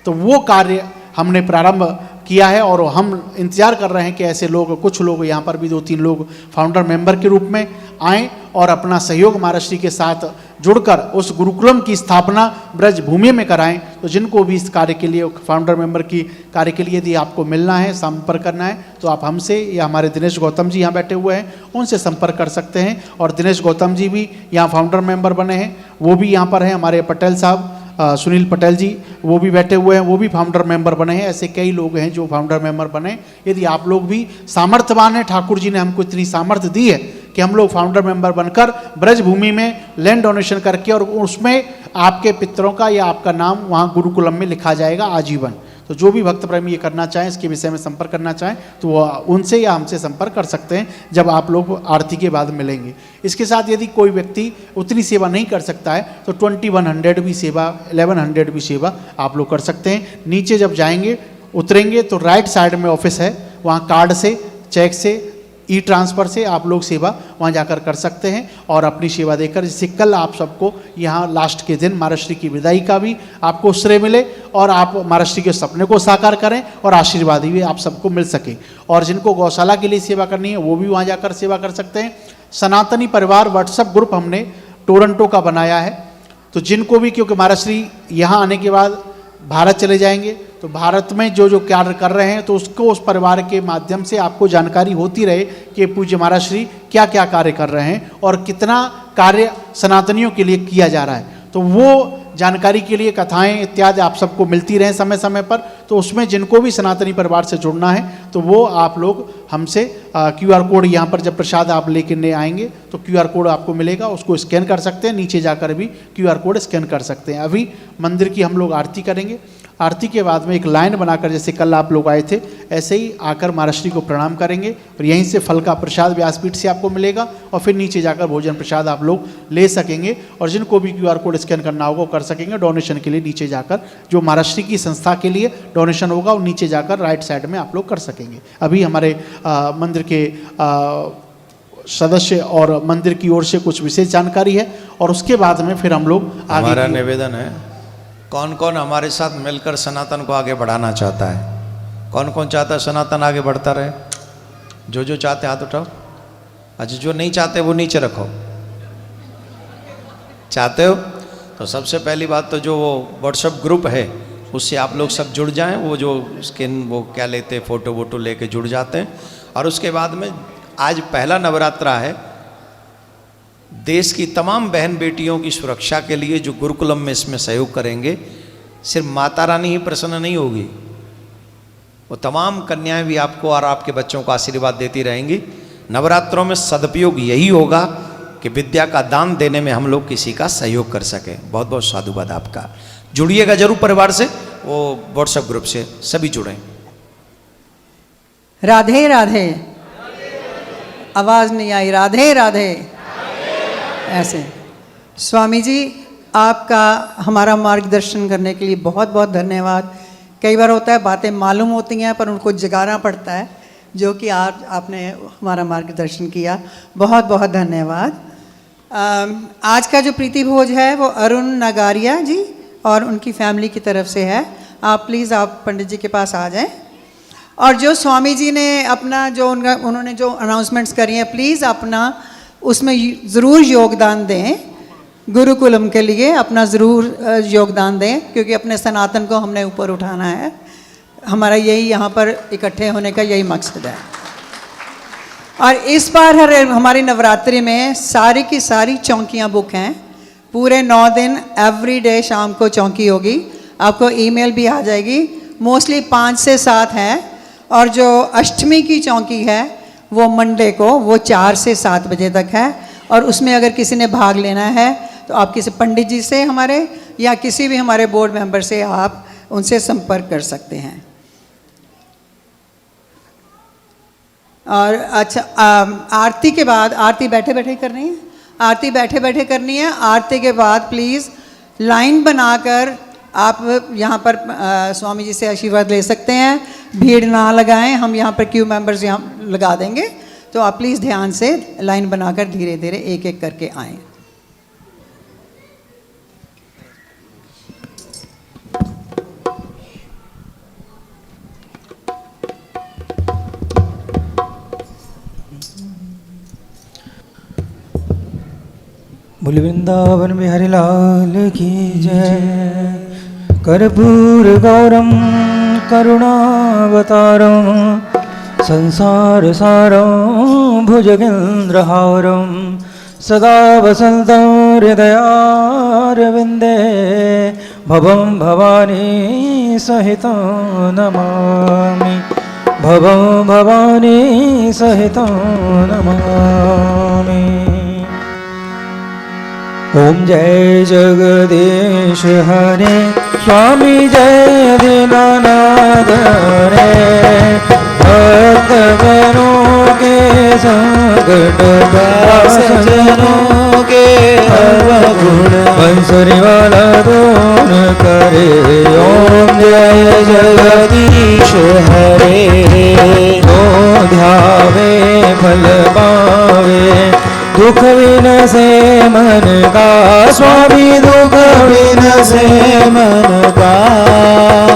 तो वो कार्य हमने प्रारंभ किया है और हम इंतजार कर रहे हैं कि ऐसे लोग, कुछ लोग यहाँ पर भी 2-3 लोग फाउंडर मेंबर के रूप में आएँ और अपना सहयोग महाराज श्री के साथ जुड़कर उस गुरुकुलम की स्थापना ब्रज भूमि में कराएं। तो जिनको भी इस कार्य के लिए, फाउंडर मेंबर की कार्य के लिए यदि आपको मिलना है, संपर्क करना है, तो आप हमसे या हमारे दिनेश गौतम जी यहाँ बैठे हुए हैं उनसे संपर्क कर सकते हैं। और दिनेश गौतम जी भी यहाँ फाउंडर मेंबर बने हैं, वो भी यहाँ पर हैं। हमारे पटेल साहब, सुनील पटेल जी, वो भी बैठे हुए हैं, वो भी फाउंडर मेंबर बने हैं। ऐसे कई लोग हैं जो फाउंडर मेंबर बने। यदि आप लोग भी सामर्थ्यवान हैं, ठाकुर जी ने हमको इतनी सामर्थ्य दी है कि हम लोग फाउंडर मेंबर बनकर ब्रजभूमि में लैंड डोनेशन करके और उसमें आपके पितरों का या आपका नाम वहाँ गुरुकुलम में लिखा जाएगा आजीवन। तो जो भी भक्त प्रेमी ये करना चाहें, इसके विषय में संपर्क करना चाहें, तो वो उनसे या हमसे संपर्क कर सकते हैं जब आप लोग आरती के बाद मिलेंगे। इसके साथ यदि कोई व्यक्ति उतनी सेवा नहीं कर सकता है तो 2100 भी सेवा, 1100 भी सेवा आप लोग कर सकते हैं। नीचे जब जाएंगे, उतरेंगे तो राइट साइड में ऑफिस है, वहाँ कार्ड से, चेक से, ई ट्रांसफ़र से आप लोग सेवा वहाँ जाकर कर सकते हैं और अपनी सेवा देकर, जिससे कल आप सबको यहाँ लास्ट के दिन महाराष्ट्री की विदाई का भी आपको श्रेय मिले और आप महाराष्ट्री के सपने को साकार करें और आशीर्वाद भी आप सबको मिल सके। और जिनको गौशाला के लिए सेवा करनी है वो भी वहाँ जाकर सेवा कर सकते हैं। सनातनी परिवार व्हाट्सएप ग्रुप हमने टोरंटो का बनाया है, तो जिनको भी, क्योंकि महाराष्ट्री यहाँ आने के बाद भारत चले जाएंगे, तो भारत में जो जो कार्य कर रहे हैं तो उसको उस परिवार के माध्यम से आपको जानकारी होती रहे कि पूज्य महाराज श्री क्या क्या कार्य कर रहे हैं और कितना कार्य सनातनियों के लिए किया जा रहा है। तो वो जानकारी के लिए कथाएं इत्यादि आप सबको मिलती रहें समय समय पर। तो उसमें जिनको भी सनातनी परिवार से जुड़ना है तो वो आप लोग हमसे QR कोड, यहाँ पर जब प्रसाद आप लेकर आएंगे तो QR कोड आपको मिलेगा, उसको स्कैन कर सकते हैं। नीचे जाकर भी QR कोड स्कैन कर सकते हैं। अभी मंदिर की हम लोग आरती करेंगे। आरती के बाद में एक लाइन बनाकर, जैसे कल आप लोग आए थे, ऐसे ही आकर महाराष्ट्री को प्रणाम करेंगे और यहीं से फल का प्रसाद व्यासपीठ से आपको मिलेगा और फिर नीचे जाकर भोजन प्रसाद आप लोग ले सकेंगे। और जिनको भी QR कोड स्कैन करना होगा वो कर सकेंगे। डोनेशन के लिए नीचे जाकर जो महाराष्ट्री की संस्था के लिए डोनेशन होगा वो नीचे जाकर राइट साइड में आप लोग कर सकेंगे। अभी हमारे मंदिर के सदस्य और मंदिर की ओर से कुछ विशेष जानकारी है और उसके बाद में फिर हम लोग आगे। हमारा निवेदन है, कौन कौन हमारे साथ मिलकर सनातन को आगे बढ़ाना चाहता है? कौन कौन चाहता है सनातन आगे बढ़ता रहे? जो चाहते हाथ उठाओ। अच्छा, जो नहीं चाहते वो नीचे रखो। चाहते हो तो सबसे पहली बात तो जो वो व्हाट्सएप ग्रुप है उससे आप लोग सब जुड़ जाएं। वो जो स्किन वो क्या लेते, फ़ोटो वोटो लेके जुड़ जाते हैं। और उसके बाद में आज पहला नवरात्रा है। देश की तमाम बहन बेटियों की सुरक्षा के लिए जो गुरुकुलम में इसमें सहयोग करेंगे, सिर्फ माता रानी ही प्रसन्न नहीं होगी, वो तमाम कन्याएं भी आपको और आपके बच्चों को आशीर्वाद देती रहेंगी। नवरात्रों में सदुपयोग यही होगा कि विद्या का दान देने में हम लोग किसी का सहयोग कर सकें। बहुत बहुत साधुवाद आपका। जुड़िएगा जरूर परिवार से, वो व्हाट्सएप ग्रुप से सभी जुड़ें। राधे राधे। आवाज़ नहीं आई। राधे राधे। ऐसे स्वामी जी, आपका हमारा मार्गदर्शन करने के लिए बहुत बहुत धन्यवाद। कई बार होता है बातें मालूम होती हैं पर उनको जगाना पड़ता है, जो कि आपने हमारा मार्गदर्शन किया। बहुत बहुत धन्यवाद। आज का जो प्रीति भोज है वो अरुण नगारिया जी और उनकी फैमिली की तरफ से है। आप प्लीज़ आप पंडित जी के पास आ जाएं। और जो स्वामी जी ने अपना जो उन्होंने जो अनाउंसमेंट्स करी हैं, प्लीज़ अपना उसमें ज़रूर योगदान दें। गुरुकुलम के लिए अपना ज़रूर योगदान दें, क्योंकि अपने सनातन को हमने ऊपर उठाना है। हमारा यही यहाँ पर इकट्ठे होने का यही मकसद है। और इस बार हमारी नवरात्रि में सारी की सारी चौकियाँ बुक हैं। पूरे 9 दिन एवरी डे शाम को चौकी होगी। आपको ईमेल भी आ जाएगी। मोस्टली 5 से 7 हैं। और जो अष्टमी की चौकी है वो मंडे को, वो 4 से 7 बजे तक है। और उसमें अगर किसी ने भाग लेना है तो आप किसी पंडित जी से हमारे या किसी भी हमारे बोर्ड मेंबर से आप उनसे संपर्क कर सकते हैं। और अच्छा, आरती के बाद, आरती बैठे बैठे करनी है। आरती बैठे बैठे करनी है। आरती के बाद प्लीज़ लाइन बनाकर आप यहाँ पर स्वामी जी से आशीर्वाद ले सकते हैं। भीड़ ना लगाएं, हम यहाँ पर क्यू मेंबर्स यहाँ लगा देंगे। तो आप प्लीज़ ध्यान से लाइन बनाकर धीरे धीरे एक एक करके आएँ। बोल वृंदावन बिहारी लाल की जय। कर्पूर गौरम करुणावतारम संसार सारम भुजगेन्द्रहारम सदा वसन्तं हृदयारविन्दे भवं भवानी सहितं नमामि। भवं भवानी सहितं नमामि। ओम जय जगदीश हरे स्वामी जय दीनानाथ रे भक्तजनों के संकट सज्जनों के अवगुण बंसुरी वाला दूर करे। ओम जय जगदीश हरे जो ध्यावे फल पावे दुख विनसे मन का स्वामी दुख विनसे मन का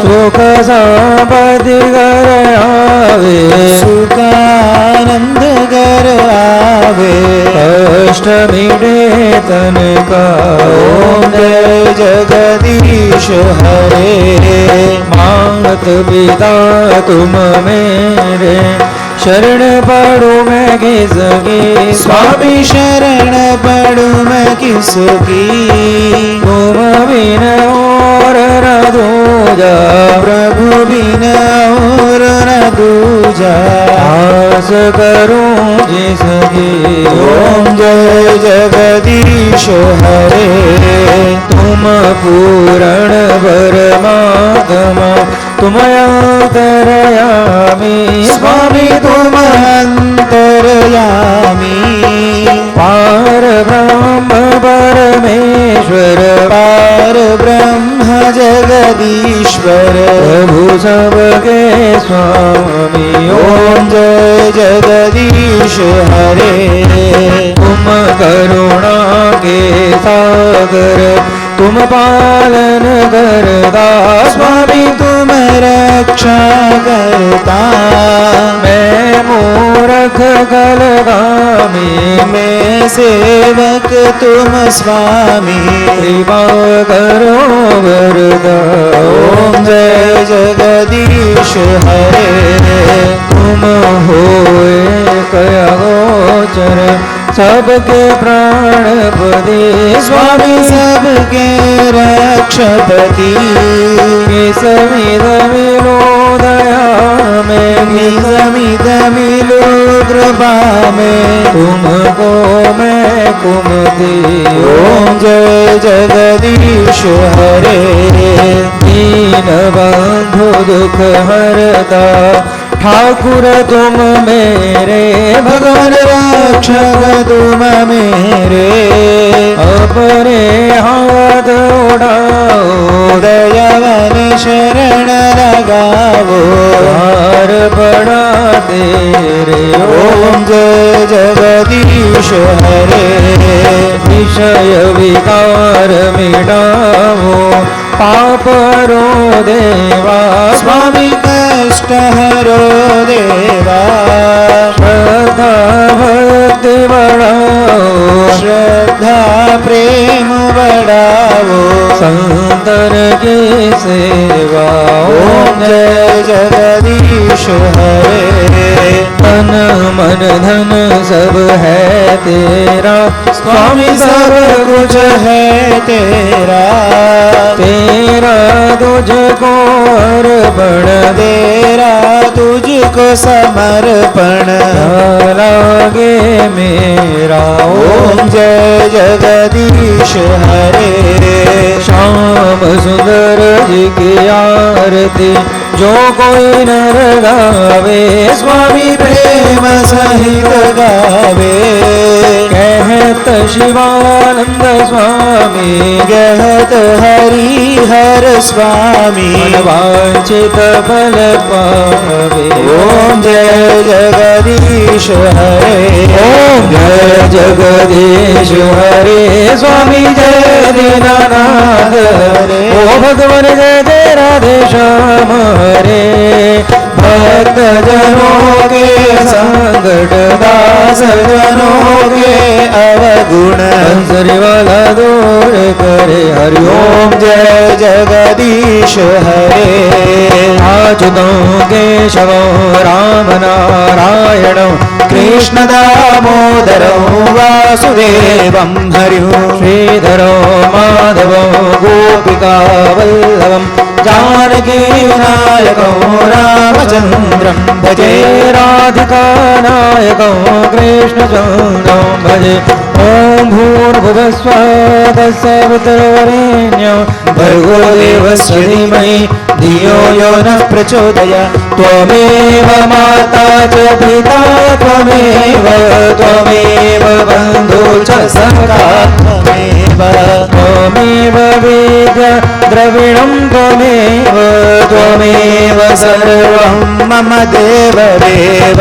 सुख संपत्ति घर आवे सुखानंद घर आवे कष्ट मिटे तन का। ओम जय जगदीश हरे मात पिता तुम मेरे शरण पड़ू मैं किसकी स्वामी शरण पड़ू मैं किसकी तुम बिन और न दूजा प्रभु बिन और न दूजा आस करूं जिसकी। ओम जय जगदीश हरे तुम पूरण परमात्मा तुम अंतर्यामी स्वामी तुम अंतर्यामी पार ब्रह्म परमेश्वर पार ब्रह्म जगदीश्वर प्रभु सबके स्वामी। ओम जय जगदीश हरे तुम करुणा के सागर तुम पालन करता स्वामी तुम रक्षा करता मैं मूर्ख कलगामी मैं सेवक तुम स्वामी कृपा करो वरदा। ओम जय जगदीश हरे तुम होए कया गोचर सबके प्राणपति स्वामी सबके रक्षपति समिद मिलो दया में निजमिद मिलो कृपा में तुमको मैं कुमति। ओम जय जगदीश हरे दीन बंधु दुख हरता ठाकुर तुम मेरे भगवान रक्षक तुम मेरे अपने हाथ उड़ाओ दयावन शरण लगावो द्वार बड़ा तेरे। ओम जय जगदीश हरे विषय विकार मिटाओ पाप रो देवा स्वामी कष्ट हरो देवा श्रद्धा भक्ति बढ़ाओ श्रद्धा प्रेम बढ़ावो संतन की सेवा। ओम जय जगदीश हरे तन मन धन सब है तेरा स्वामी सब कुछ है तेरा तेरा तुझको अर्पण तेरा तुझको समर्पण लागे मेरा। ओम जय जगदीश हरे श्याम सुंदर जी की आरती जो कोई नर गावे स्वामी प्रेम सहित गावे कहत शिवानंद स्वामी कहत हरि हर स्वामी वांछित फल पावे। ओम जय जगदीश हरे ओम जय जगदीश हरे स्वामी जय दीनानाथ हरे ओ भगवान जय जय राधे श्याम हरे भक्त जनों के संकट दास जनों के अवगुण हंसरी वाला दूर करे। हरि ओम जय जगदीश हरे अच्युतं केशवं राम नारायणं कृष्ण कृष्ण दामोदरौ वासुदेवं हरिं श्रीधरो माधवो गोपिकावल्लभं जानकीनायकं रामचन्द्रं भजे राधिकानायकं कृष्णचन्द्रं भजे ॐ भूर्भुवस्वः तत्सवितुर्वरेण्यं भर्गो देवस्य धीमहि धियो यो नः प्रचोदयात् त्वमेव माता च पिता त्वमेव बन्धु च सखा त्वमेव विद्या द्रविणं त्वमेव सर्वं मम देवदेव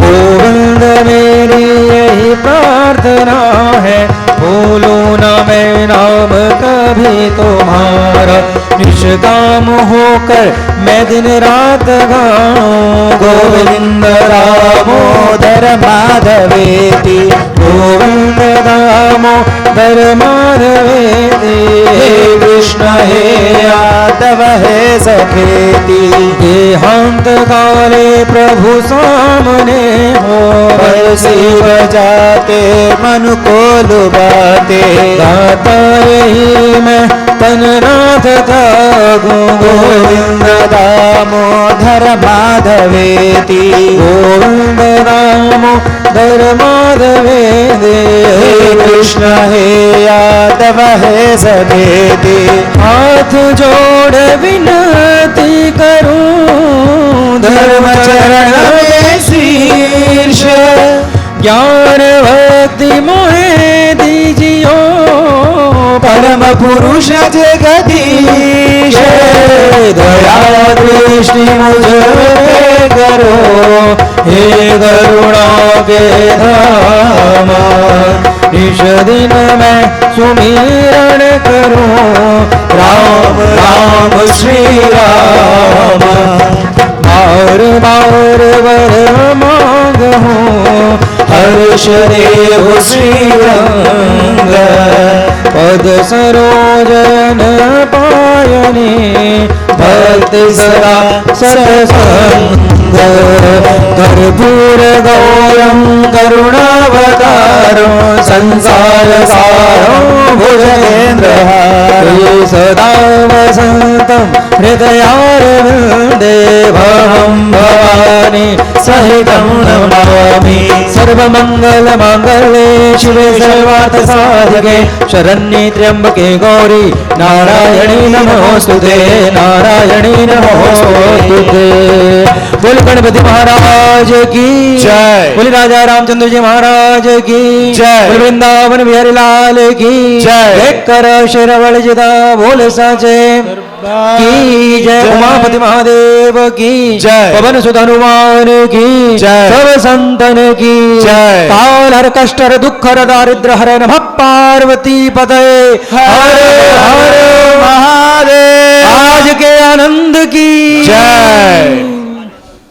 गोविन्द मेरी यही प्रार्थना है बोलो न मैं नाम कभी तुम्हारा निष्काम होकर मैं दिन रात गाऊं गोविंद दामोदर माधवेति गोविंद दामोदर माधवेति हे कृष्ण हे यादव हे सखेति देहांत काले प्रभु सामने हो बरसी बजाते मन को लुभाते गाता यही मैं तननाथ था गोविंद दामोदर माधवेति गोविंद दामोदर माधवेति हे कृष्ण हे यादव हे सखेति हाथ जोड़ विनती करूं धर्म चरण में शीर्ष ज्ञान भक्ति मोहे दीजियो परम पुरुष जगदीश दया दृष्टि मुझ पे करो हे करुणा के धाम इस दिन मैं सुमिरन करूं राम राम श्री राम बार बार वर मांगूं हर्ष देव श्री रंग पद सरोजन पायनी भक्ति सदा सत्संग कर्पूर गौरम करुणावतारो संसार सारो भुजगेन्द्रहारी सदा वसन्तं हृदयारविन्दे भवं भवानी सहितं नमामि सर्वमङ्गलमाङ्गल्ये शिवे सर्वार्थसाधके शरण्ये त्र्यम्बके गौरी नारायणी नमोस्तुते नारायणी नमोस्तुते बोल गणपति महाराज की जय बोल राजा रामचंद्र जी महाराज की जय बोल वृंदावन बिहारी लाल की जय एक कर शेरवल जिदा बोल साचे की जय उमापति महादेव की जय पवन सुत हनुमान की जय सब संतन की जय काल हर कष्ट हर दुख हर दारिद्र हर नमः पार्वती पतये हर हर महादेव।